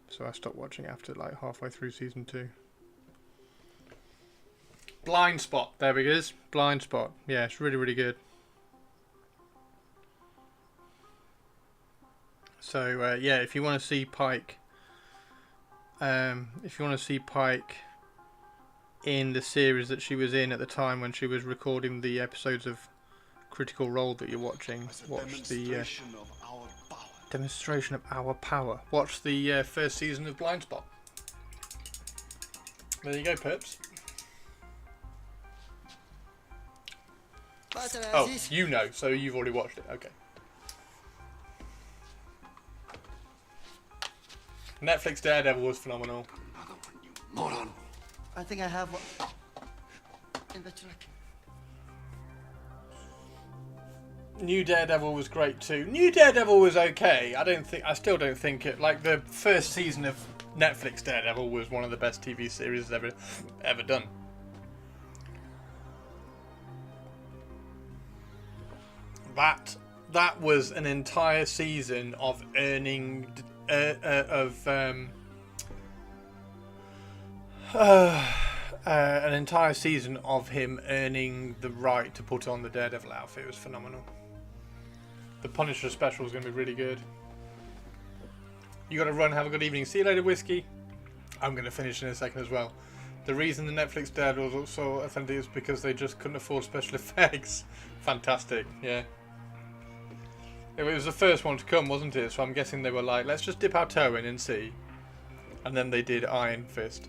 So I stopped watching after like halfway through season 2. Blind Spot. There it is. Blind Spot. Yeah, it's really, really good. So yeah, if you want to see Pike, in the series that she was in at the time when she was recording the episodes of Critical Role that you're watching, watch the demonstration of our power. Watch the first season of Blind Spot. There you go, Perps. Oh, you know, so you've already watched it. Okay. Netflix Daredevil was phenomenal. Another one, you moron. I think I have one. In the truck. New Daredevil was great too. New Daredevil was okay. I still don't think it. Like the first season of Netflix Daredevil was one of the best TV series ever done. That was an entire season of earning an entire season of him earning the right to put on the Daredevil outfit. It was phenomenal. The Punisher special is going to be really good. You got to run. Have a good evening. See you later, Whiskey. I'm going to finish in a second as well. The reason the Netflix Daredevil was so authentic is because they just couldn't afford special effects. Fantastic, yeah. It was the first one to come, wasn't it? So I'm guessing they were like, let's just dip our toe in and see. And then they did Iron Fist.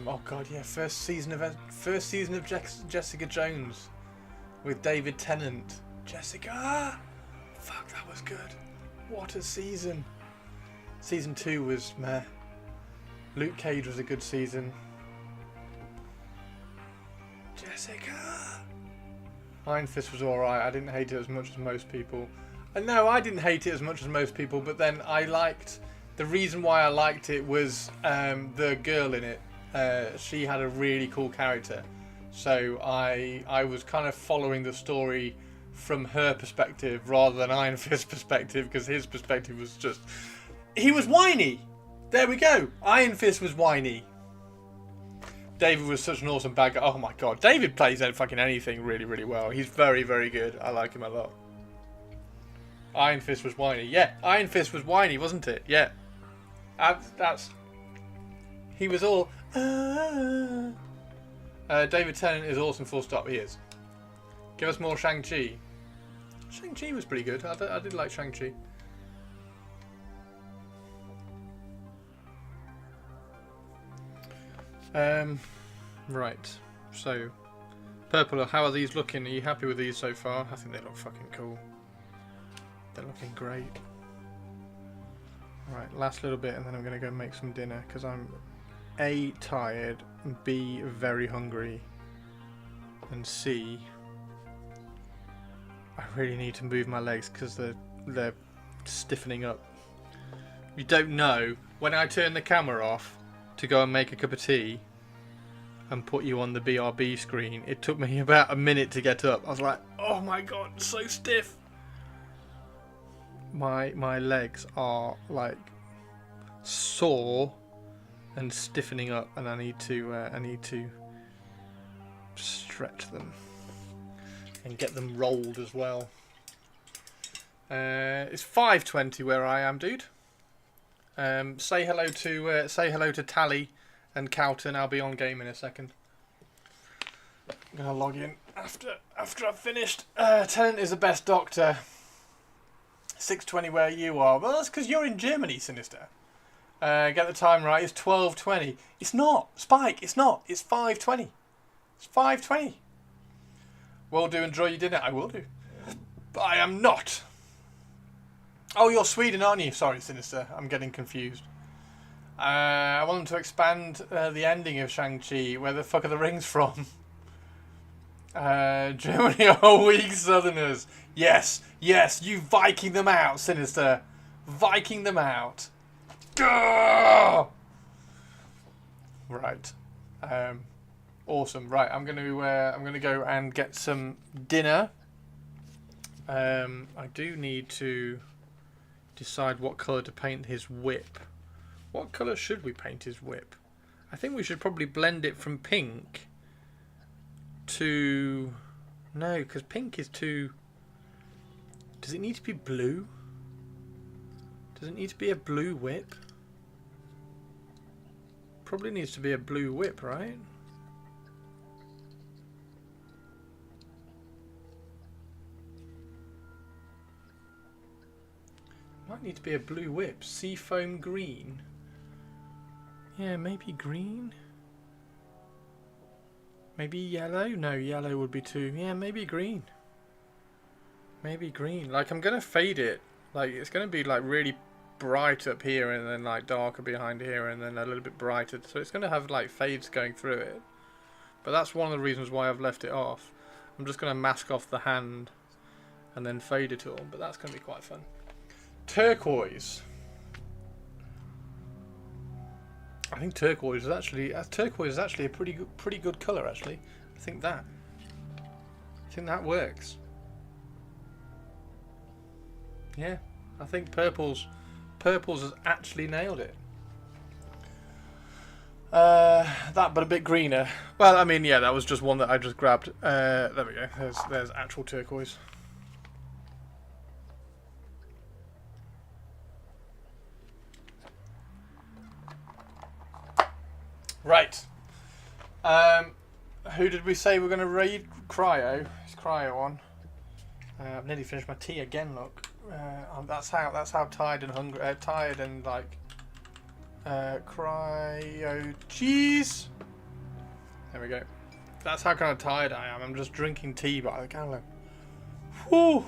Oh god, yeah, first season of Jessica Jones with David Tennant. Jessica! Fuck, that was good. What a season. Season 2 was meh. Luke Cage was a good season. Jessica! Iron Fist was alright. I didn't hate it as much as most people. No, I didn't hate it as much as most people, but then I liked... The reason why I liked it was the girl in it. She had a really cool character. So I was kind of following the story from her perspective rather than Iron Fist's perspective, because his perspective was just... He was whiny! There we go! Iron Fist was whiny. David was such an awesome bad guy. Oh my god, David plays fucking anything really, really well. He's very, very good. I like him a lot. Iron Fist was whiny. Yeah, Iron Fist was whiny, wasn't it? Yeah. That's... He was all... David Tennant is awesome, full stop. He is. Give us more Shang-Chi. Shang-Chi was pretty good. I did like Shang-Chi. Right. So, Purple, how are these looking? Are you happy with these so far? I think they look fucking cool. They're looking great. Right, last little bit and then I'm going to go make some dinner because I'm A, tired, B, very hungry, and C, I really need to move my legs because they're stiffening up. You don't know, when I turn the camera off to go and make a cup of tea and put you on the BRB screen, it took me about a minute to get up. I was like, oh my god, so stiff. My legs are like sore and stiffening up, and I need to stretch them and get them rolled as well. It's 5:20 where I am, dude. Say hello to Tally and Cowton. I'll be on game in a second. I'm gonna log in after I've finished. Tennant is the best doctor. 6:20 where you are. Well, that's because you're in Germany, Sinister. Get the time right. It's 12:20. It's not. Spike, it's not. It's 5:20. It's 5:20. Will do. Enjoy your dinner. I will do. But I am not. Oh, you're Sweden, aren't you? Sorry, Sinister. I'm getting confused. I want them to expand the ending of Shang-Chi. Where the fuck are the rings from? Germany are weak Southerners. Yes, yes, you Viking them out, Sinister. Viking them out. Gah! Right. Awesome. Right, I'm gonna go and get some dinner. I do need to decide what colour to paint his whip. What colour should we paint his whip? I think we should probably blend it from pink to... No, because pink is too... Does it need to be blue? Does it need to be a blue whip? Probably needs to be a blue whip, right? Might need to be a blue whip. Seafoam green. Yeah, maybe green. Maybe yellow? No, yellow would be too... Yeah, maybe green. Maybe green. Like, I'm going to fade it. Like, it's going to be, like, really bright up here and then, like, darker behind here and then a little bit brighter. So it's going to have, like, fades going through it. But that's one of the reasons why I've left it off. I'm just going to mask off the hand and then fade it all. But that's going to be quite fun. Turquoise. I think turquoise is actually a pretty good colour actually. I think that works. Yeah, I think purples has actually nailed it. That, but a bit greener. Well, I mean, yeah, that was just one that I just grabbed. There we go. There's actual turquoise. Right. Who did we say we're going to raid? Cryo. It's Cryo on. I've nearly finished my tea again. Look, that's how tired and hungry, tired and like Cryo cheese. There we go. That's how kind of tired I am. I'm just drinking tea by the gallon. Whew.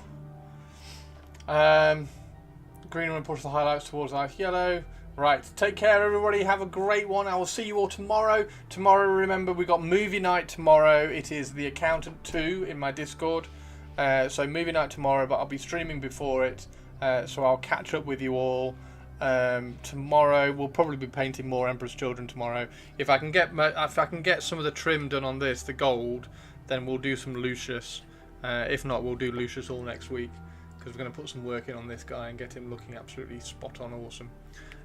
Green one pushes the highlights towards ice yellow. Right, take care everybody, have a great one. I will see you all tomorrow. Tomorrow, remember, we got movie night tomorrow. It is The Accountant 2 in my Discord. So movie night tomorrow, but I'll be streaming before it. So I'll catch up with you all. Tomorrow, we'll probably be painting more Emperor's Children tomorrow. If I can get some of the trim done on this, the gold, then we'll do some Lucius. If not, we'll do Lucius all next week. Because we're going to put some work in on this guy and get him looking absolutely spot on awesome.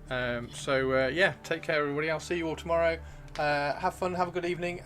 Yeah, take care everybody. I'll see you all tomorrow. Have fun, have a good evening.